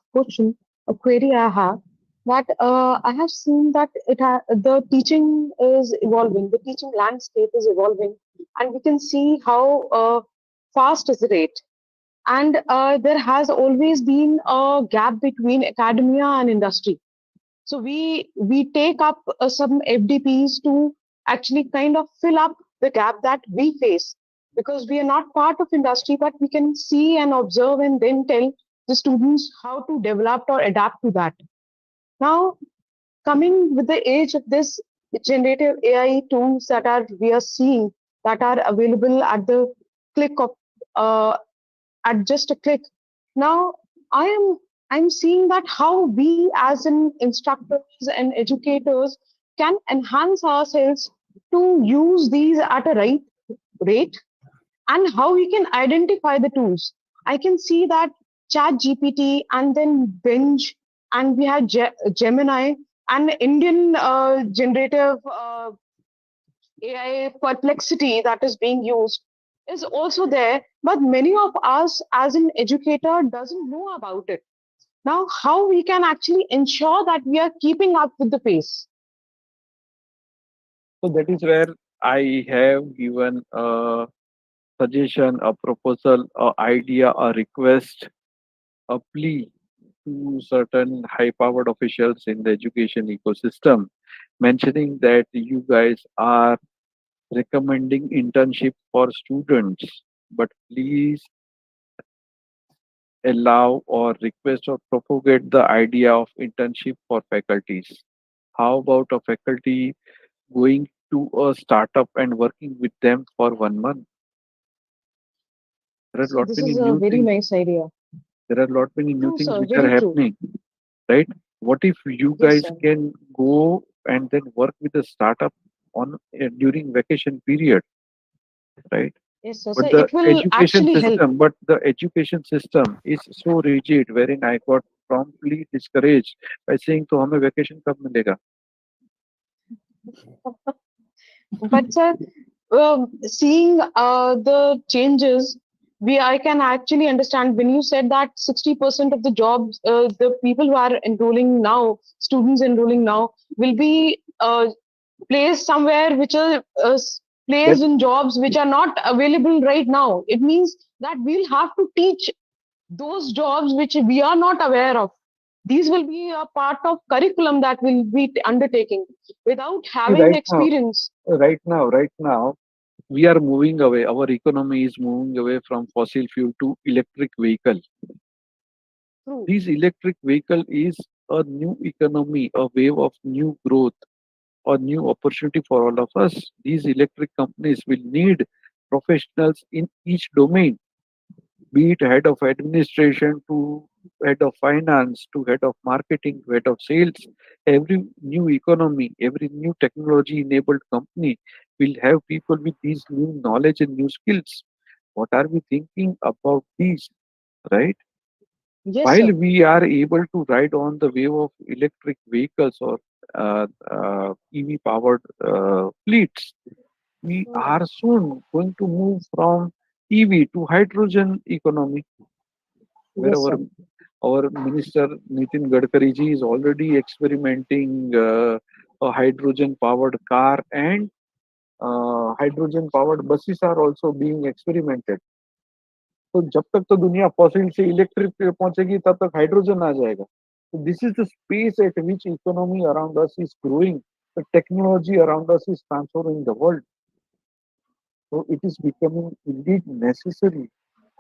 a query I have that I have seen that the teaching is evolving, the teaching landscape is evolving, and we can see how fast is the rate. And there has always been a gap between academia and industry. So we take up some FDPs to actually kind of fill up the gap that we face because we are not part of industry, but we can see and observe and then tell the students how to develop or adapt to that. Now, coming with the age of this generative AI tools that are we are seeing that are available at the click of at just a click. Now I'm seeing that how we as in instructors and educators can enhance ourselves to use these at a right rate and how we can identify the tools. I can see that Chat GPT and then Binge, and we have Gemini and Indian generative AI perplexity that is being used is also there, but many of us as an educator doesn't know about it. Now, how we can actually ensure that we are keeping up with the pace? So that is where I have given a suggestion, a proposal, a idea, a request, a plea to certain high-powered officials in the education ecosystem, mentioning that you guys are recommending internship for students, but please allow or request or propagate the idea of internship for faculties. How about a faculty going to a startup and working with them for 1 month? There are So lot this many is a new very things. nice idea. There are lot many new True, things sir. which are Very true. happening, right? What if you Yes, guys sir. can go and then work with a startup on during vacation period, right? Yes, sir. So But the it will education actually help. system, is so rigid, wherein I got promptly discouraged by saying, "तो हमें vacation कब मिलेगा?" But sir, seeing the changes, we I can actually understand when you said that 60% of the jobs, the people who are enrolling now, students enrolling now, will be placed somewhere which are That placed in jobs which are not available right now. It means that we'll have to teach those jobs which we are not aware of. These will be a part of curriculum that will be undertaking without see, having experience. right now, we are moving away. Our economy is moving away from fossil fuel to electric vehicle. True. This electric vehicle is a new economy, a wave of new growth, a new opportunity for all of us. These electric companies will need professionals in each domain, be it head of administration to head of finance to head of marketing to head of sales. Every new economy, every new technology enabled company will have people with these new knowledge and new skills. What are we thinking about these, right? Yes, While sir. we are able to ride on the wave of electric vehicles or EV powered fleets, we are soon going to move from EV to hydrogen economy, where Yes, sir. our minister Nitin Gadkari ji is already experimenting a hydrogen powered car, and hydrogen powered buses are also being experimented. तो जब तक तो दुनिया fossil से electric पे पहुंचेगी तब तक हाइड्रोजन आ जाएगा. So this is the space at which economy around us is growing. The technology around us is transforming the world. So it is becoming indeed necessary,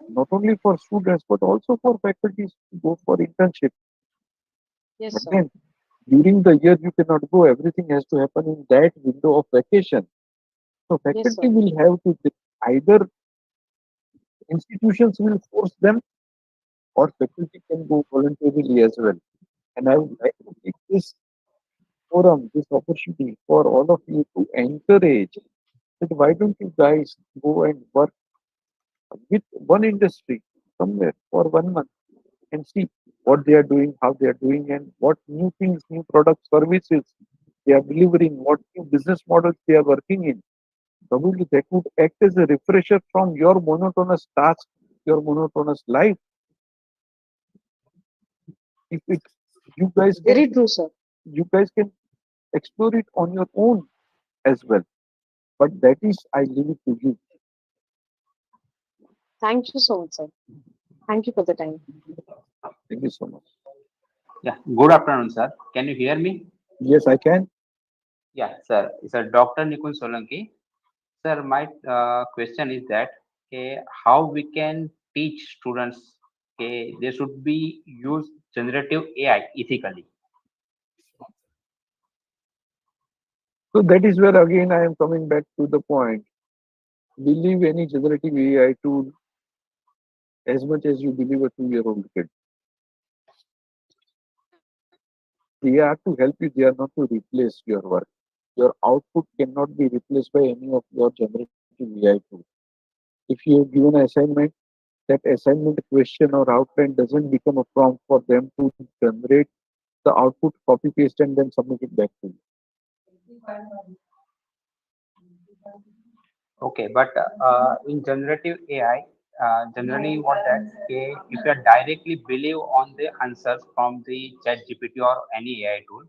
not only for students, but also for faculties to go for internship. Yes, But sir. then during the year you cannot go. Everything has to happen in that window of vacation. So Yes, faculty sir. will have to either institutions will force them or faculty can go voluntarily as well. And I would like to take this forum, this opportunity for all of you to encourage that why don't you guys go and work with one industry somewhere for 1 month and see what they are doing, how they are doing, and what new things, new products, services they are delivering, what new business models they are working in. Probably that would act as a refresher from your monotonous task, your monotonous life. If it, you guys can, Very true, sir. you guys can explore it on your own as well. But that is, I leave it to you. Thank you so much, sir. Thank you for the time. Thank you so much. Yeah, good afternoon, sir. Can you hear me? Yes, I can. Yeah, sir. It's a Dr. Nikun Solanki. Sir, my question is that how we can teach students they should be use generative AI ethically. So that is where again I am coming back to the point. Believe any generative AI tool as much as you believe a 2-year-old kid. They are to help you, they are not to replace your work. Your output cannot be replaced by any of your generative AI tools. If you have given an assignment, that assignment question or outline doesn't become a prompt for them to generate the output, copy paste, and then submit it back to you. Okay, but in generative AI, generally what that okay, if you are directly believe on the answers from the chat GPT or any AI tool,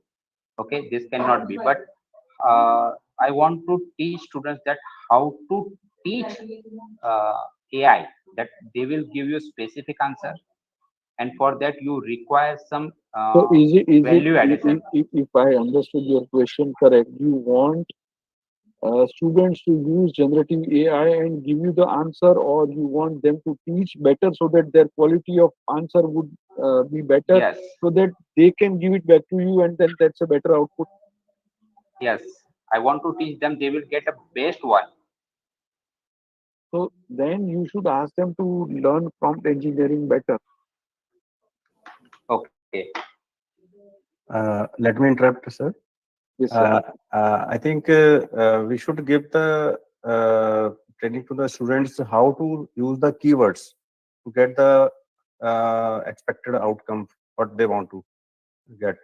okay, this cannot be. But I want to teach students that how to teach AI, that they will give you specific answer, and for that you require some So value addition. if I understood your question correct, you want students to use generative AI and give you the answer, or you want them to teach better so that their quality of answer would be better, Yes. so that they can give it back to you, and then that's a better output. Yes, I want to teach them. They will get a best one. So then you should ask them to learn prompt engineering better. Okay. Let me interrupt, sir. Yes, sir. I think we should give the training to the students how to use the keywords to get the expected outcome, what they want to get.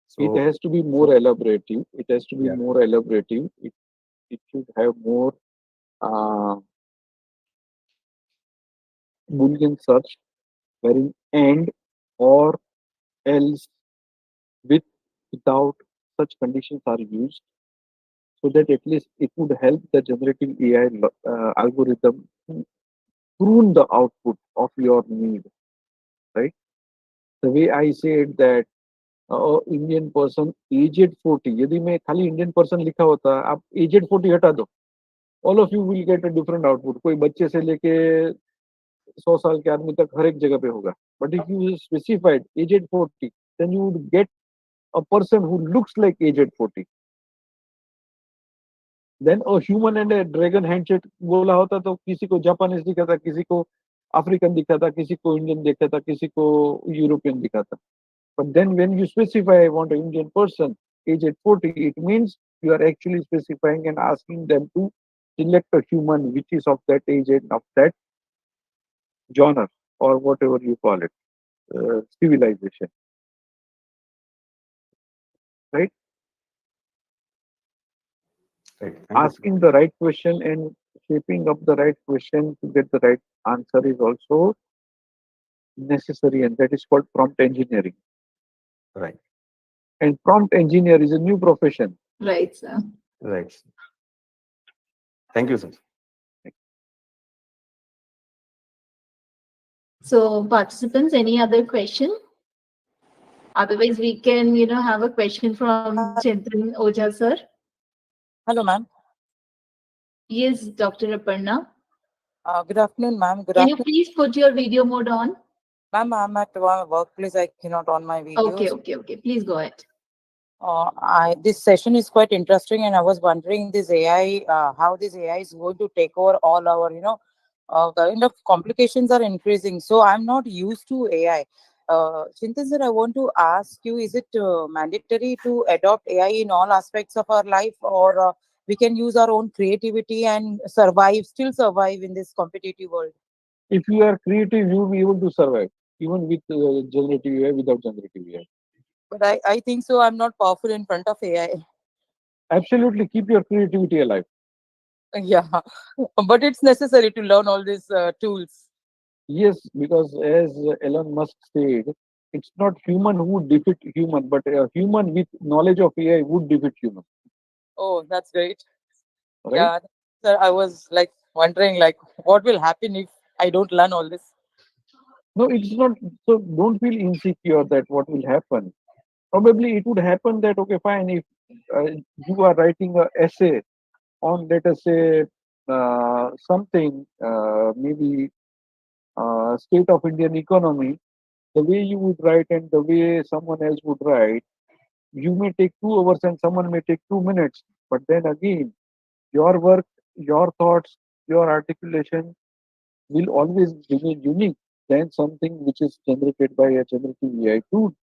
So It has to be more elaborative. It has to be yeah. more elaborative. It should have more Boolean search, wherein and, or, else, with, without, such conditions are used, so that at least it would help the generative AI algorithm to prune the output of your need, right? The way I said that Indian person aged 40, यदि मैं खाली Indian person लिखा होता, आप aged 40 हटा दो, all of you will get a different output. कोई बच्चे से लेके 100 साल के आदमी तक हर एक जगह पे होगा. But if you specified aged 40, then you would get a person who looks like aged 40. Then a human and a dragon handshake बोला होता तो किसी को जापानीज दिखा था, किसी को अफ्रीकन दिखा था, किसी को इंडियन दिखा था, किसी को यूरोपियन दिखा था. But then when you specify I want an Indian person aged 40, it means you are actually specifying and asking them to select a human which is of that age and of that genre, or whatever you call it, civilization, right? Right. Asking the right question and shaping up the right question to get the right answer is also necessary, and that is called prompt engineering. Right. And prompt engineer is a new profession. Right, sir. Right. Thank you, sir. So participants, any other question? Otherwise, we can, have a question from Chintan Oja, sir. Hello, ma'am. Yes, Dr. Aparna. Good afternoon, ma'am. Good Can you afternoon. please put your video mode on? Ma'am, I'm at workplace. I cannot on my videos. Okay. Please go ahead. This session is quite interesting, and I was wondering this AI, how this AI is going to take over all our, kind of complications are increasing. So I'm not used to AI. Chintan sir, I want to ask you: is it mandatory to adopt AI in all aspects of our life, or we can use our own creativity and still survive in this competitive world? If you are creative, you will be able to survive, even with generative AI, without generative AI. But I think so. I'm not powerful in front of AI. Absolutely, keep your creativity alive. Yeah, but it's necessary to learn all these tools. Yes, because as Elon Musk said, it's not human who would defeat human, but a human with knowledge of AI would defeat human. Oh, that's great. Right? Yeah, sir, I was like wondering, like, what will happen if I don't learn all this? No, it's not. So don't feel insecure that what will happen. Probably it would happen that, okay, fine, if you are writing an essay on, let us say, something, maybe state of Indian economy, the way you would write and the way someone else would write, you may take 2 hours and someone may take 2 minutes. But then again, your work, your thoughts, your articulation will always remain unique than something which is generated by a generative AI tool.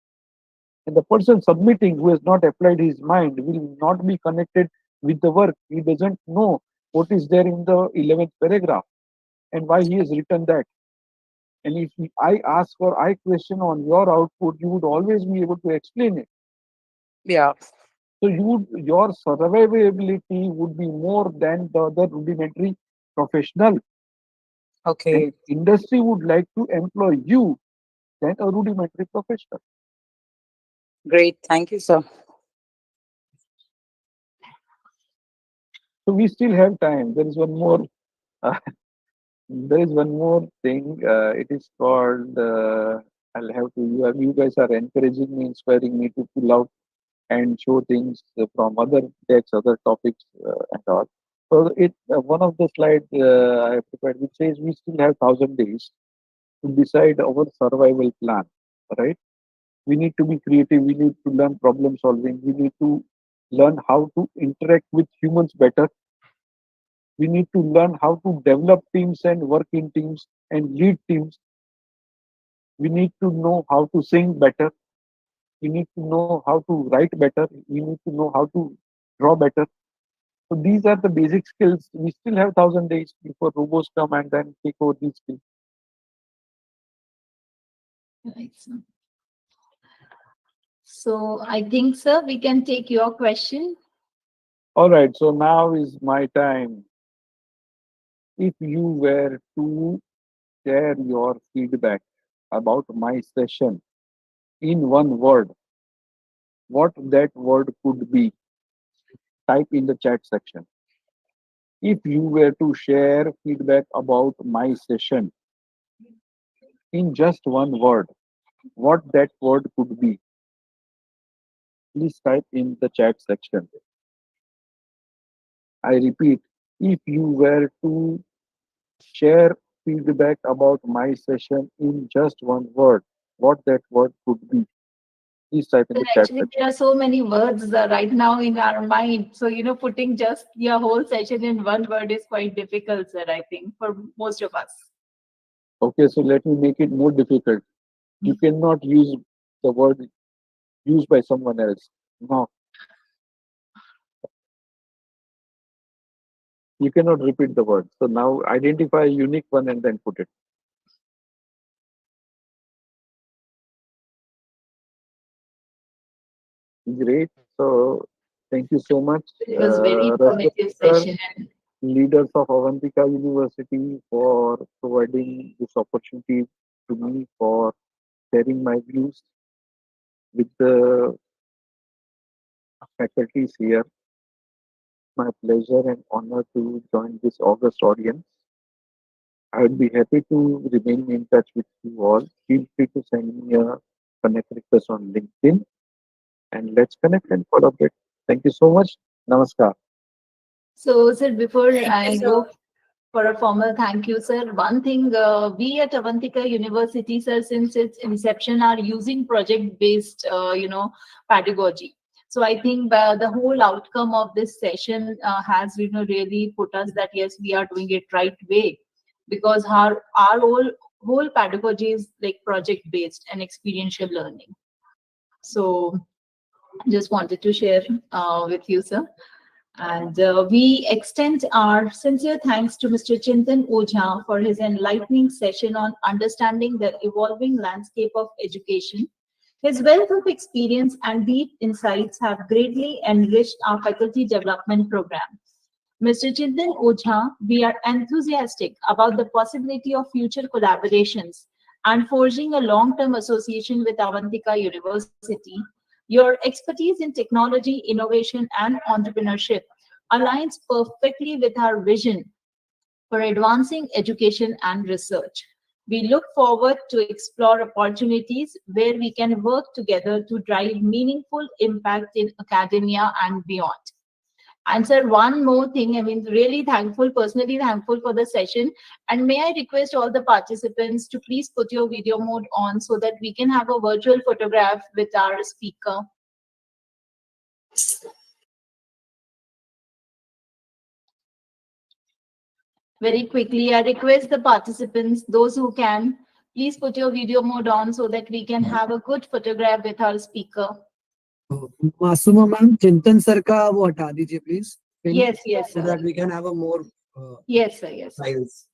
And the person submitting who has not applied his mind will not be connected with the work. He doesn't know what is there in the 11th paragraph and why he has written that. And if I ask or I question on your output, you would always be able to explain it. Yeah. So your survivability would be more than the other rudimentary professional. Okay. And industry would like to employ you than a rudimentary professional. Great. Thank you, sir. So we still have time. There is one more. There is one more thing. It is called. I'll have to. You guys are encouraging me, inspiring me to pull out and show things from other texts, other topics, and all. So it one of the slides I have prepared, which says we still have 1,000 days to decide our survival plan. Right? We need to be creative. We need to learn problem solving. We need to learn how to interact with humans better. We need to learn how to develop teams and work in teams and lead teams. We need to know how to sing better. We need to know how to write better. We need to know how to draw better. So these are the basic skills. We still have 1,000 days before robots come and then take over these skills. Right, sir. So I think, sir, we can take your question. All right. So now is my time. If you were to share your feedback about my session in one word, what that word could be, type in the chat section. If you were to share feedback about my session in just one word, what that word could be, please type in the chat section. I repeat, if you were to share feedback about my session in just one word, what that word could be, please type in But the chat actually, section. there are so many words right now in our mind. So, putting just your whole session in one word is quite difficult, sir, I think, for most of us. Okay, so let me make it more difficult. You cannot use the word used by someone else. No. You cannot repeat the word. So now identify a unique one and then put it. Great. So thank you so much, It was very Rashmi informative sir, session. leaders of Avantika University, for providing this opportunity to me for sharing my views with the faculties here. My pleasure and honor to join this August audience. I would be happy to remain in touch with you all. Feel free to send me a connect request on LinkedIn and let's connect and collaborate. Thank you so much. Namaskar. So, sir, before Thank you, I sir. go for a formal thank you, sir, one thing we at Avantika University, sir, since its inception, are using project-based, pedagogy. So I think the whole outcome of this session has, really put us that yes, we are doing it right way, because our whole pedagogy is like project-based and experiential learning. So just wanted to share with you, sir. And we extend our sincere thanks to Mr. Chintan Ojha for his enlightening session on understanding the evolving landscape of education. His wealth of experience and deep insights have greatly enriched our faculty development program. Mr. Chintan Ojha, we are enthusiastic about the possibility of future collaborations and forging a long-term association with Avantika University. Your expertise in technology, innovation, and entrepreneurship aligns perfectly with our vision for advancing education and research. We look forward to explore opportunities where we can work together to drive meaningful impact in academia and beyond. And sir, one more thing, really thankful, personally thankful for the session. And may I request all the participants to please put your video mode on so that we can have a virtual photograph with our speaker. Very quickly, I request the participants, those who can, please put your video mode on so that we can have a good photograph with our speaker. Masuma ma'am चिंतन sir का वो हटा दीजिए please. Yes, yes, so sir. that we can have a more Yes, sir. Yes, sir. files.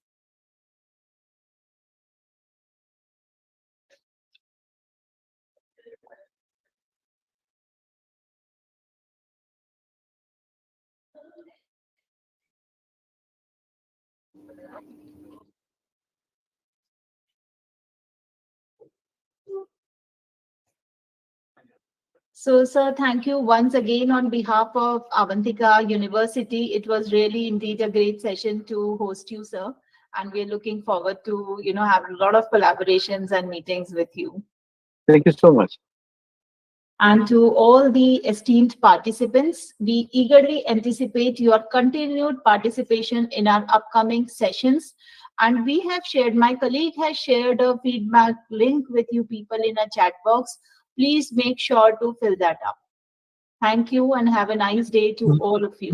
So, sir, thank you once again on behalf of Avantika University. It was really indeed a great session to host you, sir. And we're looking forward to, have a lot of collaborations and meetings with you. Thank you so much. And to all the esteemed participants, we eagerly anticipate your continued participation in our upcoming sessions. And we have shared, my colleague has shared a feedback link with you people in a chat box. Please make sure to fill that up. Thank you and have a nice day to all of you.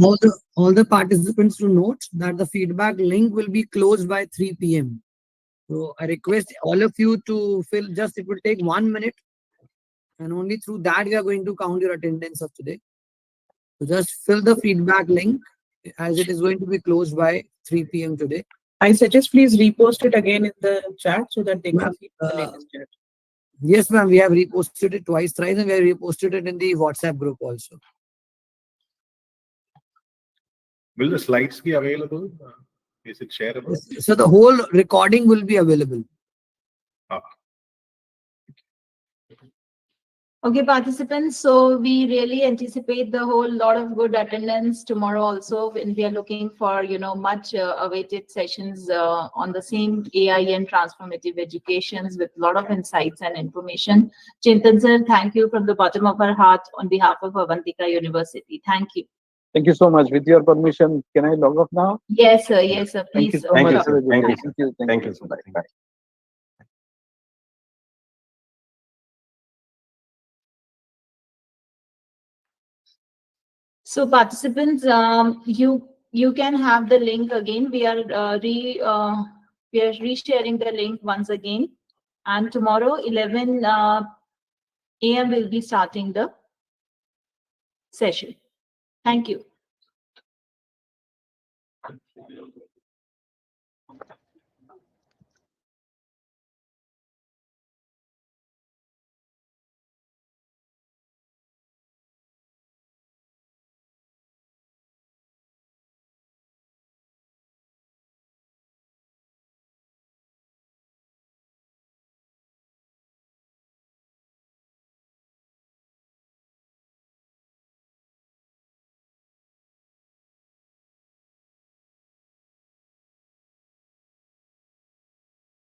All the participants to note that the feedback link will be closed by 3 p.m. So I request all of you to fill, just it will take 1 minute, and only through that we are going to count your attendance of today. So just fill the feedback link as it is going to be closed by 3 p.m. today. I suggest please repost it again in the chat so that they can see the latest chat. Yes, ma'am. We have reposted it twice, thrice, and we have reposted it in the WhatsApp group also. Will the slides be available? Is it shareable? So the whole recording will be available. Okay, participants, so we really anticipate the whole lot of good attendance tomorrow also, and we are looking for, much awaited sessions on the same AI and transformative educations with a lot of insights and information. Chintan sir, thank you from the bottom of our heart on behalf of Avantika University. Thank you. Thank you so much. With your permission, can I log off now? Yes, sir. Yes, sir. Please. Thank you so much. Thank you. Bye. So participants, you can have the link again. We are resharing the link once again, and tomorrow 11 a.m. will be starting the session. Thank you.